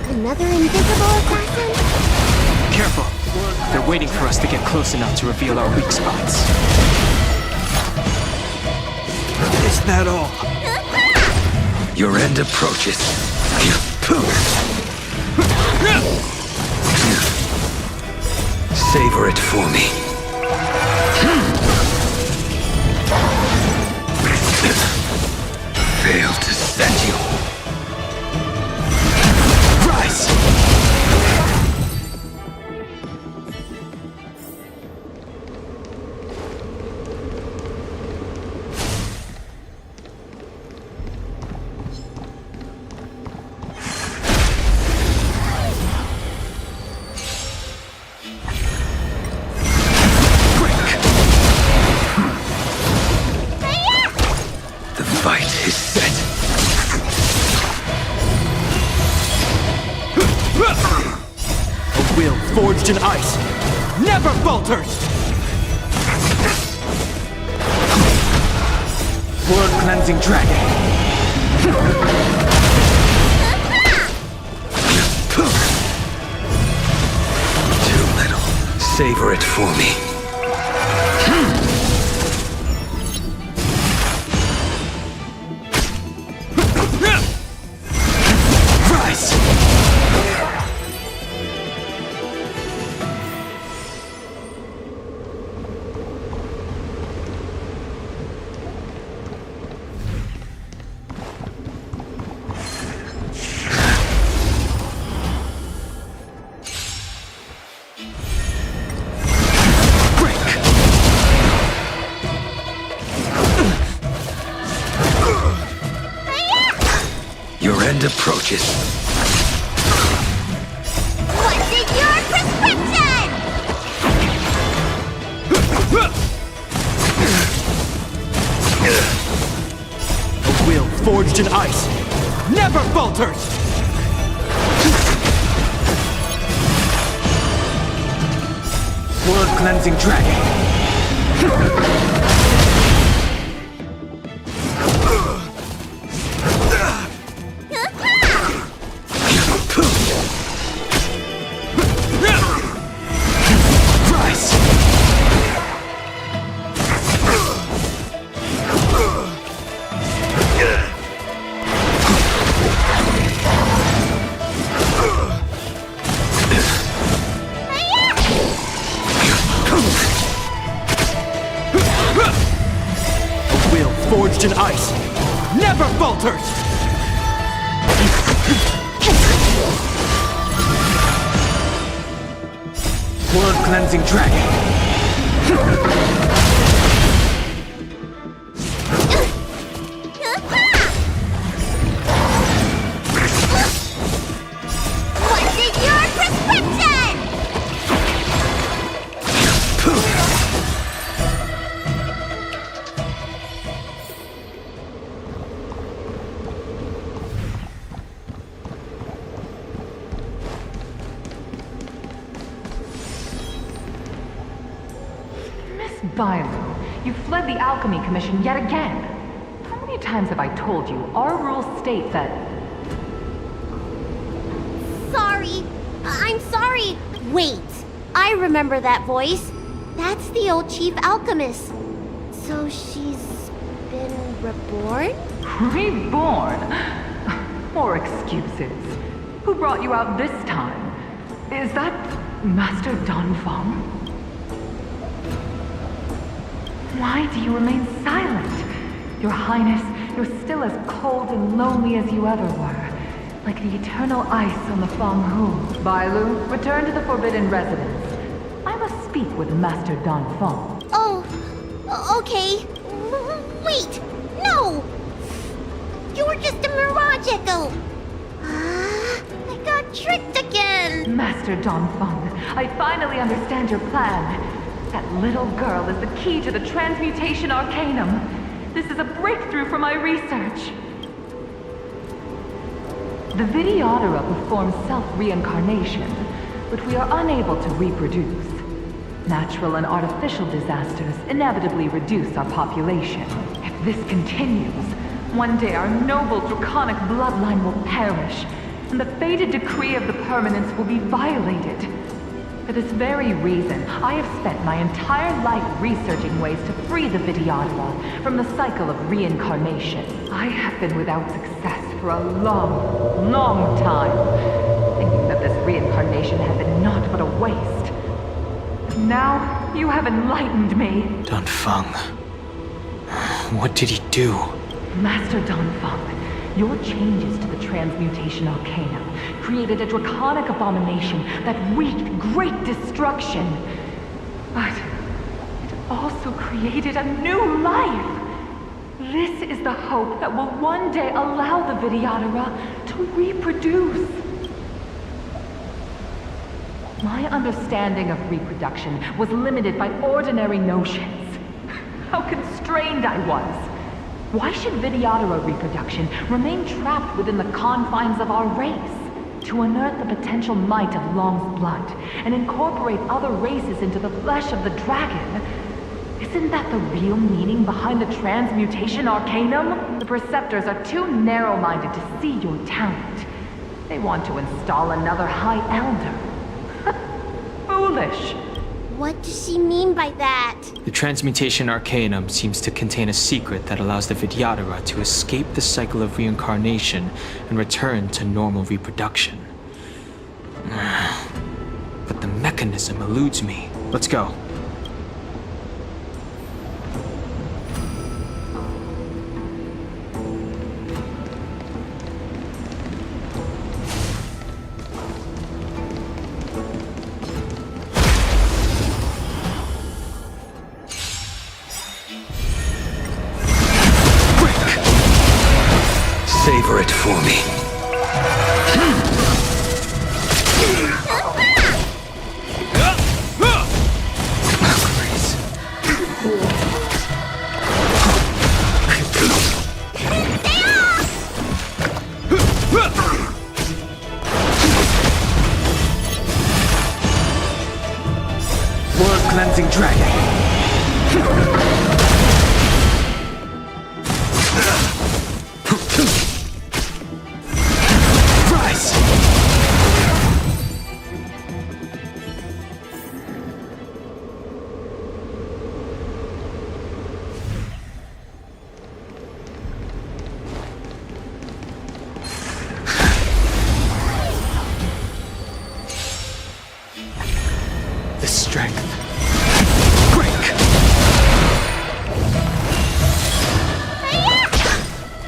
Another invisible assassin? Careful! They're waiting for us to get close enough to reveal our weak spots. This Is that all? Your end approaches. Savor it for me. Fail to send you. Rise! The fight is set. A will forged in ice never falters! Blood-cleansing dragon. Too little. Savor it for me. Rise! Your end approaches. What's in your prescription? A will forged in ice never falters! Blood-cleansing dragon. Rise! A will forged in ice never falters! Blood-cleansing dragon. What's in your prescription? Miss Bailu, you fled the Alchemy Commission yet again. How many times have I told you our rules state that... Sorry. I'm sorry. Wait. I remember that voice. That's the old chief alchemist. So she's been reborn? Reborn? More excuses. Who brought you out this time? Is that Master Danfeng? Why do you remain silent? Your Highness, you're still as cold and lonely as you ever were. Like the eternal ice on the Fanghu. Bailu, return to the Forbidden Residence. I must speak with Master Danfeng. Oh, okay. Wait, no! You're just a mirage echo. I got tricked again. Master Danfeng, I finally understand your plan. That little girl is the key to the transmutation arcanum. This is a breakthrough for my research. The Vidyadhara performs self-reincarnation, but we are unable to reproduce. Natural and artificial disasters inevitably reduce our population. If this continues, one day our noble draconic bloodline will perish, and the fated decree of the permanence will be violated. For this very reason, I have spent my entire life researching ways to free the Vidyadhara from the cycle of reincarnation. I have been without success for a long, long time, thinking that this reincarnation had been naught but a waste. But now, you have enlightened me. Danfeng. What did he do? Master Danfeng, your changes to the transmutation arcanum created a draconic abomination that wreaked great destruction. But it also created a new life. This is the hope that will one day allow the Vidyadhara to reproduce. My understanding of reproduction was limited by ordinary notions. How constrained I was. Why should Vidyadhara reproduction remain trapped within the confines of our race? To unearth the potential might of Long's blood and incorporate other races into the flesh of the dragon? Isn't that the real meaning behind the transmutation arcanum? The Preceptors are too narrow-minded to see your talent. They want to install another High Elder. Foolish. What does she mean by that? The transmutation arcanum seems to contain a secret that allows the Vidyadhara to escape the cycle of reincarnation and return to normal reproduction. But the mechanism eludes me. Let's go. Savor it for me. Blood-cleansing dragon. Strength. Break!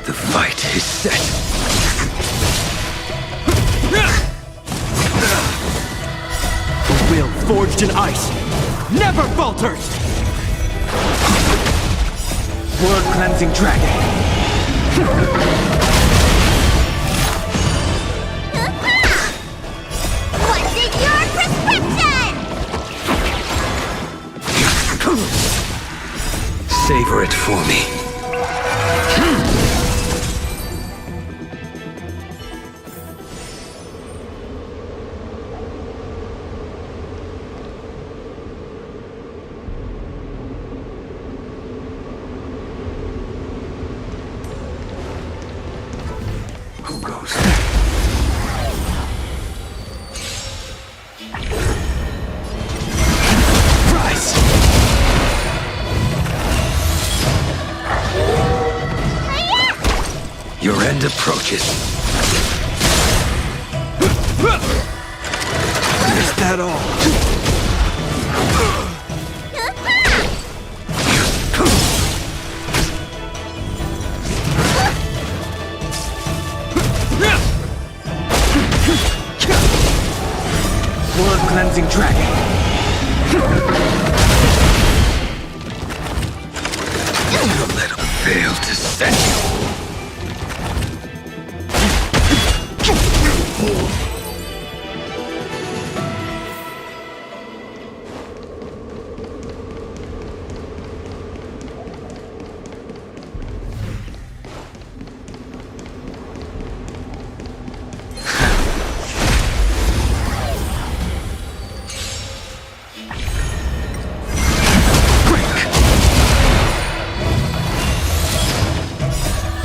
The fight is set. The will forged in ice never falters! Blood-cleansing dragon. What's in your prescription? Savor it for me. Who goes there? Your end approaches. Is that all? Blood-cleansing dragon. Don't let him fail to send you.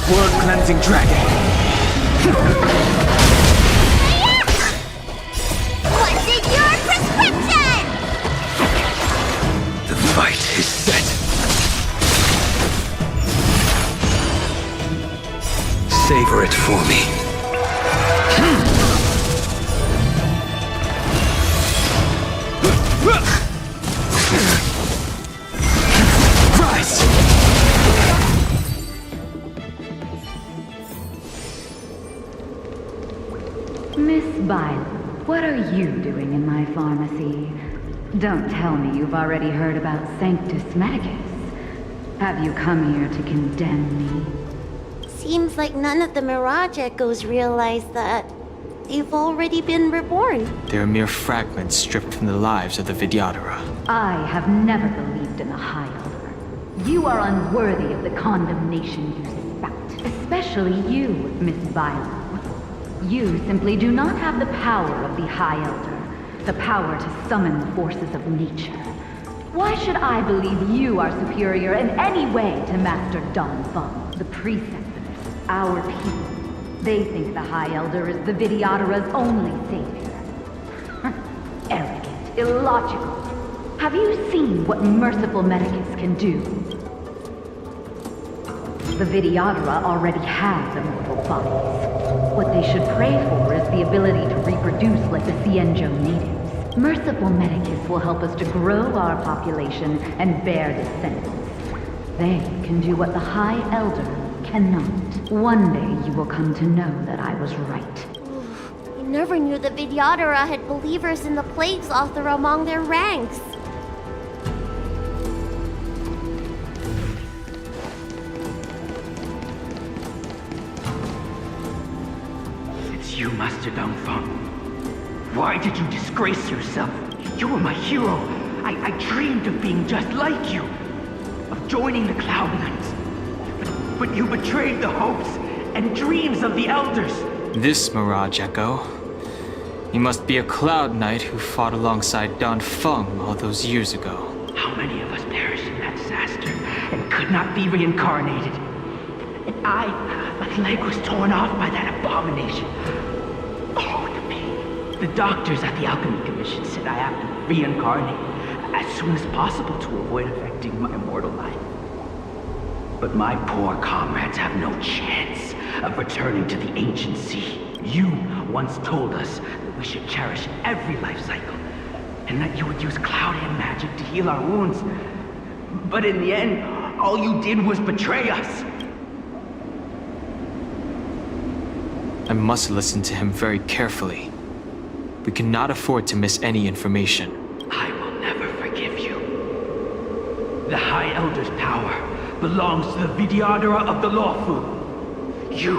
Blood-cleansing dragon. What's in your prescription? Savor it for me. Rise! Miss Bile, what are you doing in my pharmacy? Don't tell me you've already heard about Sanctus Medicus. Have you come here to condemn me? Seems like none of the Mirage Echoes realize that they've already been reborn. They are mere fragments stripped from the lives of the Vidyadhara. I have never believed in the High Elder. You are unworthy of the condemnation you spout. Especially you, Miss Bile. You simply do not have the power of the High Elder, the power to summon the forces of nature. Why should I believe you are superior in any way to Master Don Fung, the preceptors, our people? They think the High Elder is the Vidyadhara's only savior. Arrogant, illogical. Have you seen what merciful Medicus can do? The Vidyadhara already has immortal bodies. What they should pray for is the ability to reproduce like the Xianzhou natives. Merciful Medicus will help us to grow our population and bear descendants. They can do what the High Elder cannot. One day you will come to know that I was right. I never knew the Vidyadhara had believers in the Plagues Author among their ranks. It's you, Master Dongfeng. Why did you disgrace yourself? You were my hero. I dreamed of being just like you, of joining the Cloud Knights. But you betrayed the hopes and dreams of the Elders. This Mirage Echo. He must be a Cloud Knight who fought alongside Don Fung all those years ago. How many of us perished in that disaster and could not be reincarnated? And my leg was torn off by that abomination. Oh, the pain. The doctors at the Alchemy Commission said I have to reincarnate as soon as possible to avoid affecting my immortal life. But my poor comrades have no chance of returning to the ancient sea. You once told us that we should cherish every life cycle, and that you would use cloud and magic to heal our wounds. But in the end, all you did was betray us. I must listen to him very carefully. We cannot afford to miss any information. I will never forgive you. The High Elder's power belongs to the Vidyadhara of the Lawfu. You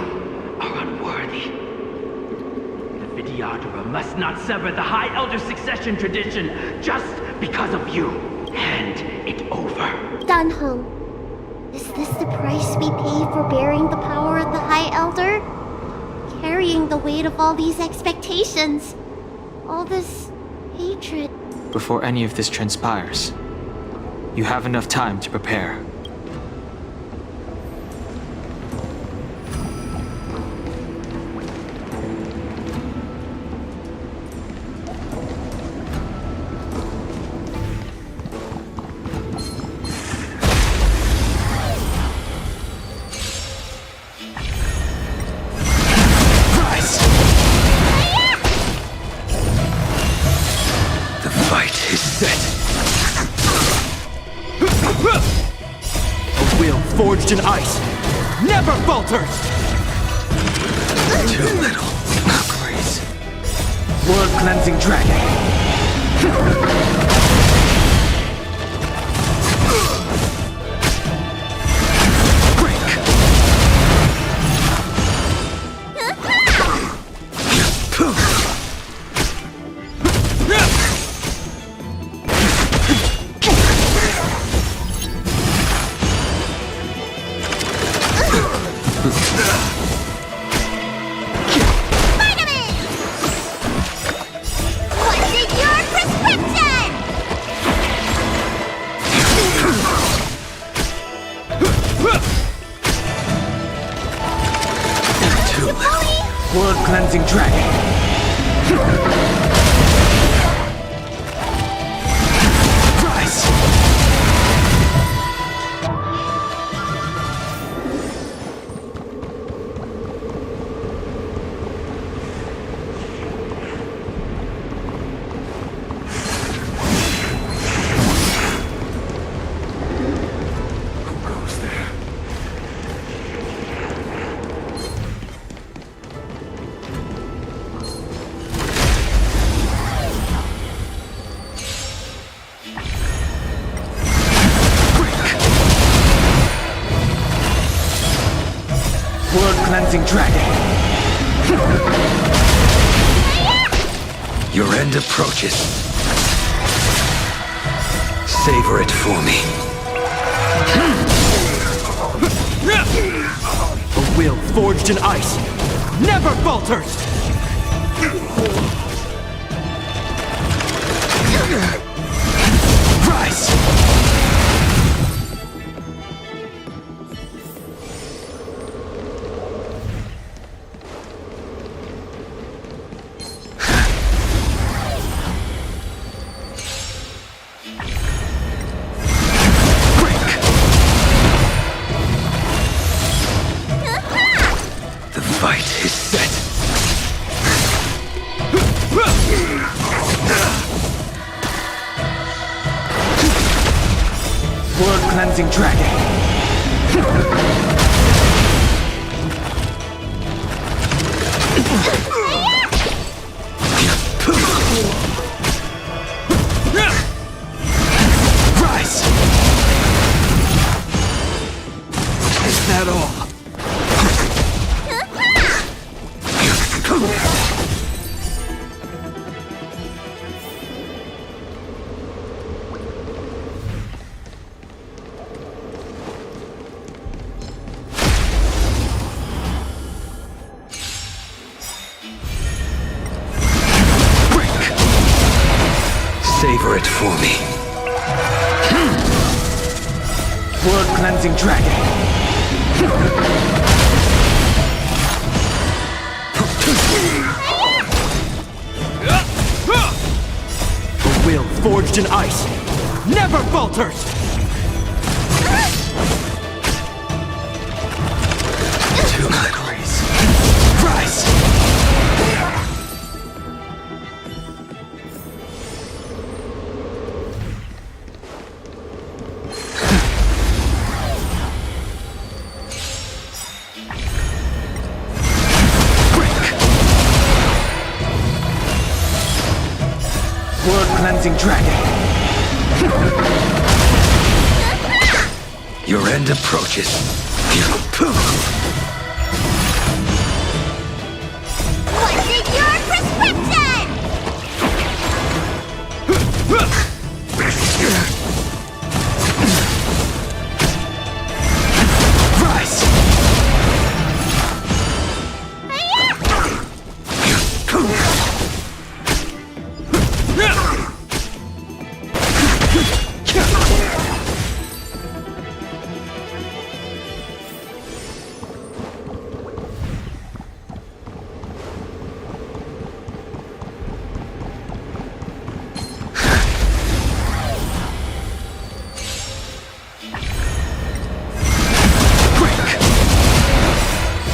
are unworthy. The Vidyadhara must not sever the High Elder's succession tradition just because of you. Hand it over. Dunhong, is this the price we pay for bearing the power of the High Elder? Carrying the weight of all these expectations. All this hatred. Before any of this transpires, you have enough time to prepare. Forged in ice, never falters! Too little, not grace. Blood-cleansing dragon. Blood-cleansing dragon. World-cleansing dragon! Your end approaches. Savor it for me. A will forged in ice never falters! Rise! The fight is set. World-cleansing dragon. Rise! Is that all? Savor it for me. World-cleansing dragon. A will forged in ice never falters! To my grace. Rise! World-cleansing dragon. Your end approaches. What's in your prescription? Rise!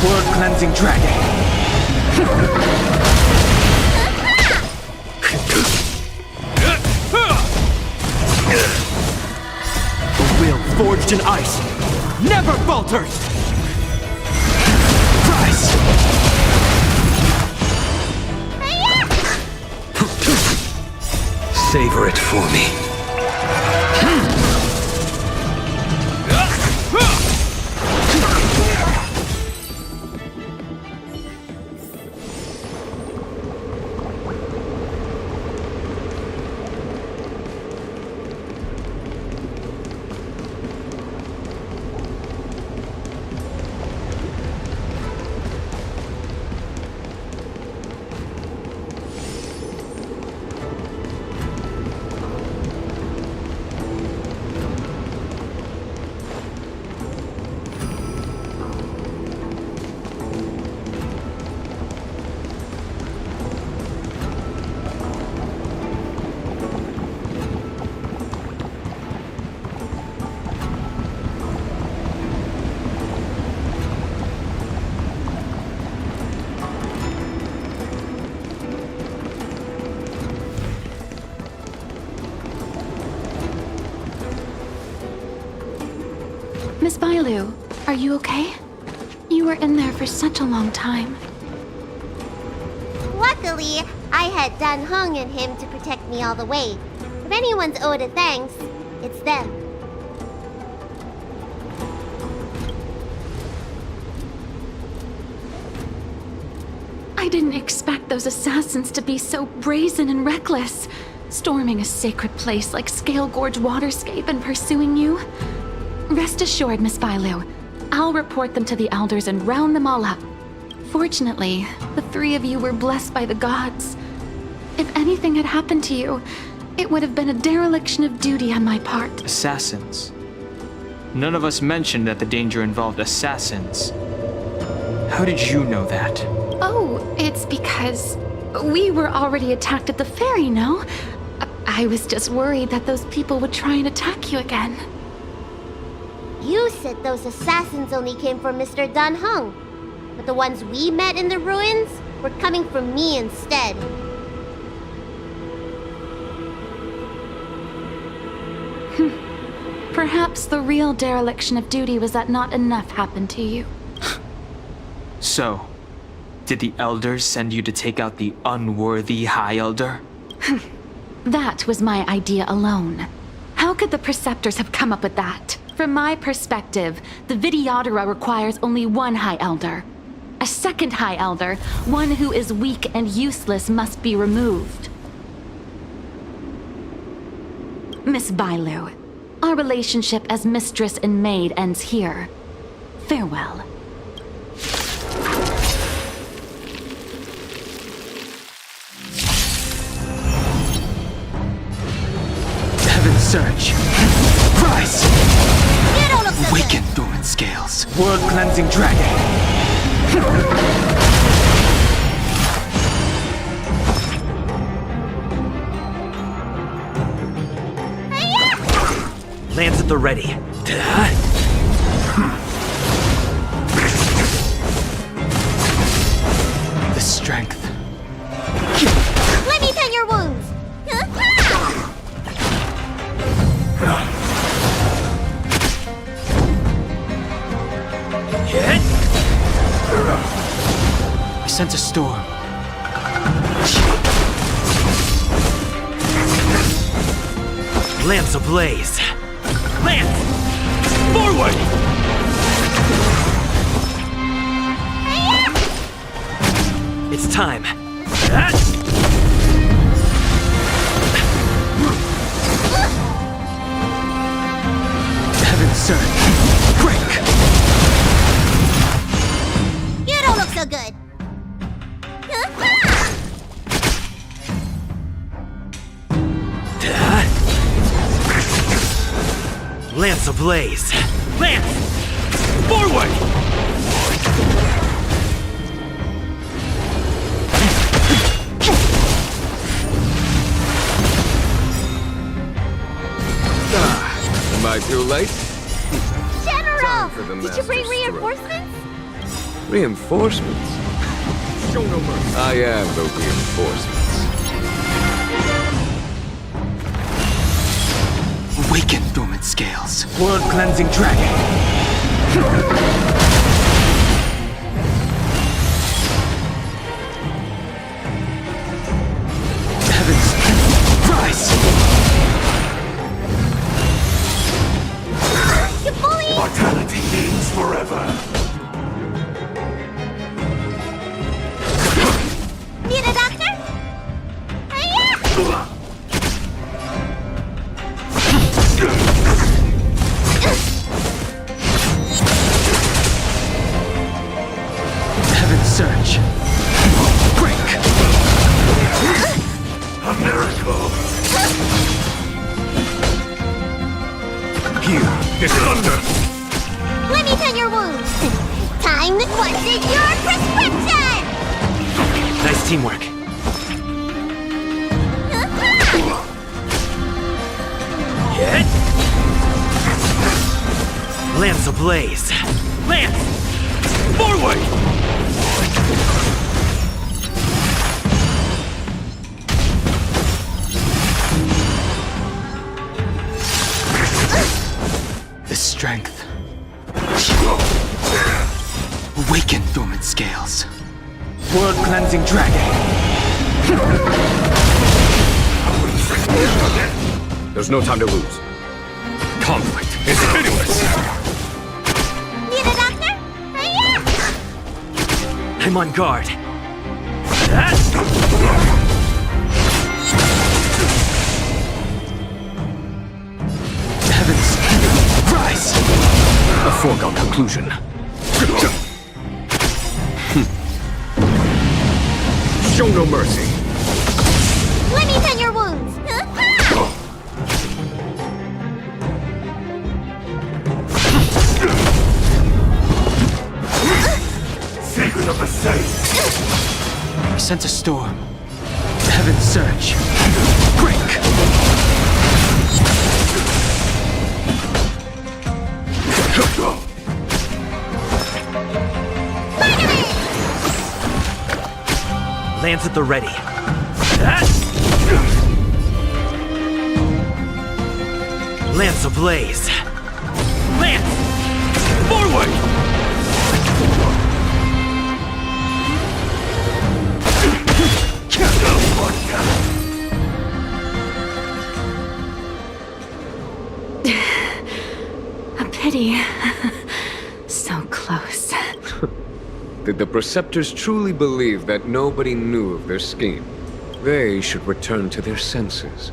World-cleansing dragon. A will forged in ice never falters! Rise! Savor it for me. Miss Bailu, are you okay? You were in there for such a long time. Luckily, I had Dan Heng and him to protect me all the way. If anyone's owed a thanks, it's them. I didn't expect those assassins to be so brazen and reckless, storming a sacred place like Scale Gorge Waterscape and pursuing you. Rest assured, Miss Bailu, I'll report them to the elders and round them all up. Fortunately, the three of you were blessed by the gods. If anything had happened to you, it would have been a dereliction of duty on my part. Assassins? None of us mentioned that the danger involved assassins. How did you know that? Oh, it's because we were already attacked at the ferry, no? I was just worried that those people would try and attack you again. You said those assassins only came from Mr. Dan Heng, but the ones we met in the ruins were coming from me instead. Perhaps the real dereliction of duty was that not enough happened to you. So, did the elders send you to take out the unworthy High Elder? That was my idea alone. How could the Preceptors have come up with that? From my perspective, the Vidyadhara requires only one High Elder. A second High Elder, one who is weak and useless, must be removed. Miss Bailu, our relationship as mistress and maid ends here. Farewell. Heaven's Surge! Rise! You don't look so Awaken, dormant scales! World-cleansing dragon! Lance at the ready. The strength. Let me tend your wounds! I sense a storm. Lance ablaze. Lance! Forward! It's time. Heaven's Surge! Break! You don't look so good! Lance ablaze. Lance! Forward! Am I too late? General! For the Did you bring master's reinforcements? Reinforcements? Show no mercy. I am the reinforcements. Awaken, dormant scales! World-cleansing dragon! Heavens! Rise! You bully! Mortality means forever. Need a doctor? Hiya! Heaven's Surge! Break! A miracle. Here is thunder! Let me tend your wounds! Time to question your prescription! Nice teamwork. Hit! Lance ablaze. Lance! Forward! The strength. Awaken, dormant scales. World-cleansing dragon. There's no time to lose. Conflict is pitiless. Need a doctor? Hiya! I'm on guard. Heavens, rise! A foregone conclusion. Show no mercy. Let me tend your wounds. Sacred of the Saints! I sense a storm. Heaven surge. Break! Lance at the ready. Lance ablaze. Lance! Forward! A pity. So close. Did the Preceptors truly believe that nobody knew of their scheme? They should return to their senses.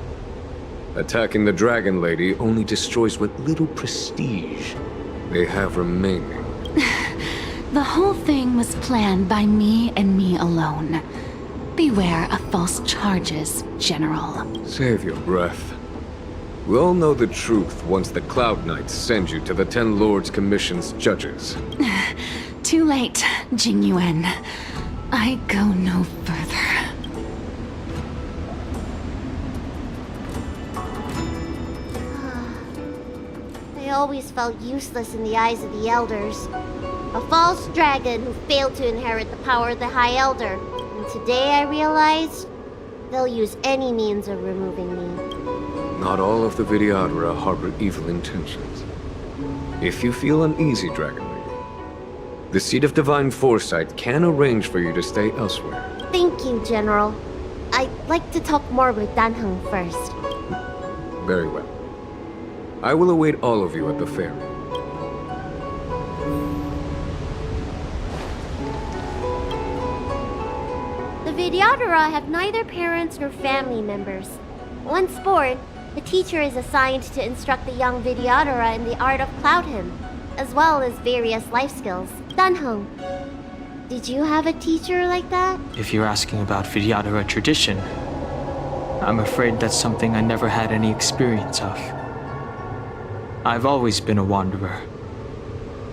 Attacking the Dragon Lady only destroys what little prestige they have remaining. The whole thing was planned by me and me alone. Beware of false charges, General. Save your breath. We'll know the truth once the Cloud Knights send you to the Ten Lords Commission's judges. Too late, Jing Yuan. I go no further. I always felt useless in the eyes of the elders. A false dragon who failed to inherit the power of the High Elder. And today I realized they'll use any means of removing me. Not all of the Vidyadhara harbor evil intentions. If you feel uneasy, Dragon Lady, the Seat of Divine Foresight can arrange for you to stay elsewhere. Thank you, General. I'd like to talk more with Danheng first. Very well. I will await all of you at the ferry. The Vidyadhara have neither parents nor family members. Once born, the teacher is assigned to instruct the young Vidyadhara in the art of Cloud Hymn, as well as various life skills. Danheng, did you have a teacher like that? If you're asking about Vidyadhara tradition, I'm afraid that's something I never had any experience of. I've always been a wanderer.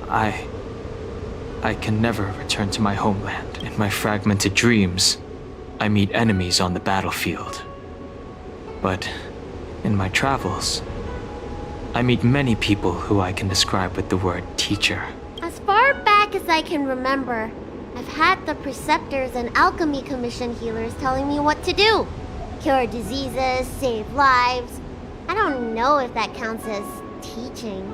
I can never return to my homeland. In my fragmented dreams, I meet enemies on the battlefield. But in my travels, I meet many people who I can describe with the word teacher. As far back as I can remember, I've had the Preceptors and Alchemy Commission healers telling me what to do. Cure diseases, save lives. I don't know if that counts as teaching.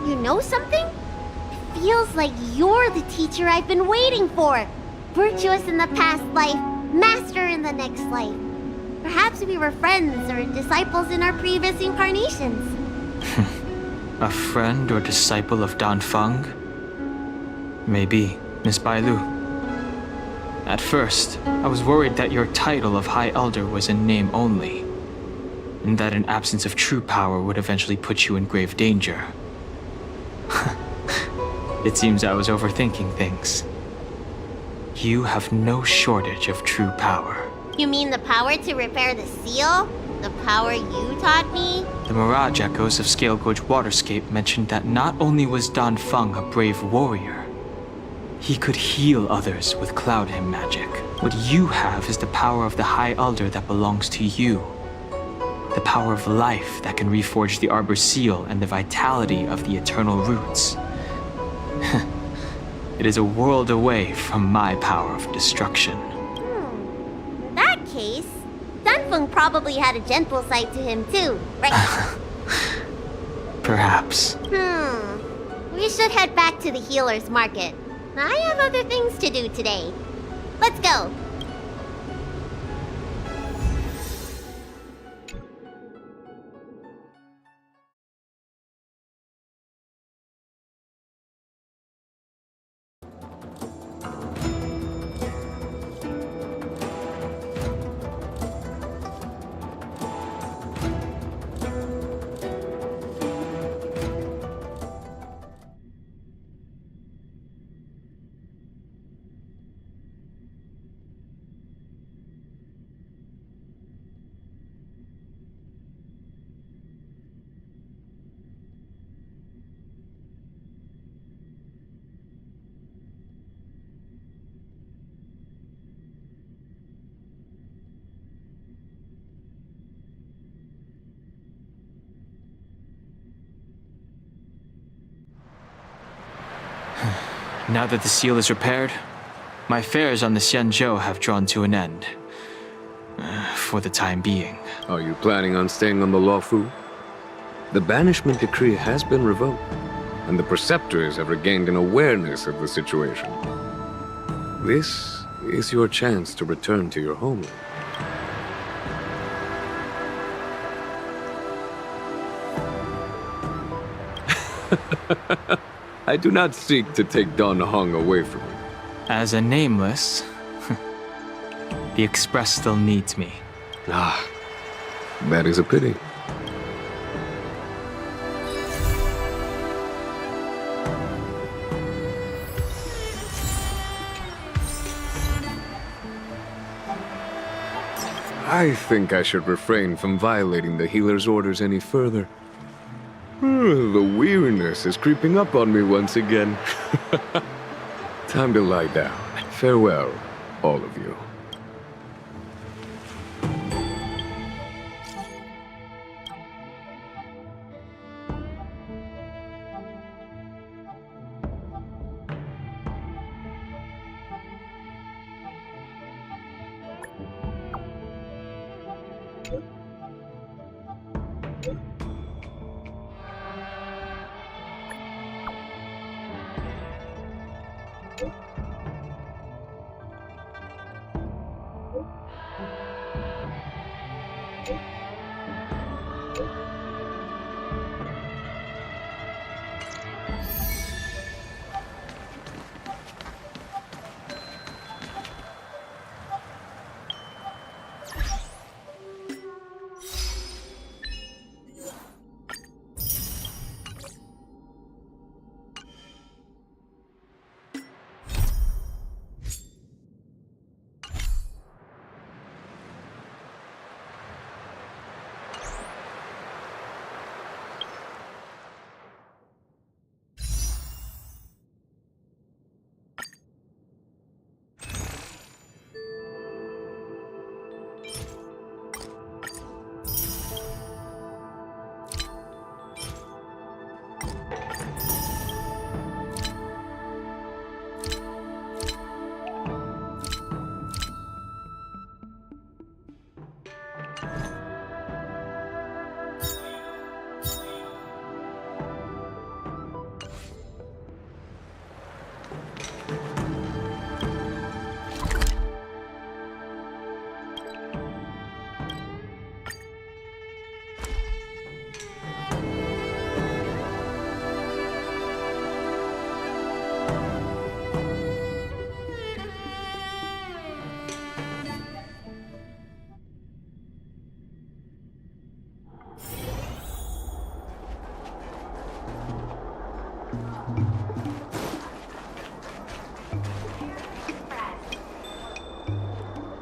You know something? It feels like you're the teacher I've been waiting for. Virtuous in the past life, master in the next life. Perhaps we were friends or disciples in our previous incarnations. A friend or disciple of Danfeng? Maybe, Miss Bailu. At first, I was worried that your title of High Elder was in name only, and that an absence of true power would eventually put you in grave danger. It seems I was overthinking things. You have no shortage of true power. You mean the power to repair the seal? The power you taught me? The Mirage Echoes of Scale Gorge Waterscape mentioned that not only was Danfeng a brave warrior, he could heal others with Cloud Hymn magic. What you have is the power of the High Elder that belongs to you. The power of life that can reforge the Arbor Seal and the vitality of the Eternal Roots. It is a world away from my power of destruction. In that case, Danfeng probably had a gentle side to him too, right? Perhaps. We should head back to the healer's market. I have other things to do today. Let's go. Now that the seal is repaired, my affairs on the Xianzhou have drawn to an end. For the time being. Are you planning on staying on the Luofu? The banishment decree has been revoked, and the preceptors have regained an awareness of the situation. This is your chance to return to your homeland. I do not seek to take Dan Heng away from you. As a nameless, the Express still needs me. Ah, that is a pity. I think I should refrain from violating the healer's orders any further. The weariness is creeping up on me once again. Time to lie down. Farewell, all of you.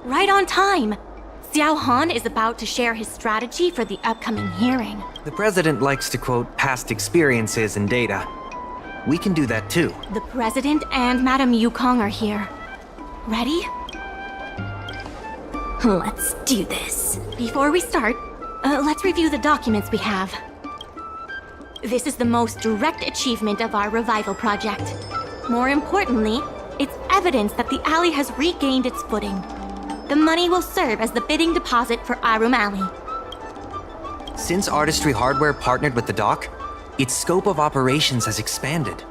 Right on time! Xiao Han is about to share his strategy for the upcoming hearing. The president likes to quote past experiences and data. We can do that too. The president and Madame Yukong are here. Ready? Let's do this. Before we start, let's review the documents we have. This is the most direct achievement of our revival project. More importantly, it's evidence that the alley has regained its footing. The money will serve as the bidding deposit for Arum Alley. Since Artistry Hardware partnered with the dock, its scope of operations has expanded,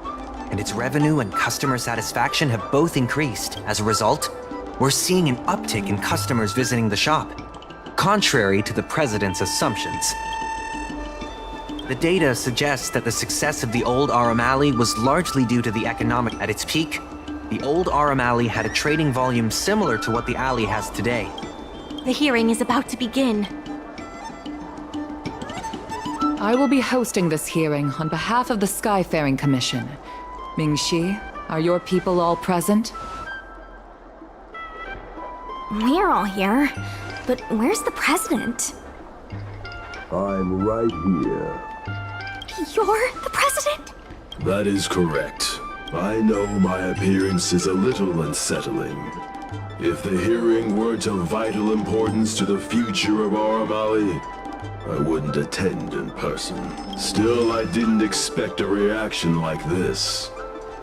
and its revenue and customer satisfaction have both increased. As a result, we're seeing an uptick in customers visiting the shop, contrary to the president's assumptions. The data suggests that the success of the old Arum Alley was largely due to the economic. At its peak, the old Arum Alley had a trading volume similar to what the alley has today. The hearing is about to begin. I will be hosting this hearing on behalf of the Skyfaring Commission. Mingxi, are your people all present? We're all here, but where's the president? I'm right here. You're the president? That is correct. I know my appearance is a little unsettling. If the hearing weren't of vital importance to the future of Arum Alley, I wouldn't attend in person. Still, I didn't expect a reaction like this.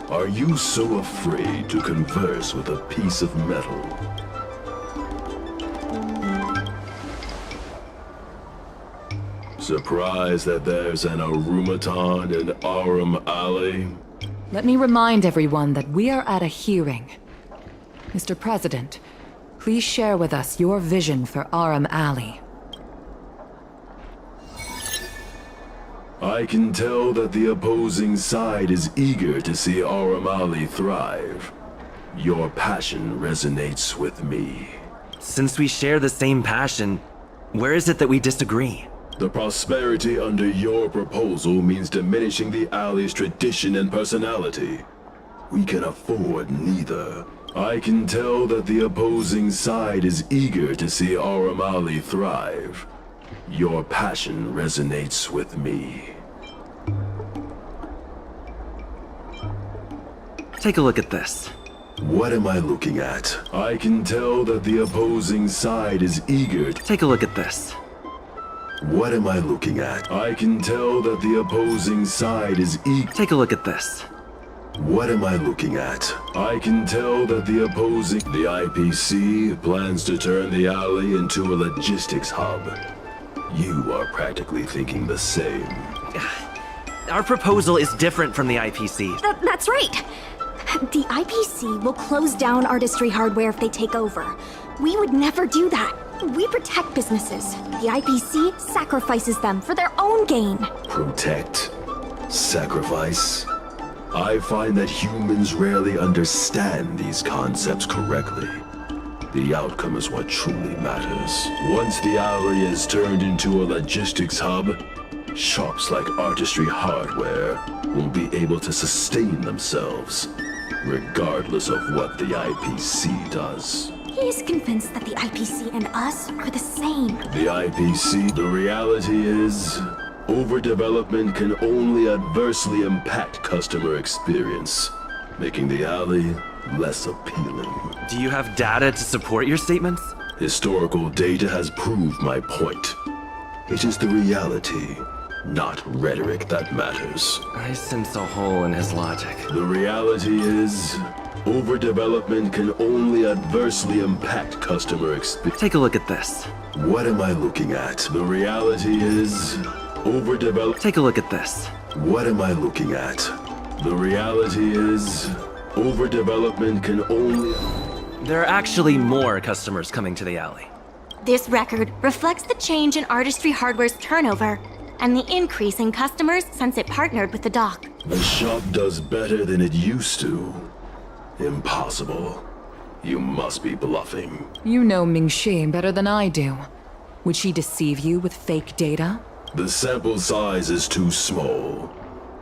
Are you so afraid to converse with a piece of metal? Surprised that there's an Arumaton in Arum Alley? Let me remind everyone that we are at a hearing. Mr. President, please share with us your vision for Arum Alley. I can tell that the opposing side is eager to see Arum Alley thrive. Your passion resonates with me. Since we share the same passion, where is it that we disagree? The prosperity under your proposal means diminishing the alley's tradition and personality. We can afford neither. I can tell that the opposing side is eager to see Arum Alley thrive. Your passion resonates with me. Take a look at this. What am I looking at? I can tell that the opposing side is eager. Take a look at this. What am I looking at? I can tell that the opposing side is eager. Take a look at this. What am I looking at? I can tell that the opposing... The IPC plans to turn the alley into a logistics hub. You are practically thinking the same. Our proposal is different from the IPC. That's right. The IPC will close down Artistry Hardware if they take over. We would never do that. We protect businesses. The IPC sacrifices them for their own gain. Protect? Sacrifice? I find that humans rarely understand these concepts correctly. The outcome is what truly matters. Once the alley is turned into a logistics hub, shops like Artistry Hardware will be able to sustain themselves, regardless of what the IPC does. He is convinced that the IPC and us are the same. The IPC, the reality is, overdevelopment can only adversely impact customer experience, making the alley less appealing. Do you have data to support your statements? Historical data has proved my point. It is the reality, not rhetoric, that matters. I sense a hole in his logic. The reality is, overdevelopment can only adversely impact customer experience. Take a look at this. What am I looking at? The reality is, overdevelopment. Take a look at this. What am I looking at? The reality is, overdevelopment can only... There are actually more customers coming to the alley. This record reflects the change in Artistry Hardware's turnover and the increase in customers since it partnered with the dock. The shop does better than it used to. Impossible. You must be bluffing. You know Ming-Shi better than I do. Would she deceive you with fake data? The sample size is too small.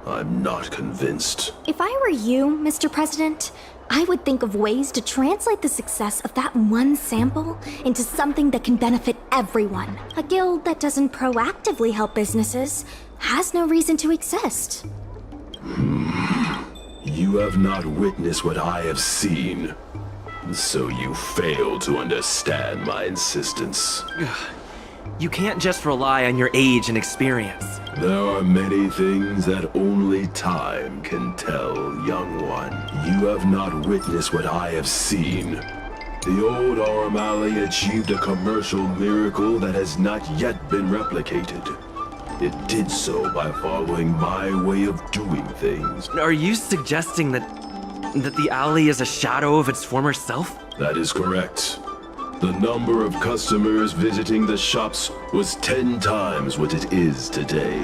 I'm not convinced. If I were you, Mr. President, I would think of ways to translate the success of that one sample into something that can benefit everyone. A guild that doesn't proactively help businesses has no reason to exist. You have not witnessed what I have seen, so you fail to understand my insistence. You can't just rely on your age and experience. There are many things that only time can tell, young one. You have not witnessed what I have seen. The old Arum Alley achieved a commercial miracle that has not yet been replicated. It did so by following my way of doing things. Are you suggesting that the alley is a shadow of its former self? That is correct. The number of customers visiting the shops was 10 times what it is today.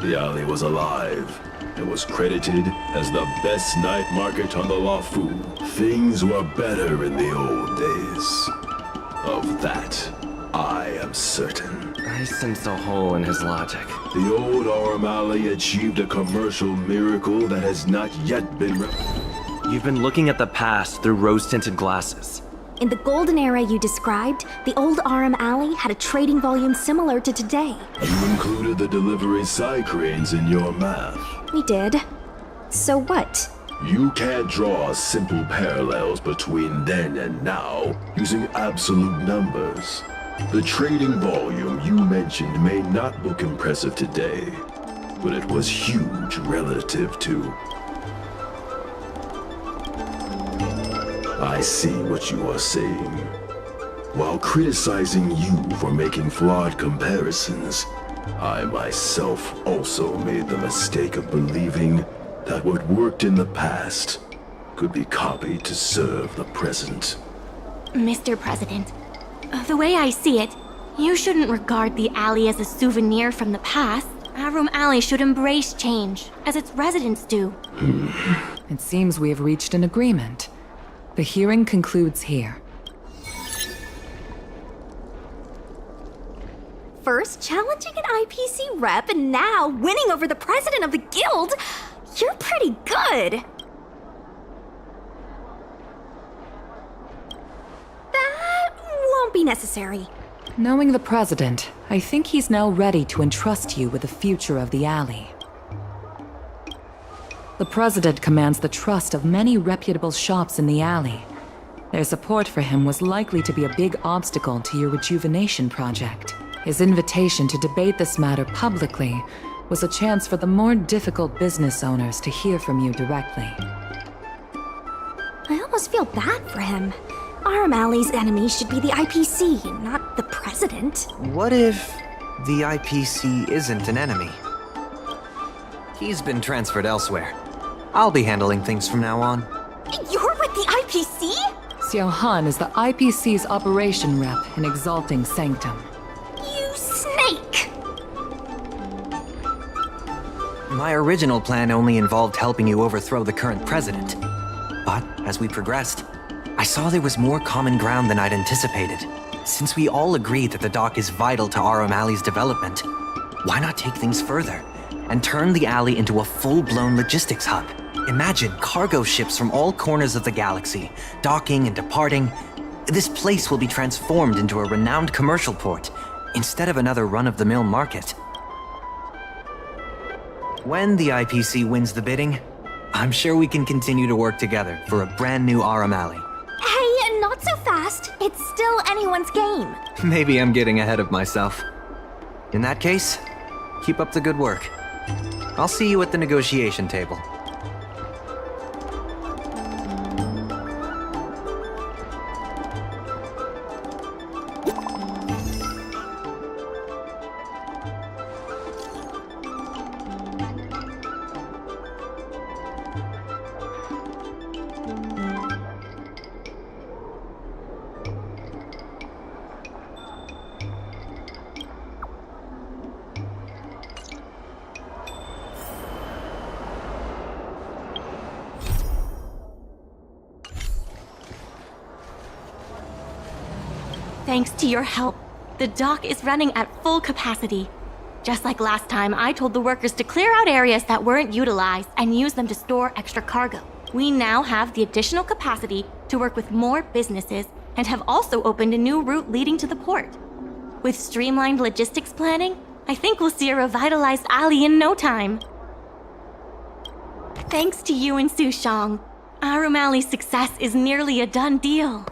The alley was alive and was credited as the best night market on the Luofu. Things were better in the old days. Of that, I am certain. I sense a hole in his logic. The old Arum Alley achieved a commercial miracle that has not yet been You've been looking at the past through rose-tinted glasses. In the golden era you described, the old Arum Alley had a trading volume similar to today. You included the delivery side cranes in your math. We did. So what? You can't draw simple parallels between then and now using absolute numbers. The trading volume you mentioned may not look impressive today, but it was huge relative to... I see what you are saying. While criticizing you for making flawed comparisons, I myself also made the mistake of believing that what worked in the past could be copied to serve the present. Mr. President, the way I see it, you shouldn't regard the alley as a souvenir from the past. Arum Alley should embrace change, as its residents do. It seems we have reached an agreement. The hearing concludes here. First challenging an IPC rep and now winning over the president of the guild? You're pretty good. That won't be necessary. Knowing the president, I think he's now ready to entrust you with the future of the alley. The president commands the trust of many reputable shops in the alley. Their support for him was likely to be a big obstacle to your rejuvenation project. His invitation to debate this matter publicly was a chance for the more difficult business owners to hear from you directly. I almost feel bad for him. Arum Alley's enemy should be the IPC, not the president. What if the IPC isn't an enemy? He's been transferred elsewhere. I'll be handling things from now on. You're with the IPC? Xiao Han is the IPC's operation rep in Exalting Sanctum. You snake! My original plan only involved helping you overthrow the current president. But as we progressed, I saw there was more common ground than I'd anticipated. Since we all agree that the dock is vital to Arum Alley's development, why not take things further and turn the alley into a full-blown logistics hub? Imagine cargo ships from all corners of the galaxy, docking and departing. This place will be transformed into a renowned commercial port, instead of another run-of-the-mill market. When the IPC wins the bidding, I'm sure we can continue to work together for a brand new Arum Alley. Hey, not so fast. It's still anyone's game. Maybe I'm getting ahead of myself. In that case, keep up the good work. I'll see you at the negotiation table. Thanks to your help, the dock is running at full capacity. Just like last time, I told the workers to clear out areas that weren't utilized and use them to store extra cargo. We now have the additional capacity to work with more businesses and have also opened a new route leading to the port. With streamlined logistics planning, I think we'll see a revitalized alley in no time. Thanks to you and Sushong, Arum Alley's success is nearly a done deal.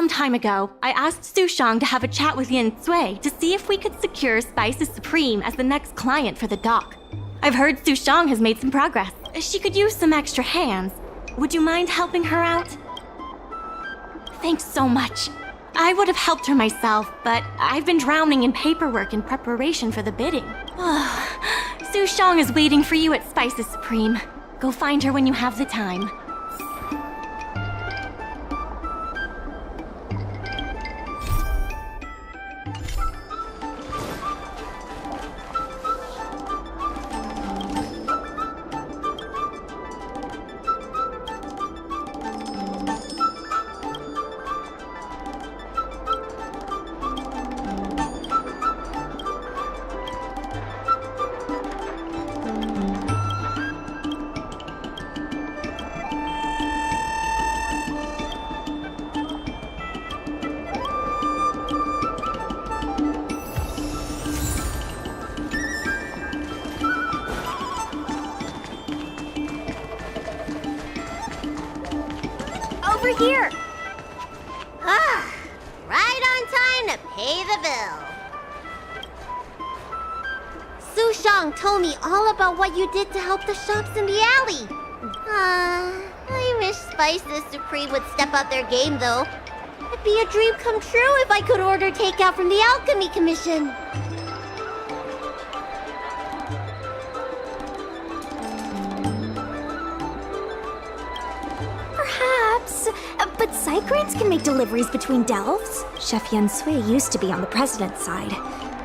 Some time ago, I asked Su Shang to have a chat with Yin Sui to see if we could secure Spices Supreme as the next client for the dock. I've heard Su Shang has made some progress. She could use some extra hands. Would you mind helping her out? Thanks so much. I would have helped her myself, but I've been drowning in paperwork in preparation for the bidding. Su Shang is waiting for you at Spices Supreme. Go find her when you have the time. Over here! Right on time to pay the bill. Su Shang told me all about what you did to help the shops in the alley. I wish Spices Supreme would step up their game, though. It'd be a dream come true if I could order takeout from the Alchemy Commission. Perhaps, but Psycranes can make deliveries between delves. Chef Yen Sui used to be on the president's side.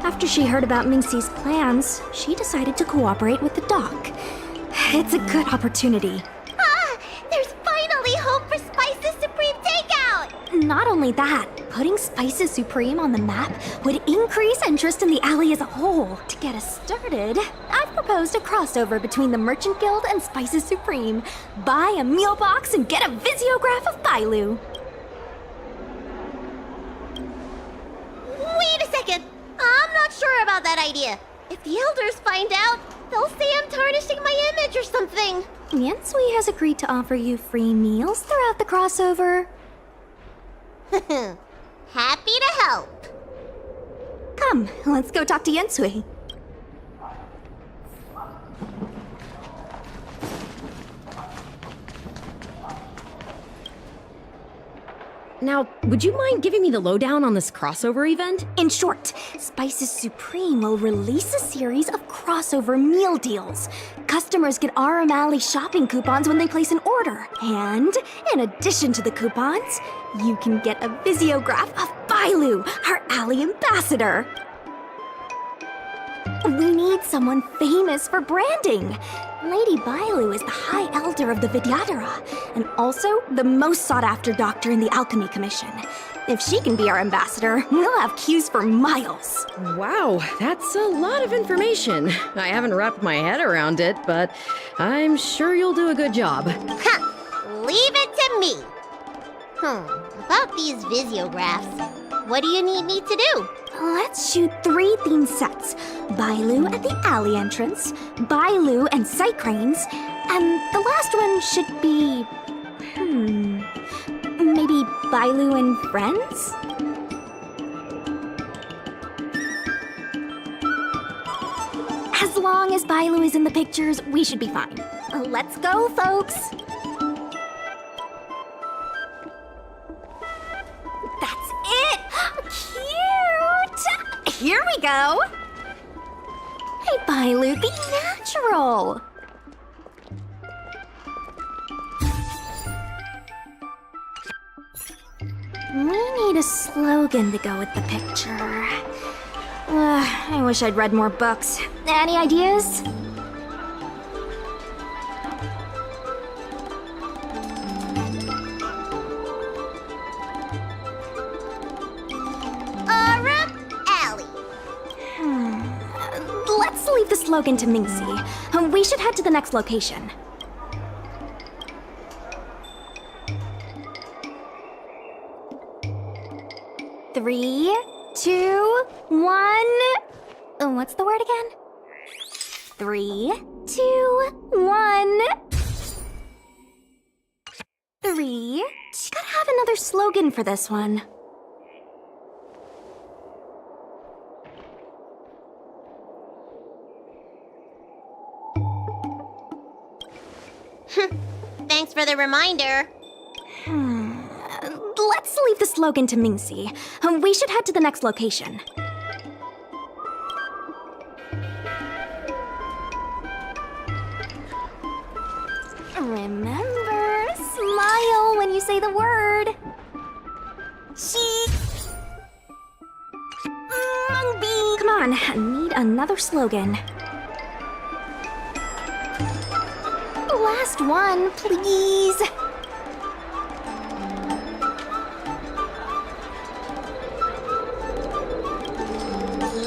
After she heard about Mingxi's plans, she decided to cooperate with the dock. It's a good opportunity. There's finally hope for Spices Supreme takeout! Not only that, putting Spices Supreme on the map would increase interest in the alley as a whole. To get us started, I've proposed a crossover between the Merchant Guild and Spices Supreme. Buy a meal box and get a visiograph of Bailu. Wait a second! I'm not sure about that idea. If the elders find out, they'll say I'm tarnishing my image or something. Yen Sui has agreed to offer you free meals throughout the crossover. Happy to help. Come, let's go talk to Yen Sui. Now, would you mind giving me the lowdown on this crossover event? In short, Spices Supreme will release a series of crossover meal deals. Customers get RM Alley shopping coupons when they place an order. And, in addition to the coupons, you can get a visiograph of Bailu, our alley ambassador. We need someone famous for branding. Lady Bailu is the High Elder of the Vidyadhara, and also the most sought-after doctor in the Alchemy Commission. If she can be our ambassador, we'll have queues for miles. Wow, that's a lot of information. I haven't wrapped my head around it, but I'm sure you'll do a good job. Leave it to me. About these visiographs, what do you need me to do? Let's shoot 3 theme sets. Bailu at the alley entrance, Bailu and Psycranes, and the last one should be... maybe Bailu and friends? As long as Bailu is in the pictures, we should be fine. Let's go, folks! That's it! Cute! Here we go! Hey, Bailu, be natural! We need a slogan to go with the picture. I wish I'd read more books. Any ideas? Let's leave the slogan to Mingxi. We should head to the next location. Three, 2, 1. What's the word again? 3, 2, 1. 3. You gotta have have another slogan for this one. Thanks for the reminder. Let's leave the slogan to Mingxi. We should head to the next location. Remember, smile when you say the word. Come on, I need another slogan. Last one, please.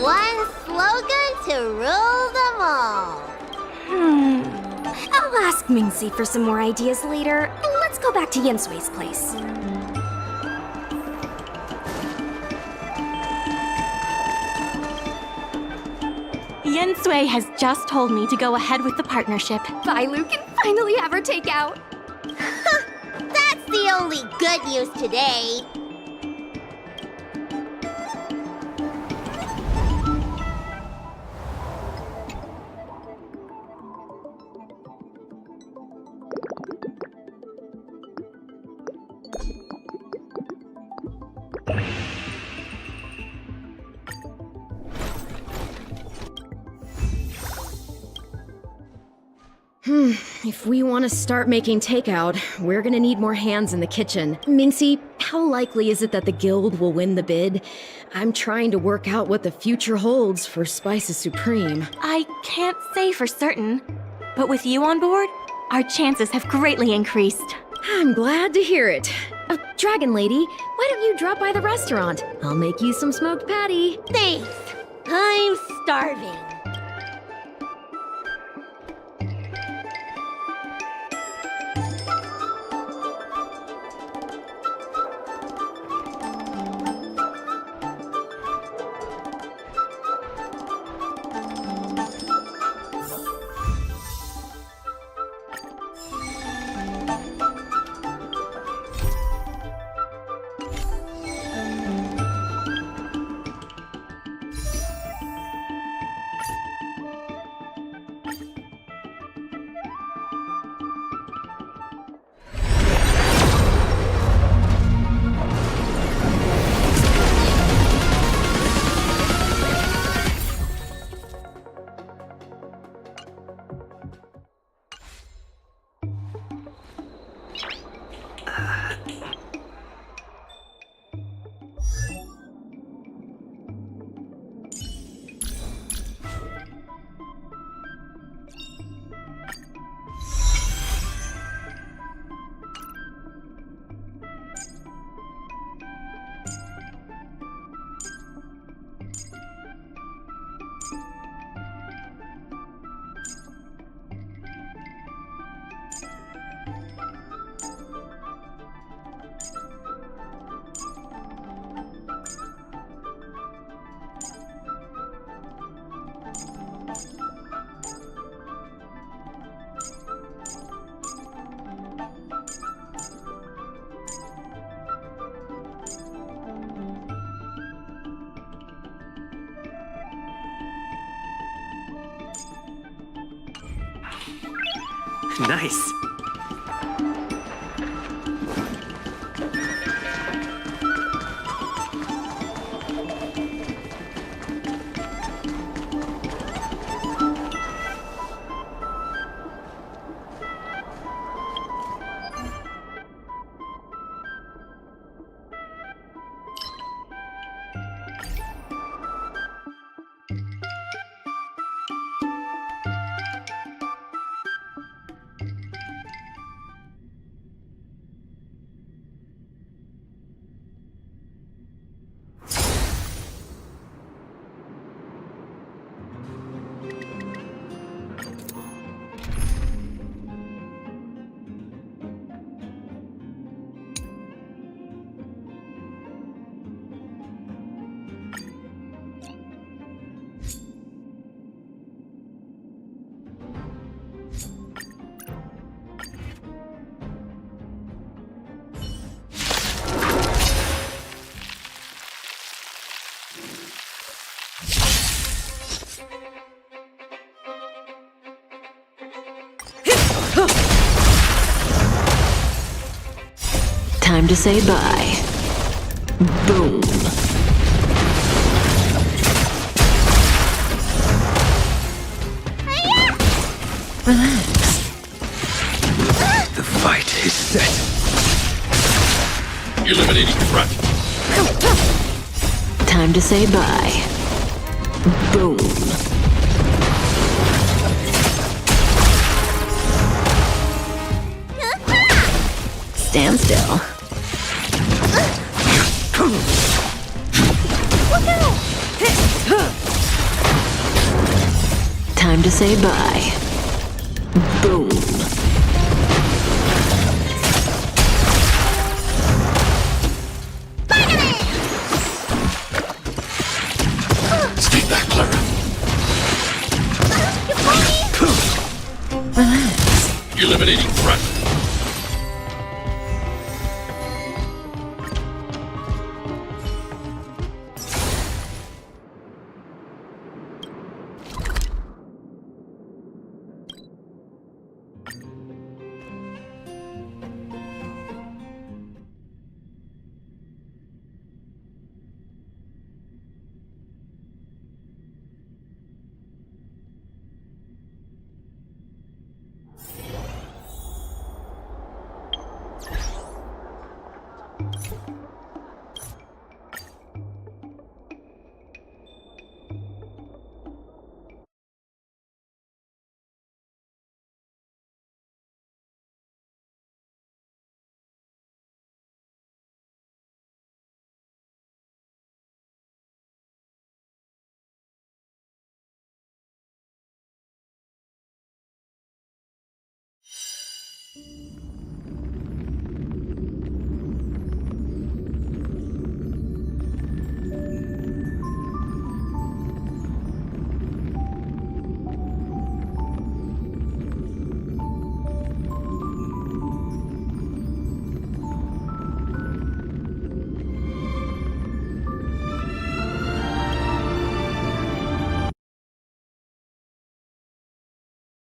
One slogan to rule them all. I'll ask Mingxi for some more ideas later. Let's go back to Yinsui's place. Yensui has just told me to go ahead with the partnership. Bailu can finally have her takeout. That's the only good news today. If we want to start making takeout, we're gonna need more hands in the kitchen. Mingxi, how likely is it that the guild will win the bid? I'm trying to work out what the future holds for Spices Supreme. I can't say for certain, but with you on board, our chances have greatly increased. I'm glad to hear it. Dragon Lady, why don't you drop by the restaurant? I'll make you some smoked patty. Thanks. I'm starving. Nice. Time to say bye. Boom. Relax. The fight is set. Eliminating threat. Time to say bye. Boom. Stand still. Time to say bye. Boom. Stay back, Clara. Relax. Eliminating threat.